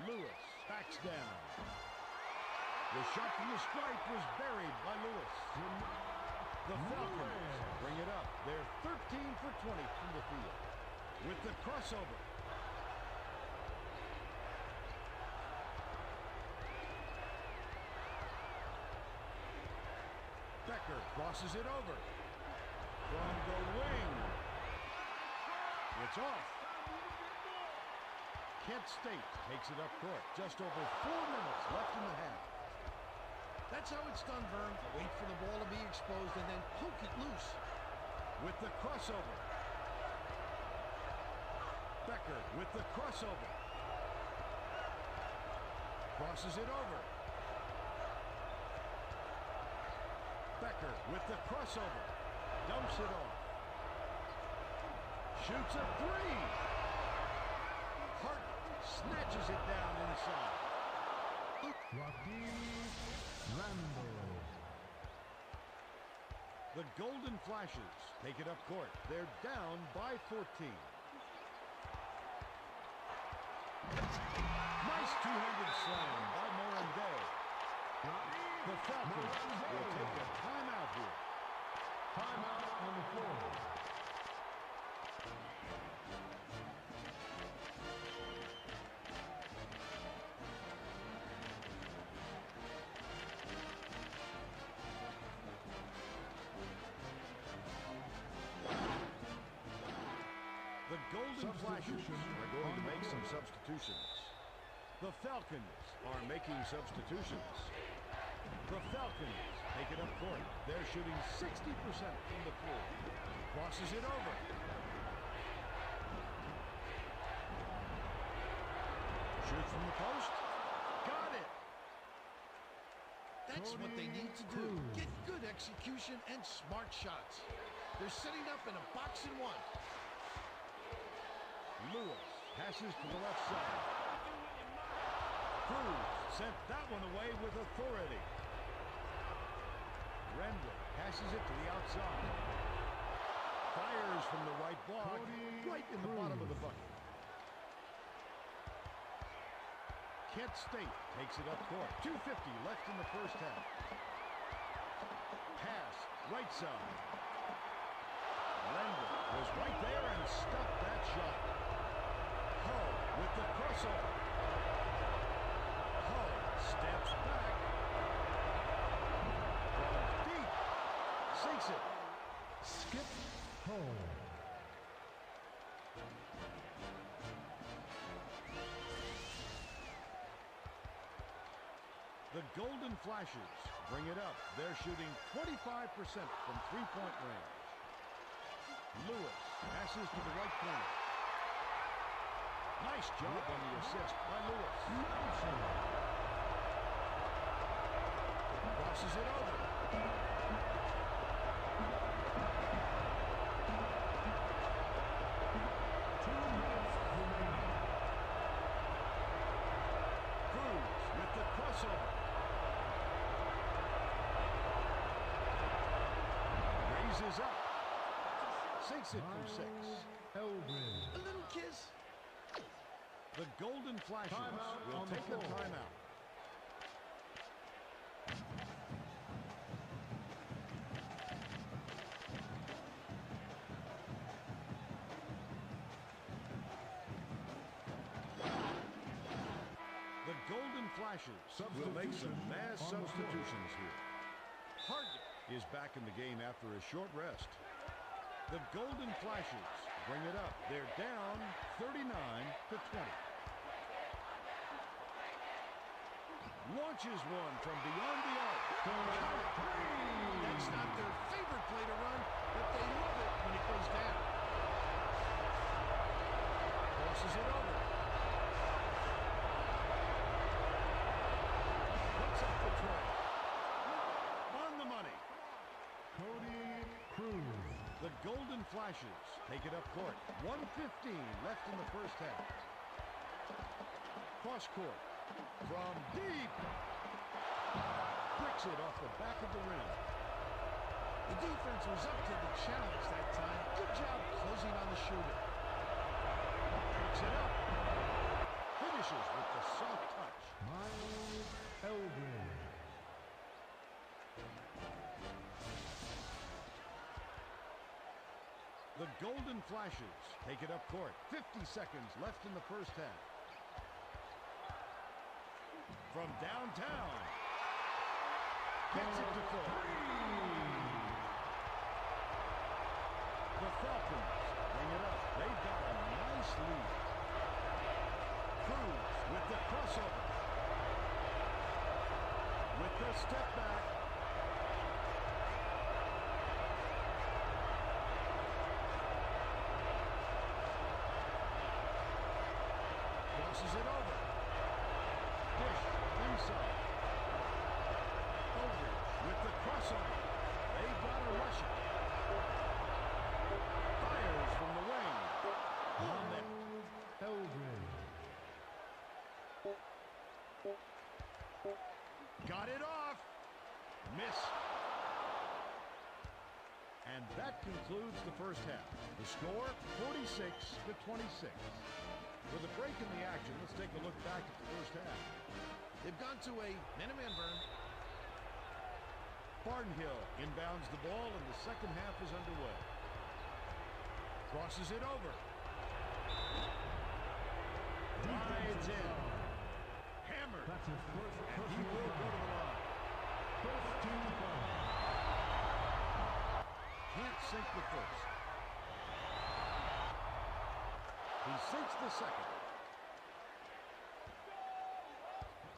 Lewis backs down. The shot from the stripe was buried by Lewis. The Falcons bring it up. They're 13 for 20 from the field. With the crossover. Becker crosses it over. From the wing. It's off. Kent State takes it up court. Just over 4 minutes left in the half. That's how it's done, Vern. Wait for the ball to be exposed and then poke it loose. With the crossover. Becker with the crossover. Crosses it over. Becker with the crossover. Dumps it off. Shoots a three. Hart snatches it down inside. Joaquin Randall. The Golden Flashes take it up court. They're down by 14. Nice two-handed slam by Morandé. The Falcons will take a timeout here. Timeout on the floor. The Golden Flashes are going to make some substitutions. The Falcons are making substitutions. The Falcons take it up court. They're shooting 60% from the floor. Crosses it over. Shoots from the post. Got it. That's what they need to do. Get good execution and smart shots. They're setting up in a box and one. Lewis passes to the left side. Kross sent that one away with authority. Randall passes it to the outside. Fires from the right block, right in the bottom of the bucket. Kent State takes it up court. 2:50 left in the first half. Pass, right side. Randall was right there and stopped that shot. Hull with the crossover. Hull steps back. From deep. Sinks it. Skip Hull. The Golden Flashes bring it up. They're shooting 25% from three-point range. Lewis passes to the right corner. Nice job on the assist by Lewis. Crosses it over. 2 minutes remaining. Kross with the crossover. Raises up. Sinks it for 6. Eldred. A little kiss. The Golden Flashes Timeout will on the take a floor. timeout. The Golden Flashes will make some mass on the floor. substitutions here. Hart is back in the game after a short rest. The Golden Flashes bring it up. They're down 39-20. Launches one from beyond the arc. That's not their favorite play to run, but they love it when it goes down. Crosses it over. Puts up the tray. On the money. Cody Cruz. The Golden Flashes take it up court. 1:15 left in the first half. Cross court. From deep. Bricks it off the back of the rim. The defense was up to the challenge that time. Good job closing on the shooter. Picks it up. Finishes with the soft touch. Miles Eldred. The Golden Flashes take it up court. 50 seconds left in the first half. From downtown. Gets it to full. The Falcons bring it up. They've got a nice lead. Kross with the crossover. With the step back. Crosses it over. Dish inside. Aldridge with the crossover. They've got to rush it. Fires from the wing. that concludes the first half. The score, 46-26. With a break in the action, let's take a look back at the first half. They've gone to a man-to-man burn. Barnhill inbounds the ball, and the second half is underway. Crosses it over. Rides in. Hammered. That's his first And he personal will go to the foul. line. First team foul. Can't sink the first. He sinks the second.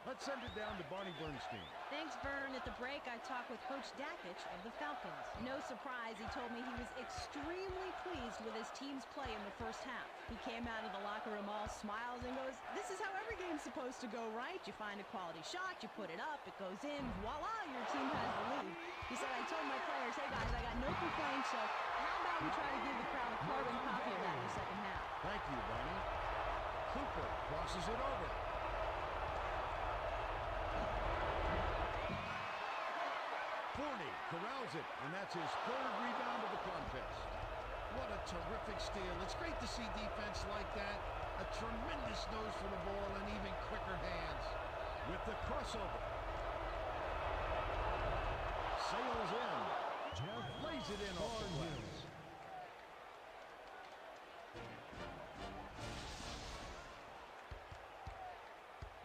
Let's send it down to Barney Bernstein. Thanks, Vern. At the break, I talked with Coach Dakich of the Falcons. No surprise, he told me he was extremely pleased with his team's play in the first half. He came out of the locker room all smiles and goes, "This is how every game's supposed to go, right? You find a quality shot, you put it up, it goes in, voila, your team has the lead." He said, "I told my players, hey guys, I got no complaints, so how about we try to give the crowd a carbon copy of that in the second half?" Thank you, Barney. Cooper crosses it over. Forney corrals it, and that's his third rebound of the contest. What a terrific steal. It's great to see defense like that. A tremendous nose for the ball and even quicker hands. With the crossover. Sails in. Jeff Lays it in off the glass.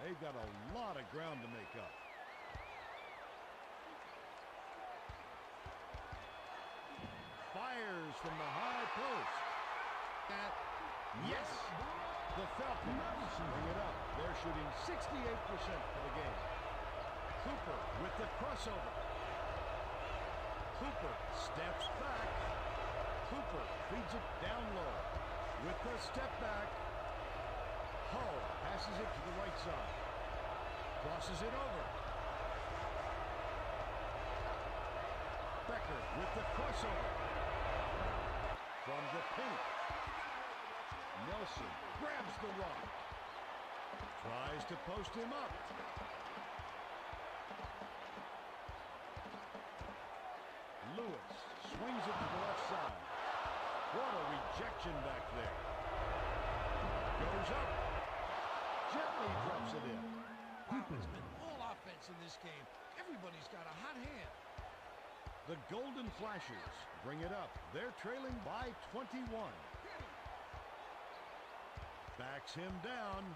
They've got a lot of ground to make up. Fires from the high post. Yes! The Falcons bring it up. They're shooting 68% for the game. Cooper with the crossover. Cooper steps back. Cooper feeds it down low. With the step back. Hull passes it to the right side. Crosses it over. Becker with the crossover. From the paint. Nelson grabs the rock. Tries to post him up. Lewis swings it to the left side. What a rejection back there. Goes up. Gently drops it in. Wow, it's been all offense in this game. Everybody's got a hot hand. The Golden Flashers bring it up. They're trailing by 21. Backs him down.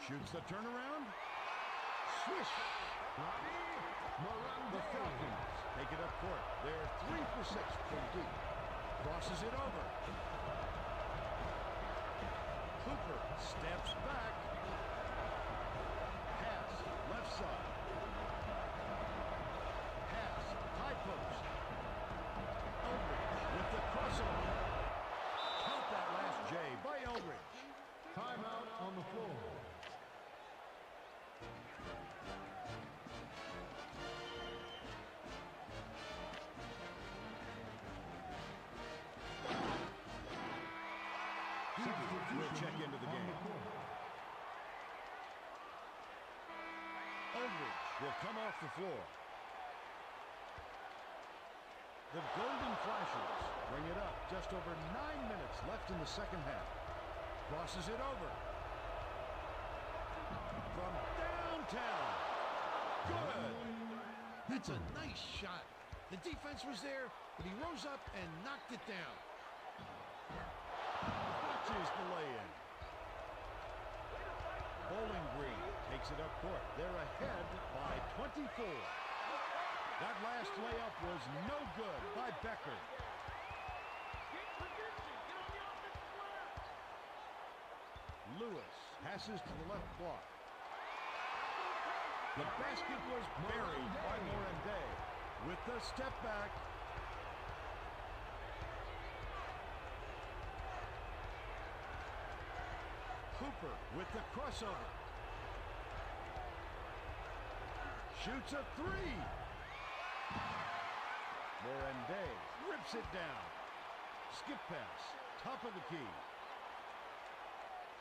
Shoots the turnaround. Swish. The Falcons take it up court. They're 3 for 6 from deep. Crosses it over. Cooper steps back. Pass left side. Pass high post. Eldridge with the crossover. Count that last J by Eldridge. Timeout on the floor. We'll check into the game. Eldridge will come off the floor. The Golden Flashers bring it up. Just over 9 minutes left in the second half. Crosses it over. From downtown. Good. That's a nice shot. The defense was there, but he rose up and knocked it down. Watches the lay-in. Bowling Green takes it up court. They're ahead by 24. That last layup was no good by Becker. Lewis passes to the left block. The basket was buried by Morandé with the step back. Cooper with the crossover. Shoots a three. Morandé rips it down. Skip pass, top of the key.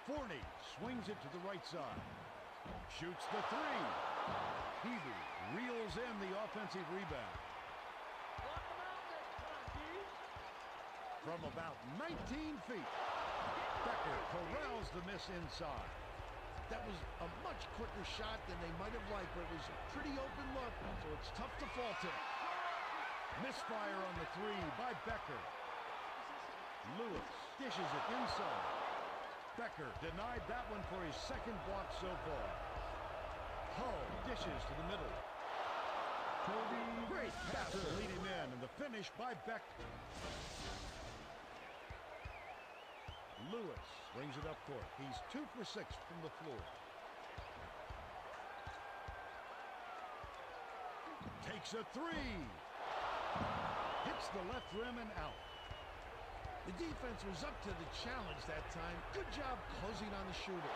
Forney swings it to the right side. Shoots the three. Heavey reels in the offensive rebound. from about 19 feet. Becker corrals the miss inside. That was a much quicker shot than they might have liked, but it was a pretty open look, so it's tough to fault him. Misfire on the three by Becker. Lewis dishes it inside. Becker denied that one for his second block so far. Hull dishes to the middle. Great pass to lead him in, and the finish by Becker. Lewis brings it up court. He's 2 for 6 from the floor. Takes a three. Hits the left rim and out. The defense was up to the challenge that time. Good job closing on the shooter.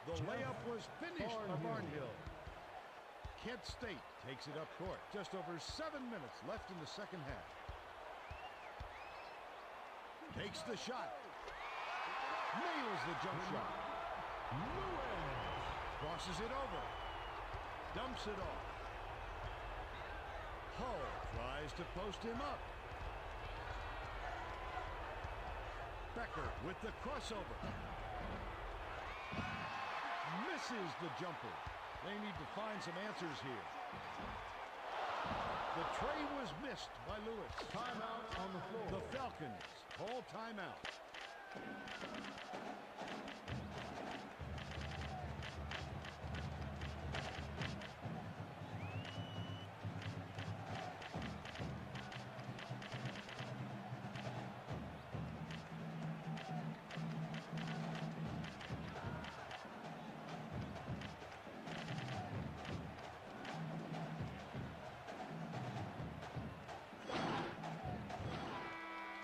The layup was finished by Barnhill. Kent State takes it up court. Just over 7 minutes left in the second half. Takes the shot. Nails the jump shot. Crosses it over. Dumps it off. Hull tries to post him up. Becker with the crossover. Misses the jumper. They need to find some answers here. The tray was missed by Lewis. Timeout on the floor. The Falcons call timeout.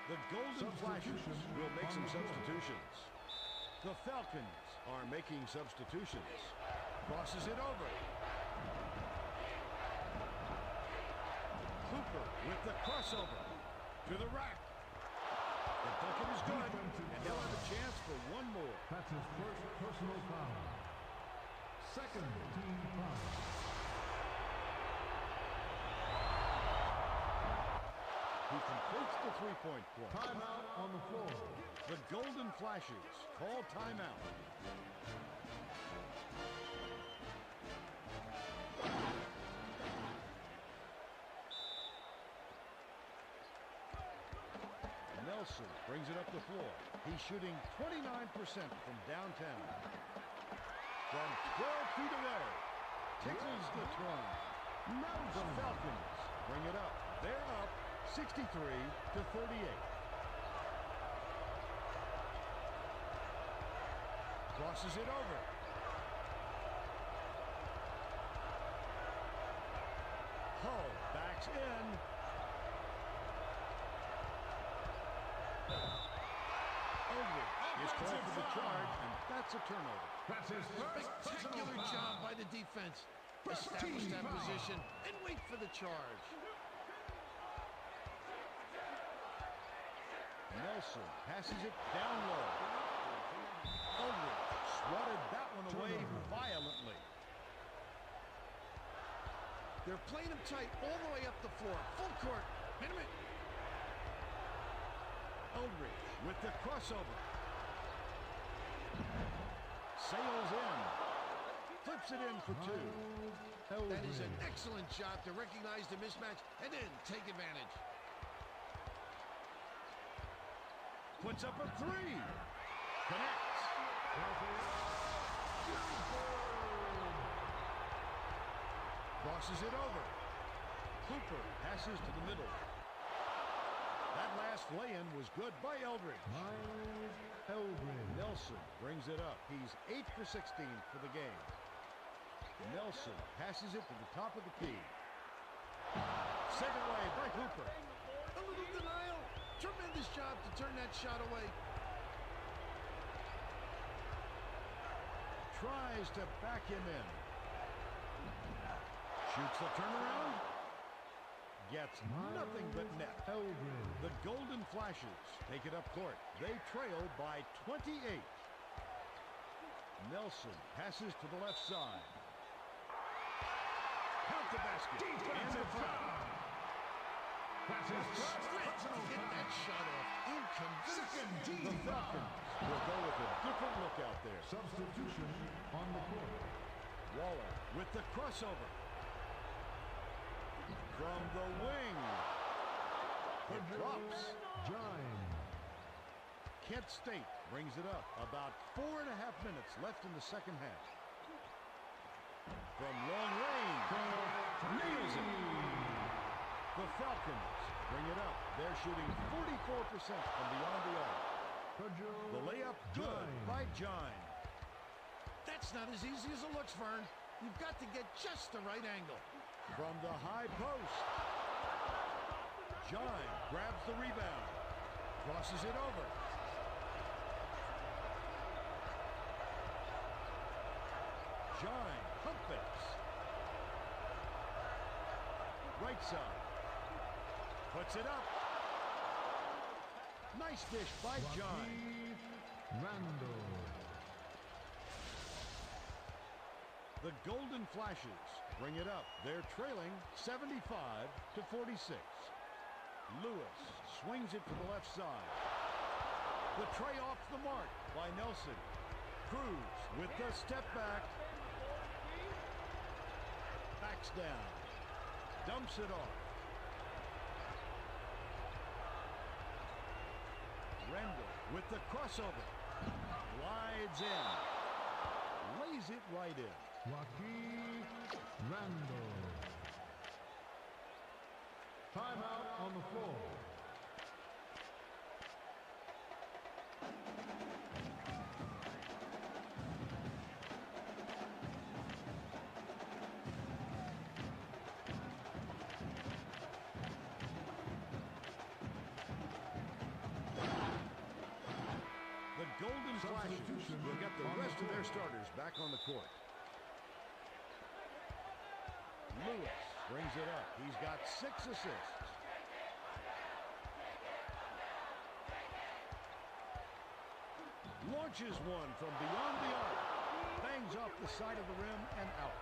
The Golden Flashes will make some substitutions. The Falcons are making substitutions. Crosses it over. Cooper with the crossover. To the rack. The bucket is good, and they'll have a chance for one more. That's his first personal foul. Second team foul. He completes the three-point play. Timeout on the floor. The Golden Flashes call timeout. Nelson brings it up the floor. He's shooting 29% from downtown. From 12 feet away. Tickles the twine. The Falcons bring it up. They're up 63 to 38. Crosses it over. Hull backs in. Aldridge is called for the charge, and that's a turnover. That's his first Spectacular job by the defense. Establish that position and wait for the charge. Nelson passes it down low. Aldridge swatted that one away violently. They're playing him tight all the way up the floor. Full court. Hit him. Aldridge with the crossover. Sails in. Flips it in for two. That is an excellent job to recognize the mismatch and then take advantage. Puts up a three. Connects. Crosses it over. Cooper passes to the middle. That last lay-in was good by Eldridge. Nelson brings it up. He's 8 for 16 for the game. Nelson passes it to the top of the key. Sent away by Cooper. A little denial. Tremendous job to turn that shot away. Tries to back him in. Shoots the turnaround. Gets nothing but net. The Golden Flashes take it up court. They trail by 28. Nelson passes to the left side. Count the basket. And the foul. That's his first to get that shot off. Inconvenient. The Falcons will go with a different look out there. Substitution on the court. Waller with the crossover. From the wing. It drops. Gine. Kent State brings it up. About 4.5 minutes left in the second half. From long range. Nails it. The Falcons bring it up. They're shooting 44% from beyond the arc. The layup good by Gine. That's not as easy as it looks, Vern. You've got to get just the right angle. From the high post. Gine grabs the rebound. Crosses it over. Gine pump fakes. Right side. Puts it up. Nice dish by Gine. Randall. The Golden Flashes bring it up. They're trailing 75-46. Lewis swings it to the left side. The tray off the mark by Nelson. Cruz with the step back. Backs down. Dumps it off. Rendell with the crossover. Glides in. Lays it right in. Joaquin Randall. Timeout on the floor. The Golden Flashes will get the rest of their starters back on the court. Lewis brings it up. He's got 6 assists. Launches one from beyond the arc. Bangs off the side of the rim and out.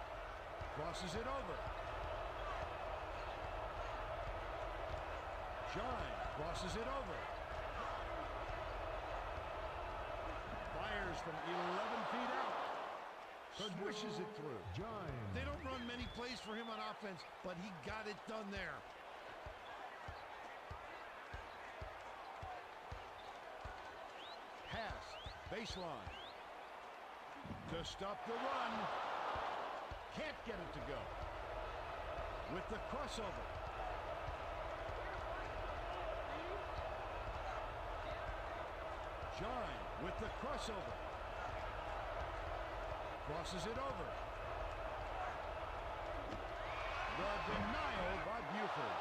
Crosses it over. Gine crosses it over. Fires from 11 feet out. Swishes it through. Gine. They don't run many plays for him on offense, but he got it done there. Pass. Baseline. To stop the run. Can't get it to go. With the crossover. Gine with the crossover. Crosses it over. The denial by Buford.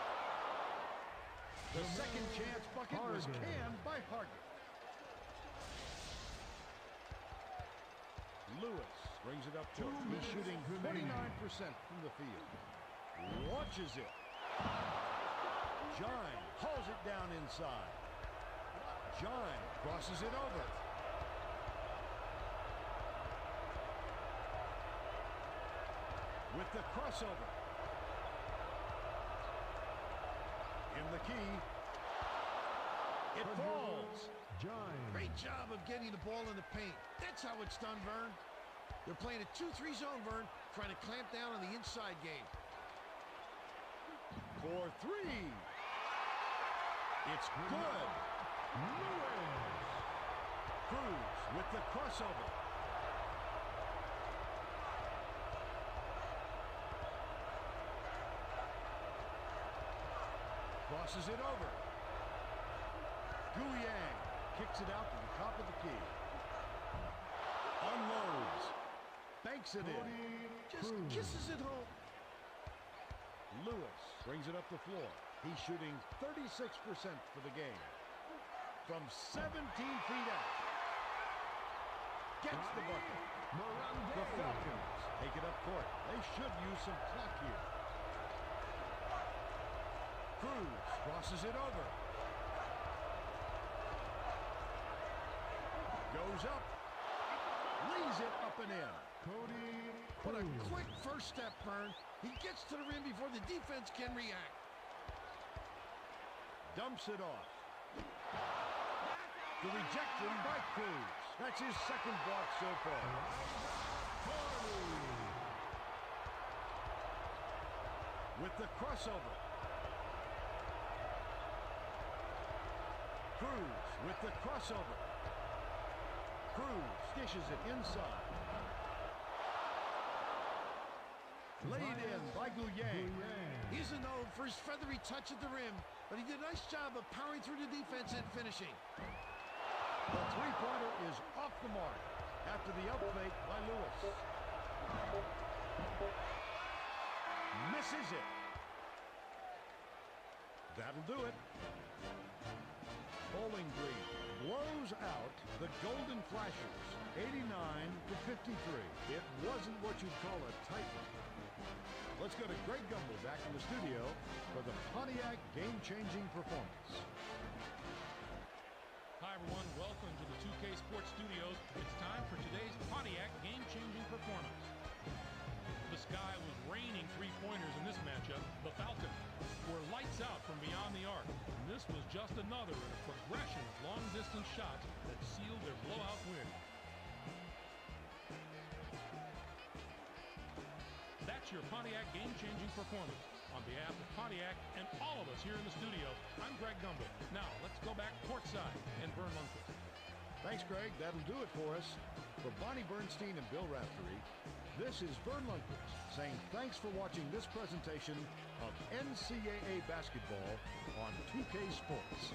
The second chance bucket was canned by Hargett. Lewis brings it up court. He's shooting 49% from the field. Launches it. Gine hauls it down inside. Gine crosses it over. With the crossover. In the key. It falls. Gine. Great job of getting the ball in the paint. That's how it's done, Vern. They're playing a 2-3 zone, Vern, trying to clamp down on the inside game. For 3. It's good. Lewis. Cruz with the crossover. Crosses it over. Guyang kicks it out to the top of the key. Unloads. Banks it in. Just kisses it home. Lewis brings it up the floor. He's shooting 36% for the game. From 17 feet out. Gets the bucket. The Falcons take it up court. They should use some clock here. Cruz crosses it over. Goes up. Lays it up and in. What a quick first step, Vern. He gets to the rim before the defense can react. Dumps it off. The rejection by Kross. That's his second block so far. With the crossover. Kross with the crossover. Kross dishes it inside. Laid in by Gouillet. He's known for his feathery touch at the rim, but he did a nice job of powering through the defense and finishing. The three-pointer is off the mark after the up fake by Lewis. Misses it. That'll do it. Bowling Green blows out the Golden Flashers, 89-53. It wasn't what you'd call a tight one. Let's go to Greg Gumbel back in the studio for the Pontiac game-changing performance. Hi, everyone. Welcome to the 2K Sports Studios. It's time for today's Pontiac game-changing performance. The sky was raining three-pointers in this matchup. The Falcons were lights out from beyond the arc. And this was just another in a progression of long-distance shots that sealed their blowout win. That's your Pontiac game-changing performance. On behalf of Pontiac and all of us here in the studio, I'm Greg Gumbel. Now, let's go back courtside and Vern Lundquist. Thanks, Greg. That'll do it for us. For Bonnie Bernstein and Bill Raftery, this is Vern Lundquist saying thanks for watching this presentation of NCAA basketball on 2K Sports.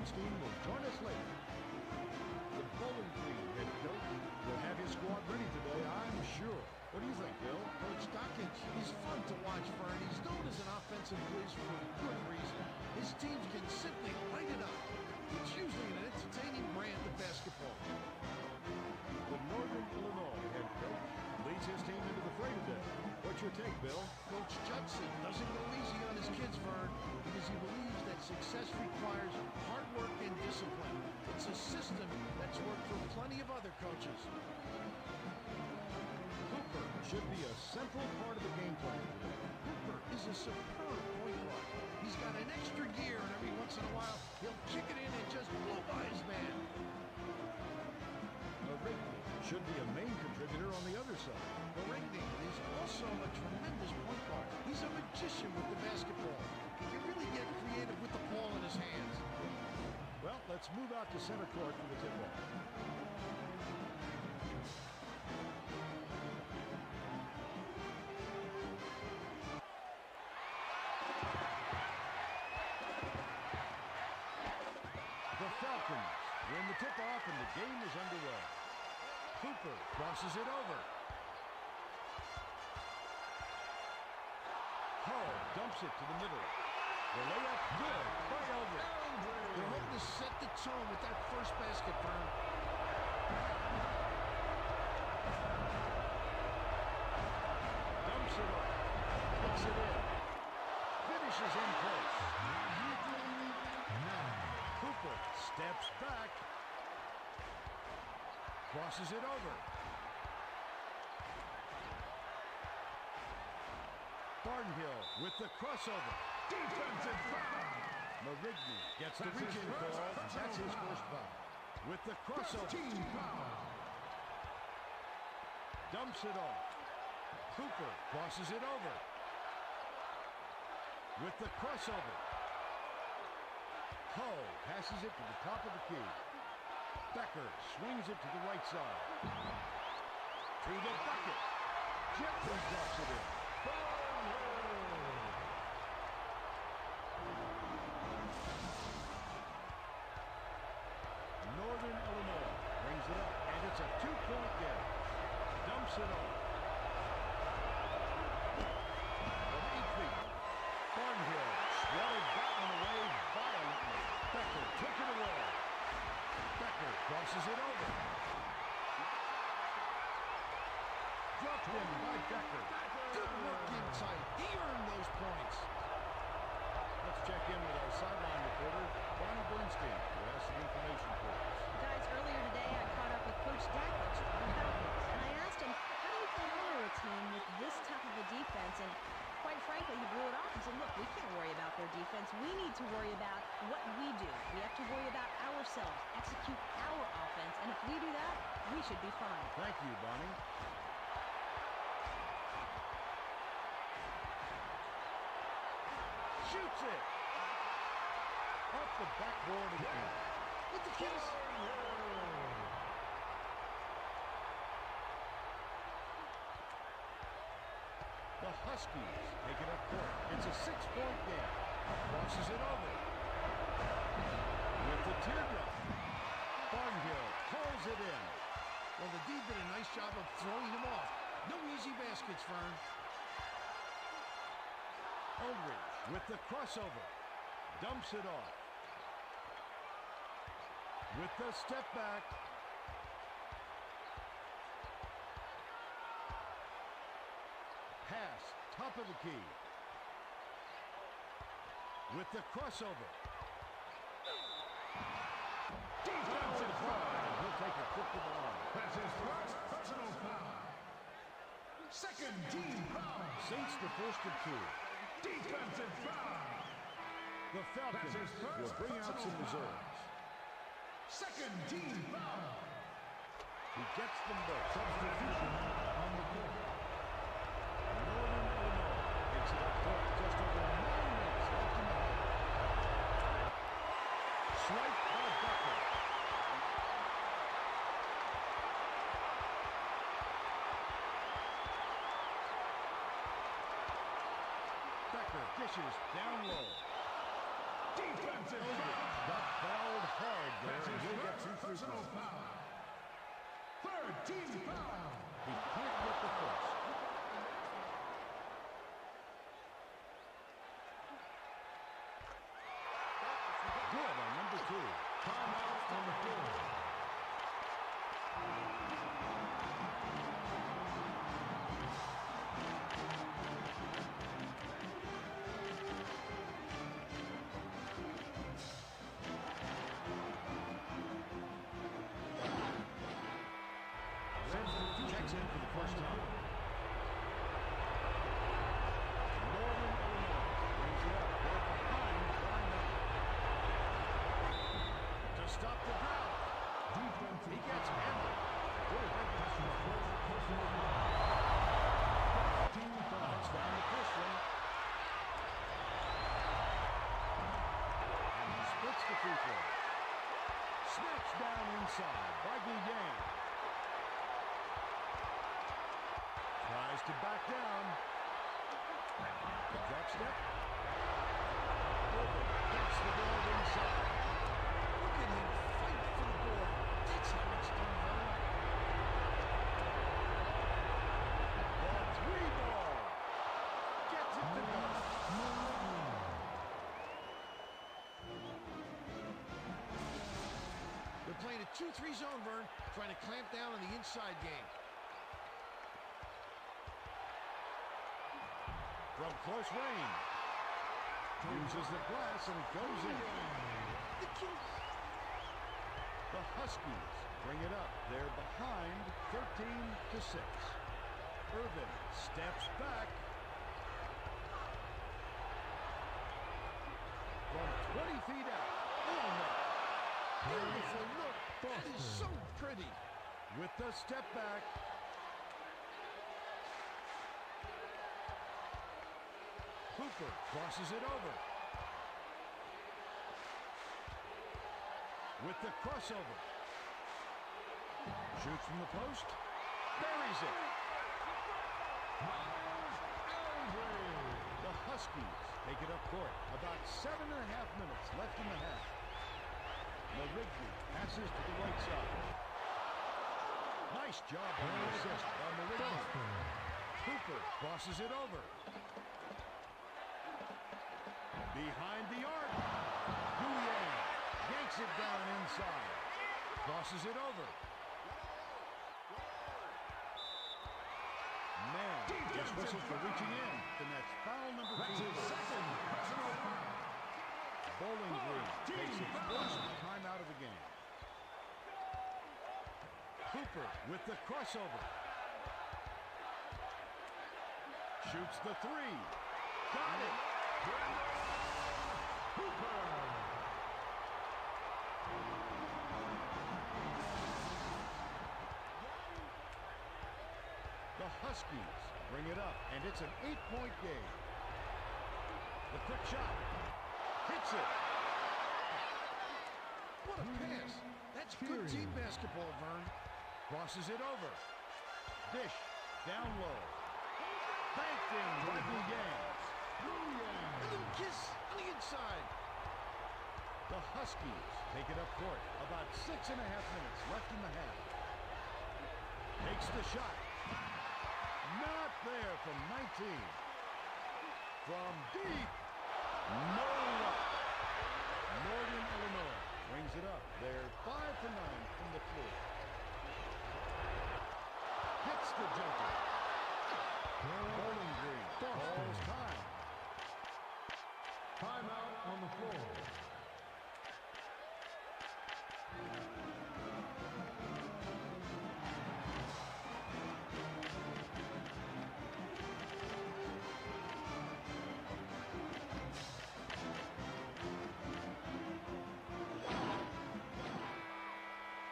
Bernstein will join us later. The Bowling Green head coach will have his squad ready today, I'm sure. What do you think, Bill? Coach Dawkins, he's fun to watch, Vern. He's known as an offensive whiz for good reason. His teams can simply light it up. It's usually an entertaining brand of basketball. The Northern Illinois head coach leads his team into the fray today. What's your take, Bill? Coach Judson doesn't go easy on his kids, Vern, because he believes that success requires hard work and discipline. It's a system that's worked for plenty of other coaches. Hooper should be a central part of the game plan today. Hooper is a superb point guard. He's got an extra gear, and every once in a while, he'll kick it in and just blow by his man. Rigby should be a main contributor on the other side. Rigby is also a tremendous point guard. He's a magician with the basketball. He can really get creative with the ball in his hands. Well, let's move out to center court for the tip-off. The Falcons win the tip-off and the game is underway. Hooper crosses it over. Hull dumps it to the middle. The layup good by Eldridge. They're hoping to set the tone with that first basket, Vern. Dumps it off. Puts it in. Finishes in place. Hooper steps back. Crosses it over. Barnhill with the crossover. Defensive foul. Marigny gets the reach-in call. That's his first foul. With the crossover. Team foul. Dumps it off. Hooper crosses it over. With the crossover. Hull passes it to the top of the key. Becker swings it to the right side. To the bucket. Gently drops it in. Northern Illinois brings it up, and it's a two-point game. Dumps it off. From 8 feet. Barnhill swatted that one away violently. Becker took it away. Becker crosses it over. Dropped in by Becker. Good work inside. He earned those points. Let's check in with our sideline reporter, Bonnie Bernstein, who has some information for us. Guys, earlier today I caught up with Coach Dawkins of the Falcons, and I asked him, how do you counter a team with this tough of a defense? And quite frankly, he blew it off and said, look, we can't worry about their defense. We need to worry about what we do. We have to worry about ourselves, execute our offense, and if we do that, we should be fine. Thank you, Bonnie. Shoots it. Off the backboard again. With the kiss. The Huskies take it up court. It's a 6-point game. Crosses it over. With the teardrop. Barnhill calls it in. Well, the D did a nice job of throwing him off. No easy baskets, Vern. Eldridge with the crossover. Dumps it off. With the step back. Pass, top of the key. With the crossover. Defensive foul. He'll take a trip to the line. That's his first personal foul. Second team foul. Saints the first of 2. Defensive foul. The Falcons will bring out some reserves. Second team foul. He gets them both. Substitution on the court. Northern Illinois takes it up court. Just over 9 minutes left in the half. Swipe by Becker. Becker dishes down low. Defensive Eldridge foul. got fouled hard there, That's and his he'll get first 2 free personal throws. foul. Third team foul. He can't get the first. Good on number 2. Timeout on the floor. Checks in for the first time. Northern Illinois brings it up. They're behind by 9. To stop the drought. Defensive He gets foul. hammered. Good head That's his pass. first personal foul. Team foul. Knocks down the first one. And he splits the free throw. Snatched down inside by Guillen. Tries to back down. The drop step. Over. Gets the ball inside. Look at him fight for the ball. That's how it's done, Vern. The 3 ball. Gets it to go. They're playing a 2-3 zone, Vern, trying to clamp down on the inside game. From close range. Uses the glass and it goes in. The kids. The Huskies bring it up. They're behind 13-6. Irvin steps back. From 20 feet out. Oh, no. Beautiful look. That is so pretty. With the step back. Hooper crosses it over. With the crossover. Shoots from the post. Buries it. The Huskies take it up court. About 7.5 minutes left in the half. Marigny passes to the right side. Nice job on the assist by Marigny. Hooper crosses it over. Behind the arc. Guillen yanks it down inside. Crosses it over. Man is whistled for reaching in. And that's foul number 2. That's his second personal foul. Bowling Green takes its first timeout of the game. Hooper with the crossover. Shoots the 3. Got it. Hooper. The Huskies bring it up, and it's an 8-point game. The quick shot. Hits it. What a pass. That's good team basketball, Vern. Crosses it over. Dish. Down low. Banked in by Guillen. A little kiss on the inside. The Huskies take it up court. About 6.5 minutes left in the half. Takes the shot. Not there from 19. From deep. No luck. Northern Illinois brings it up. They're 5 for 9 from the floor. Hits the jumper. Bowling Green calls time. Timeout on the floor.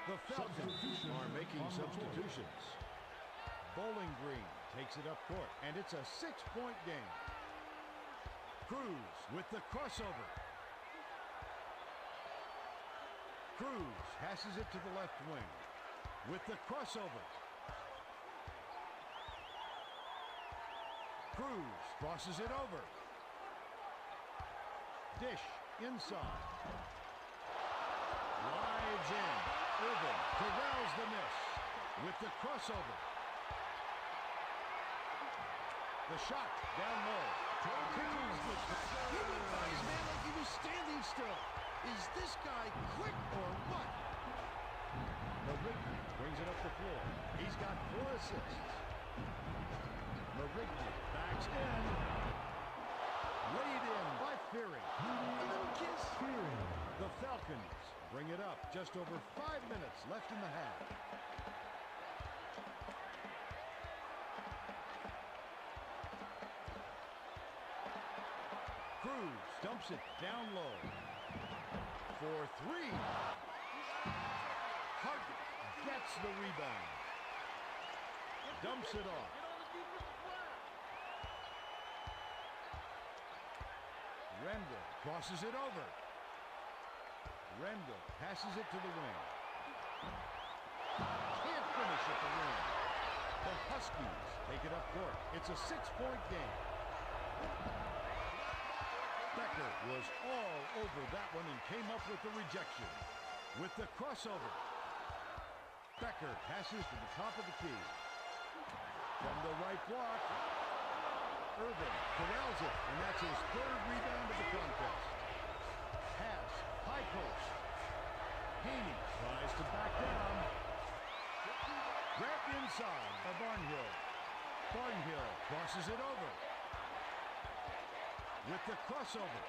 The Falcons are making substitutions. Bowling Green takes it up court, and it's a 6-point game. Cruz with the crossover. Cruz passes it to the left wing with the crossover. Cruz crosses it over. Dish inside. Slides in. Irvin corrals the miss with the crossover. The shot down low. He went by his man like he was standing still. Is this guy quick or what? Marigny brings it up the floor. He's got 4 assists. Marigny backs in. Laid in by Fury. A little kiss. The Falcons bring it up. Just over 5 minutes left in the half. Cruz dumps it down low. For 3. Harden gets the rebound. Dumps it off. Rendell crosses it over. Rendell passes it to the wing. Can't finish at the rim. The Huskies take it up court. It's a 6-point game. Becker was all over that one and came up with the rejection. With the crossover. Becker passes to the top of the key. From the right block. Irvin corrals it, and that's his 3rd rebound of the contest. Pass, high post. Haney tries to back down. Grabbed inside by Barnhill. Barnhill crosses it over. With the crossover.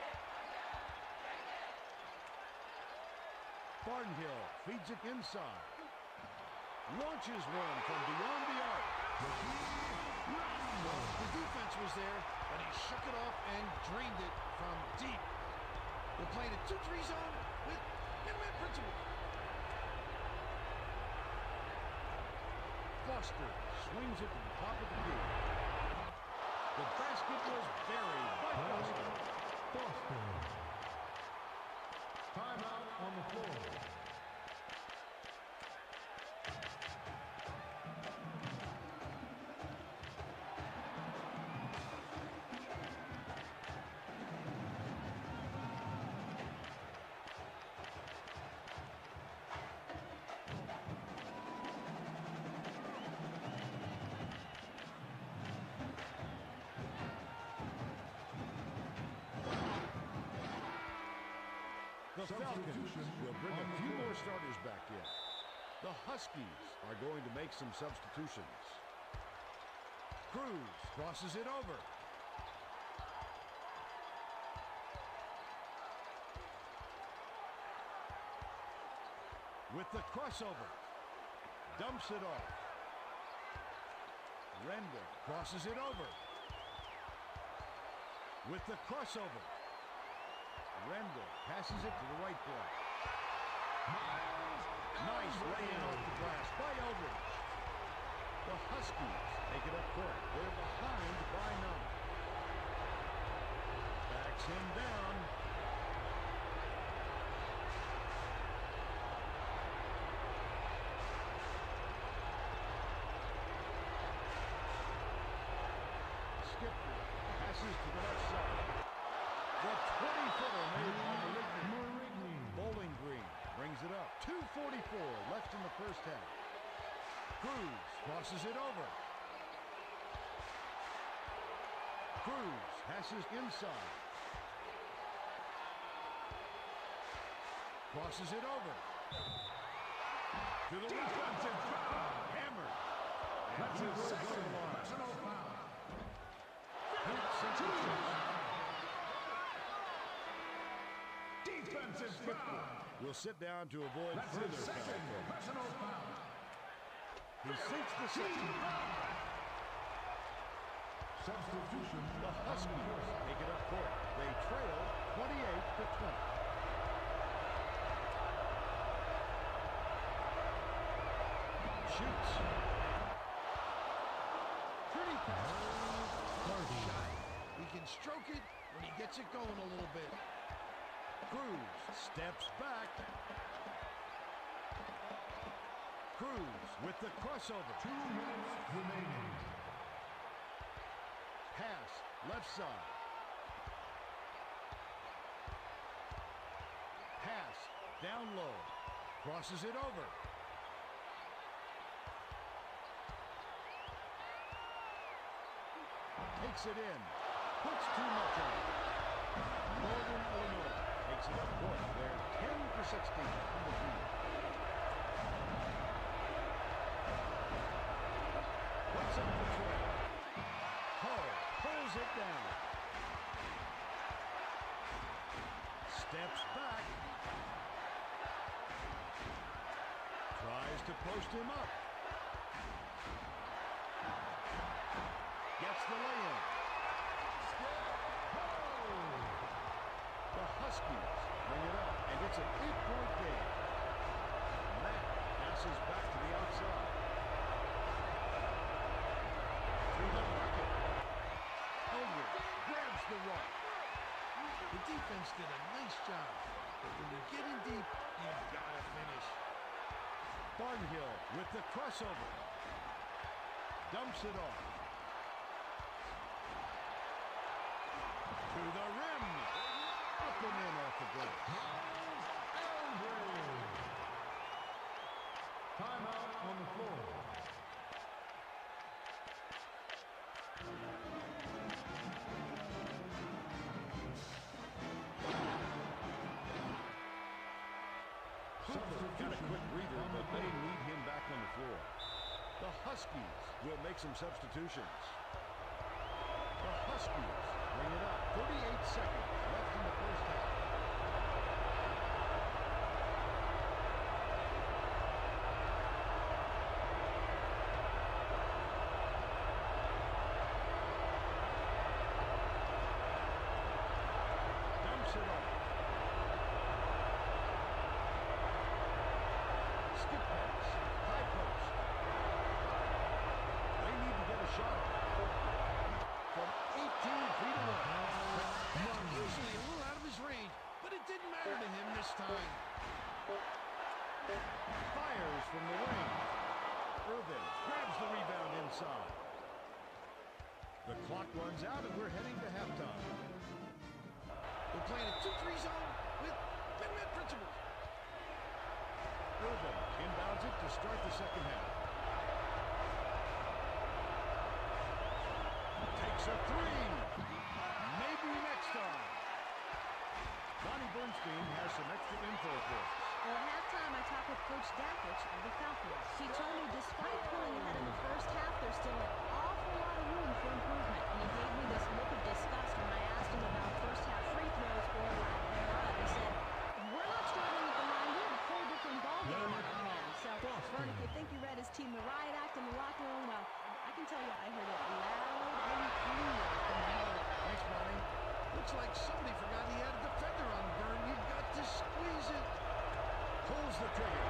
Barnhill feeds it inside. Launches one from beyond the arc. The defense was there, but he shook it off and drained it from deep. They're playing a 2-3 zone with man-man principle. Foster swings it to the top of the key. The basket was buried by Foster. Timeout on the floor. The Falcons will bring a few more starters back in. The Huskies are going to make some substitutions. Cruz crosses it over. With the crossover. Dumps it off. Rendell crosses it over. With the crossover. Rendell passes it to the right block. Nice lay-in off the glass by Eldridge. The Huskies take it up court. They're behind by 9. Backs him down. Skipper passes to the left side. The 20-footer made by Marigny. Bowling Green brings it up. 2:44 left in the first half. Cruz crosses it over. Cruz passes inside. Crosses it over. To the defensive foul. Hammered. That's his second personal foul. Defensive foul. Will sit down to avoid That's further his second foul. personal foul. He sinks the second. Substitution. The Huskies take it up court. They trail 28-20. Shoots. Pretty pass. Shy. He can stroke it when he gets it going a little bit. Cruz steps back. Cruz with the crossover. 2 minutes remaining. Pass left side. Pass Down low. Crosses it over. Takes it in. Puts too much on it. Northern Illinois takes it up court. They're 10 for 16 in the field. Puts up the trail. Hull pulls it down. Steps back. Tries to post him up. Gets the lay-in. The Huskies bring it up, and it's an 8-point game. Matt passes back to the outside. Through the pocket. Eldridge grabs the rock. The defense did a nice job. But when you get in deep, you've got to finish. Barnhill with the crossover. Dumps it off. To the rim. Up and in off the glass. Timeout on the floor. Hooper got a quick breather, but they need him back on the floor. The Huskies will make some substitutions. The Huskies bring it up. 38 seconds left in the first half. Dumps it off. Skip pass. High post. They need to get a shot from 18 feet away. Usually a little out of his range, but it didn't matter to him this time. Fires from the wing. Irvin grabs the rebound inside. The clock runs out and we're heading to halftime. We're playing a 2-3 zone with big-man principles. Irvin inbounds it to start the second half. Takes a three. Maybe next time. Donnie Bernstein has some extra info for us. Well, at halftime, I talked with Coach Dakich of the Falcons. He told me despite pulling ahead in the first half, there's still an awful lot of room for improvement. And he gave me this look of disgust when I asked him about first half free throws or lack thereof. He said, we're not struggling at the line. We have a whole different ballgame on our hands. So, Vern, if you think you read his team the riot act in the locker room, well, I can tell you I heard it loud and clear from the hell. Thanks, Bonnie. Looks like somebody forgot he had a defender on Vern. You've got to squeeze it. Pulls the trigger.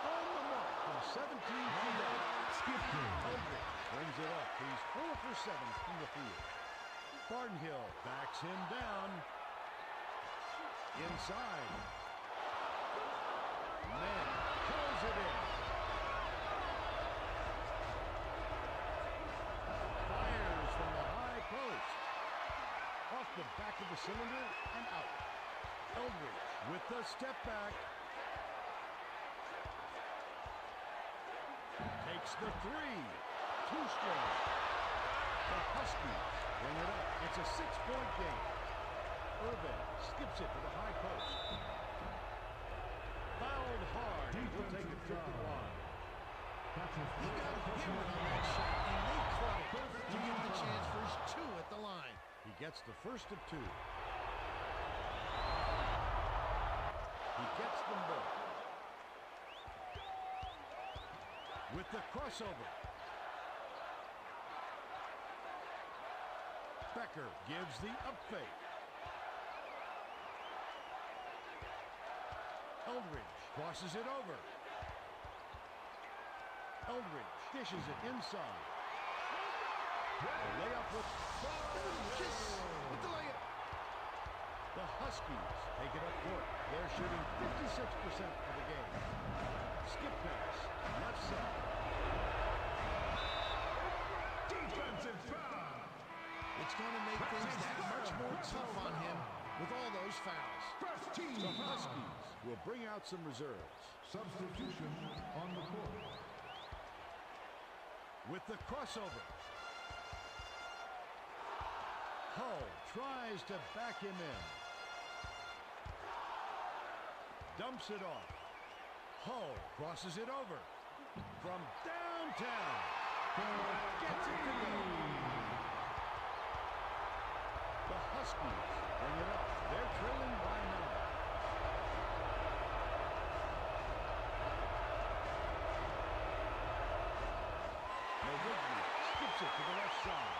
On the mark from 17 feet out. Skip game. Eldridge brings it up. He's 4 for 7 from the field. Barnhill backs him down. Inside. Man pulls it in. Fires from the high post. Off the back of the cylinder and out. Eldridge with the step back. Takes the three. Too strong. The Huskies bring it up. It's a 6-point game. Irvin skips it to the high post. Fouled hard. We'll take a trip to the line. He got hammered on that shot, and they caught it to give him the chance for his 2 at the line. He gets the first of 2. He gets them both. With the crossover. Becker gives the up fake. Eldridge crosses it over. Eldridge dishes it inside. The layup with Kiss with the layup. the Huskies take it up court. They're shooting 56% of the game. Skip pass, left side. Defensive foul. It's going to make things that much more tough on him with all those fouls. First team The foul. Huskies will bring out some reserves. Substitution on the court. With the crossover. Hull tries to back him in. Dumps it off. Hull crosses it over. From downtown. Gets it to go. The Huskies bring it up. They're trailing by 9. Novigny skips it to the left side.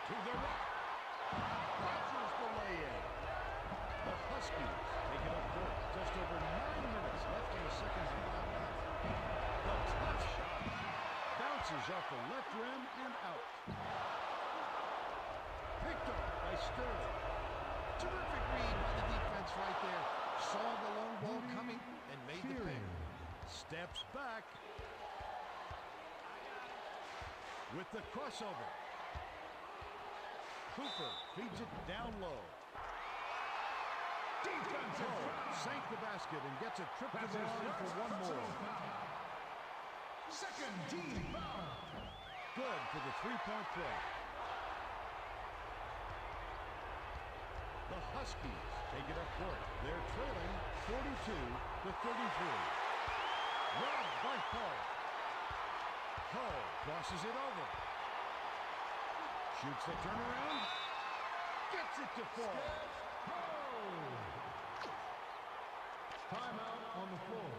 To the right. Rogers the lay-in. The Huskies take it up court. Just over 9 minutes left in the second half. The tough shot bounces off the left rim and out. Picked off by Sterling. Terrific read by the defense right there. Saw the long ball coming and made the pick. Steps back. With the crossover. Cooper feeds it down low. Defensive foul. Sank the basket and gets a trip to the line for one more. Second team foul. Good for the three-point play. The Huskies take it up court. They're trailing 42-33. Robbed by Hull. Hull crosses it over. Shoots the turnaround. Gets it to fall. Timeout on the floor.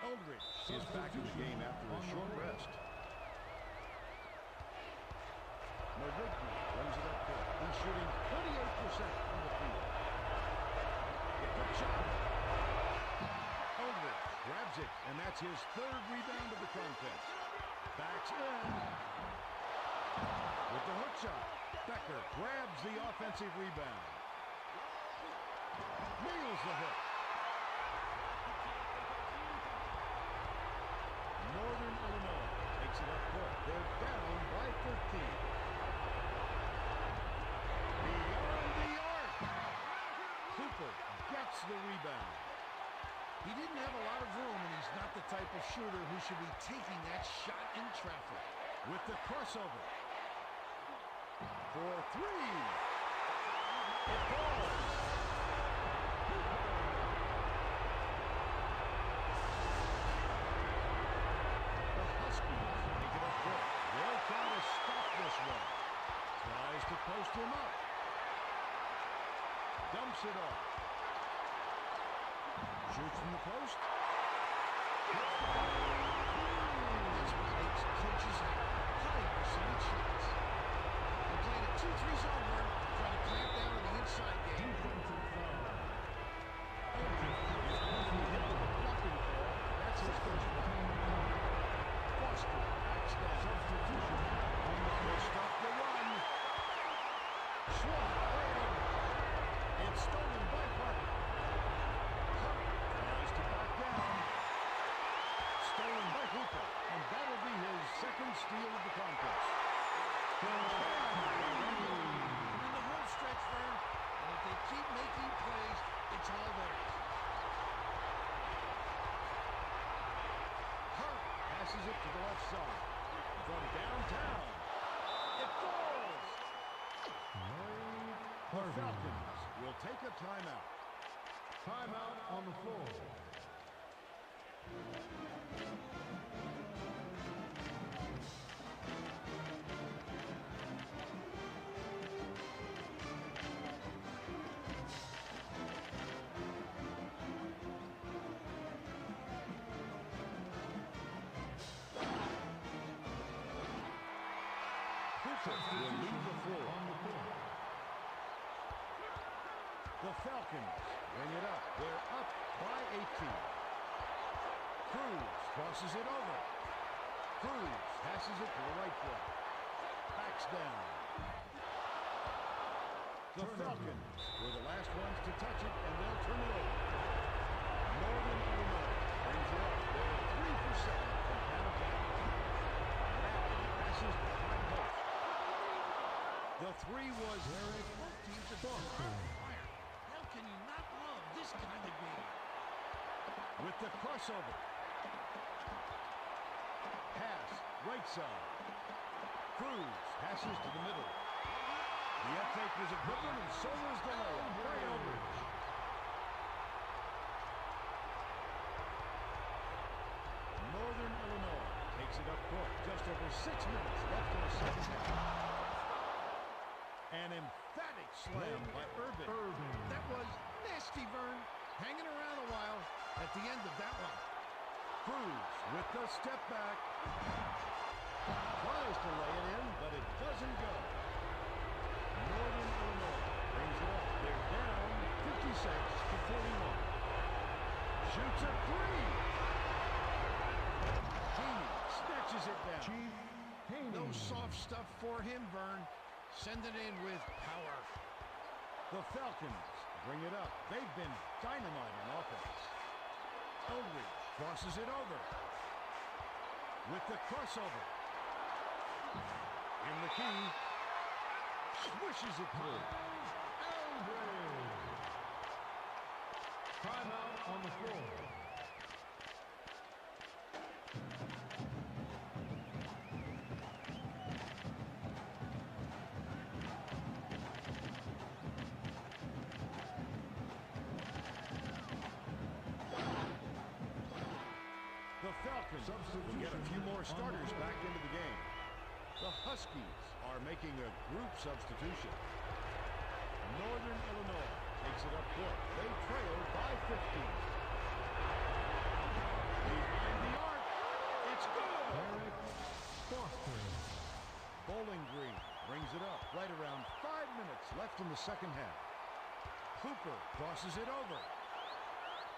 Eldridge is back in the game after a short rest. Novigny brings it up court. He's shooting 38% from the field. The quick shot. Eldridge grabs it, and that's his third rebound of the contest. Backs in. With the hook shot. Becker grabs the offensive rebound. Nails the hook. Northern Illinois takes it up court. They're down by 13. Beyond the arc. Cooper gets the rebound. He didn't have a lot of room, and he's not the type of shooter who should be taking that shot in traffic. With the crossover. For three. It falls. The Huskies take it up court. They'll try to stop this one. Tries to post him up. Dumps it off. Shoots from the post. That's what makes coaches happy. High percentage shots. They're playing a 2-3 zone run, trying to clamp down on the inside game. Defensive foul. That's his first one. Foster backs down. Substitution on the They court. stop the run. Swat waiting. It's stolen by Parker. Tries to back down. Stolen by Hooper. And that'll be his second steal of the contest. In the home stretch, Vern, and if they keep making plays, it's all theirs. Hart passes it to the left side. From downtown. It falls. The Falcons will take a timeout. Timeout on the floor. Hooper will leave the floor. On the court. The Falcons bring it up. They're up by 18. Cruz crosses it over. Cruz has passes it to the right foot. Backs down. The Falcons were the last ones to touch it, and they'll turn it over. Northern Illinois brings it up. They're 3 for 7 from downtown. Now he passes to the high post. The three was Both teams are on fire. How can you not love this kind of game? with the crossover. Pass, right side. Cruz passes to the middle. The F-fake was a good one, and so was the layup. Way over. Northern Illinois takes it up court. Just over 6 minutes left in the second half. An emphatic slam by Irvin. That was nasty, Vern. Hanging around a while at the end of that one. Cruz with the step back. Tries to lay it in, but it doesn't go. Northern Illinois brings it up. They're down 56 to 41. Shoots a three. Haney snatches it down. No soft stuff for him, Vern. Send it in with power. The Falcons bring it up. They've been dynamite on offense. Eldridge crosses it over. With the crossover. In the key. Swishes it through. Eldridge. Timeout on the floor. The Falcons will get a few more starters back into the game. The Huskies are making a group substitution. Northern Illinois takes it up court. They trail by 15. Behind the arc. It's good. Eric Foster. Bowling Green brings it up right around 5 minutes left in the second half. Cooper crosses it over.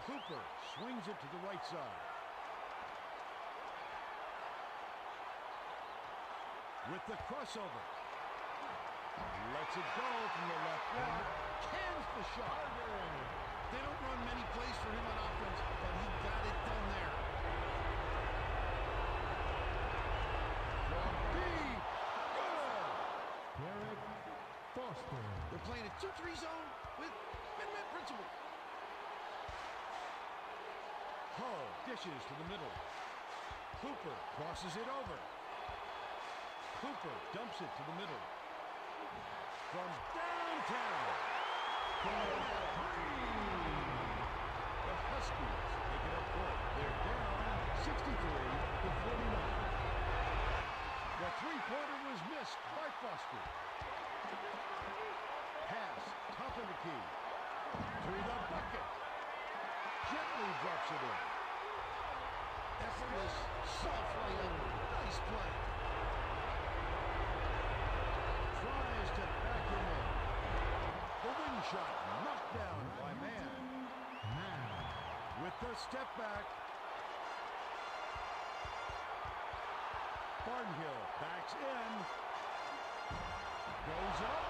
Cooper swings it to the right side. With the crossover. Lets it go from the left wing. Cans the shot. They don't run many plays for him on offense, but he got it done there. From deep. Good. Eric Foster. They're playing a 2-3 zone with min-man principle. Hull dishes to the middle. Cooper crosses it over. Cooper dumps it to the middle. From downtown. The Huskies take it up court. They're down 63 to 49. The three-pointer was missed by Foster. Pass, top of the key. To the bucket. Gently drops it in. Effortless, soft layup. Nice play. Tries to back him in. The wing shot knocked down by Mann. With the step back. Barnhill backs in. Goes up.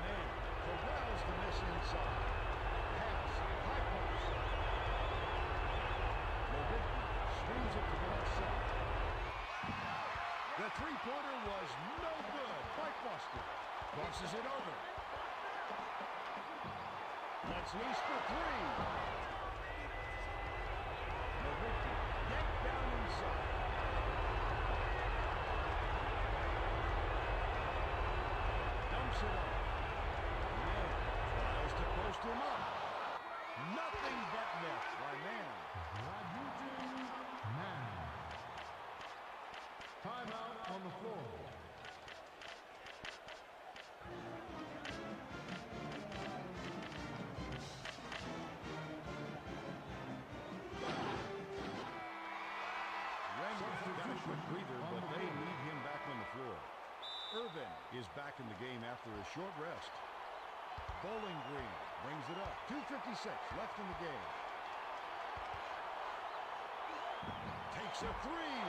Mann corrals the miss inside. Pass, high post. Levicki swings it to the left side. The three-pointer was no good by Foster. Crosses it over. Let's loose for three. Levicki yanked down inside. Dumps it up. Mann tries to post him up. Nothing but net by Mann. Timeout on the floor. Randall got a quick breather, but they need him back on the floor. Irvin is back in the game after a short rest. Bowling Green brings it up. 2:56 left in the game. Takes a three.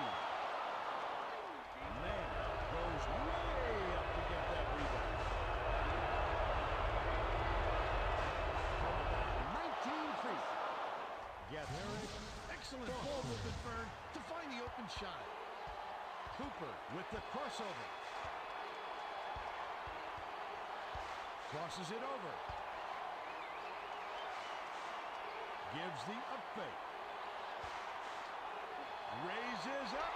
Excellent ball movement, Vern, to find the open shot. Cooper with the crossover. Crosses it over. Gives the up fake. Raises up.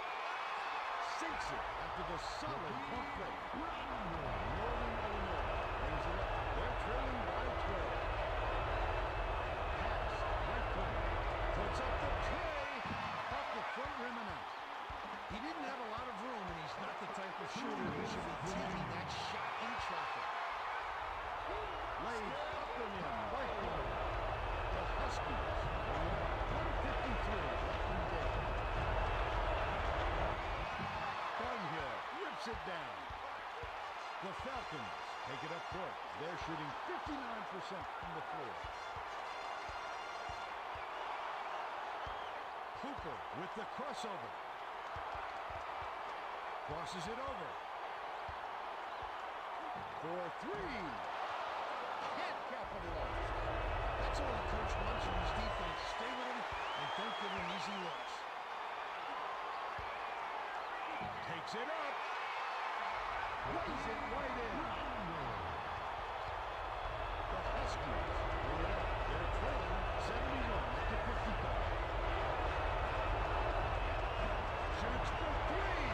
Sinks it after the solid pump fake. Northern Illinois brings it up. They're trailing by 12. Pass, right corner. Puts up the K. Off the front rim and out. He didn't have a lot of room, and he's not the type of shooter who should be taking that shot in traffic. Laid up and in, right corner. The Huskies bring it up. 1:53 left in the game. Thornhill rips it down. The Falcons take it up court. They're shooting 59% from the floor. Cooper with the crossover. Crosses it over. For three. Can't capitalize. That's all the coach wants from his defense. Stay with him and don't give him easy looks. Takes it up. Lays it right in. The Huskies bring it up. They're trailing 71-55. Shoots for three.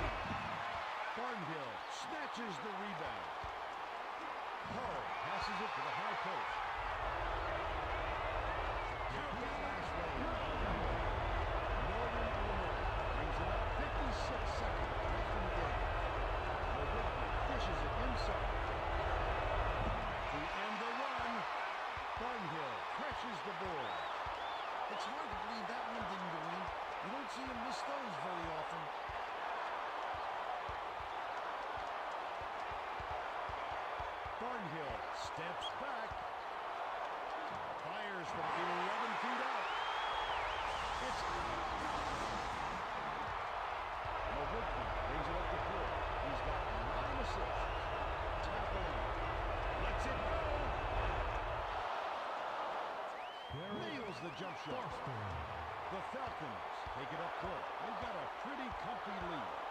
Thornhill snatches the rebound. Hull passes it to the high post. Count that last lane. Northern Illinois brings it up 56 seconds left in the game. Milwaukee dishes it inside. To end the run, Thornhill crashes the board. It's hard to believe that one didn't go in. You don't see him miss those very often. Thornhill steps back. Fires from 11 feet out. It's Milwaukee brings it up the floor. He's got 9 assists. Tap in. Lets it go. Nails the jump shot. The Falcons take it up court. They've got a pretty comfy lead.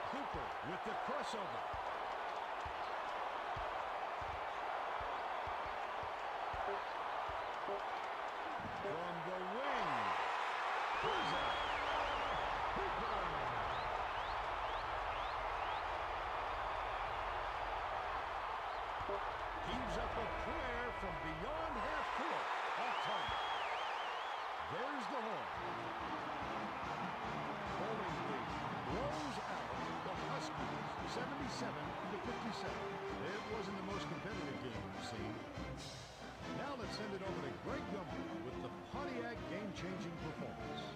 Cooper with the crossover. From the wing. Pulls out. Heaves up a prayer from beyond half court. Off target. There's the horn. Bowling Green blows out the Huskies 77-57. It wasn't the most competitive game we've seen. Now let's send it over to Greg Gumbel with the Pontiac game-changing performance.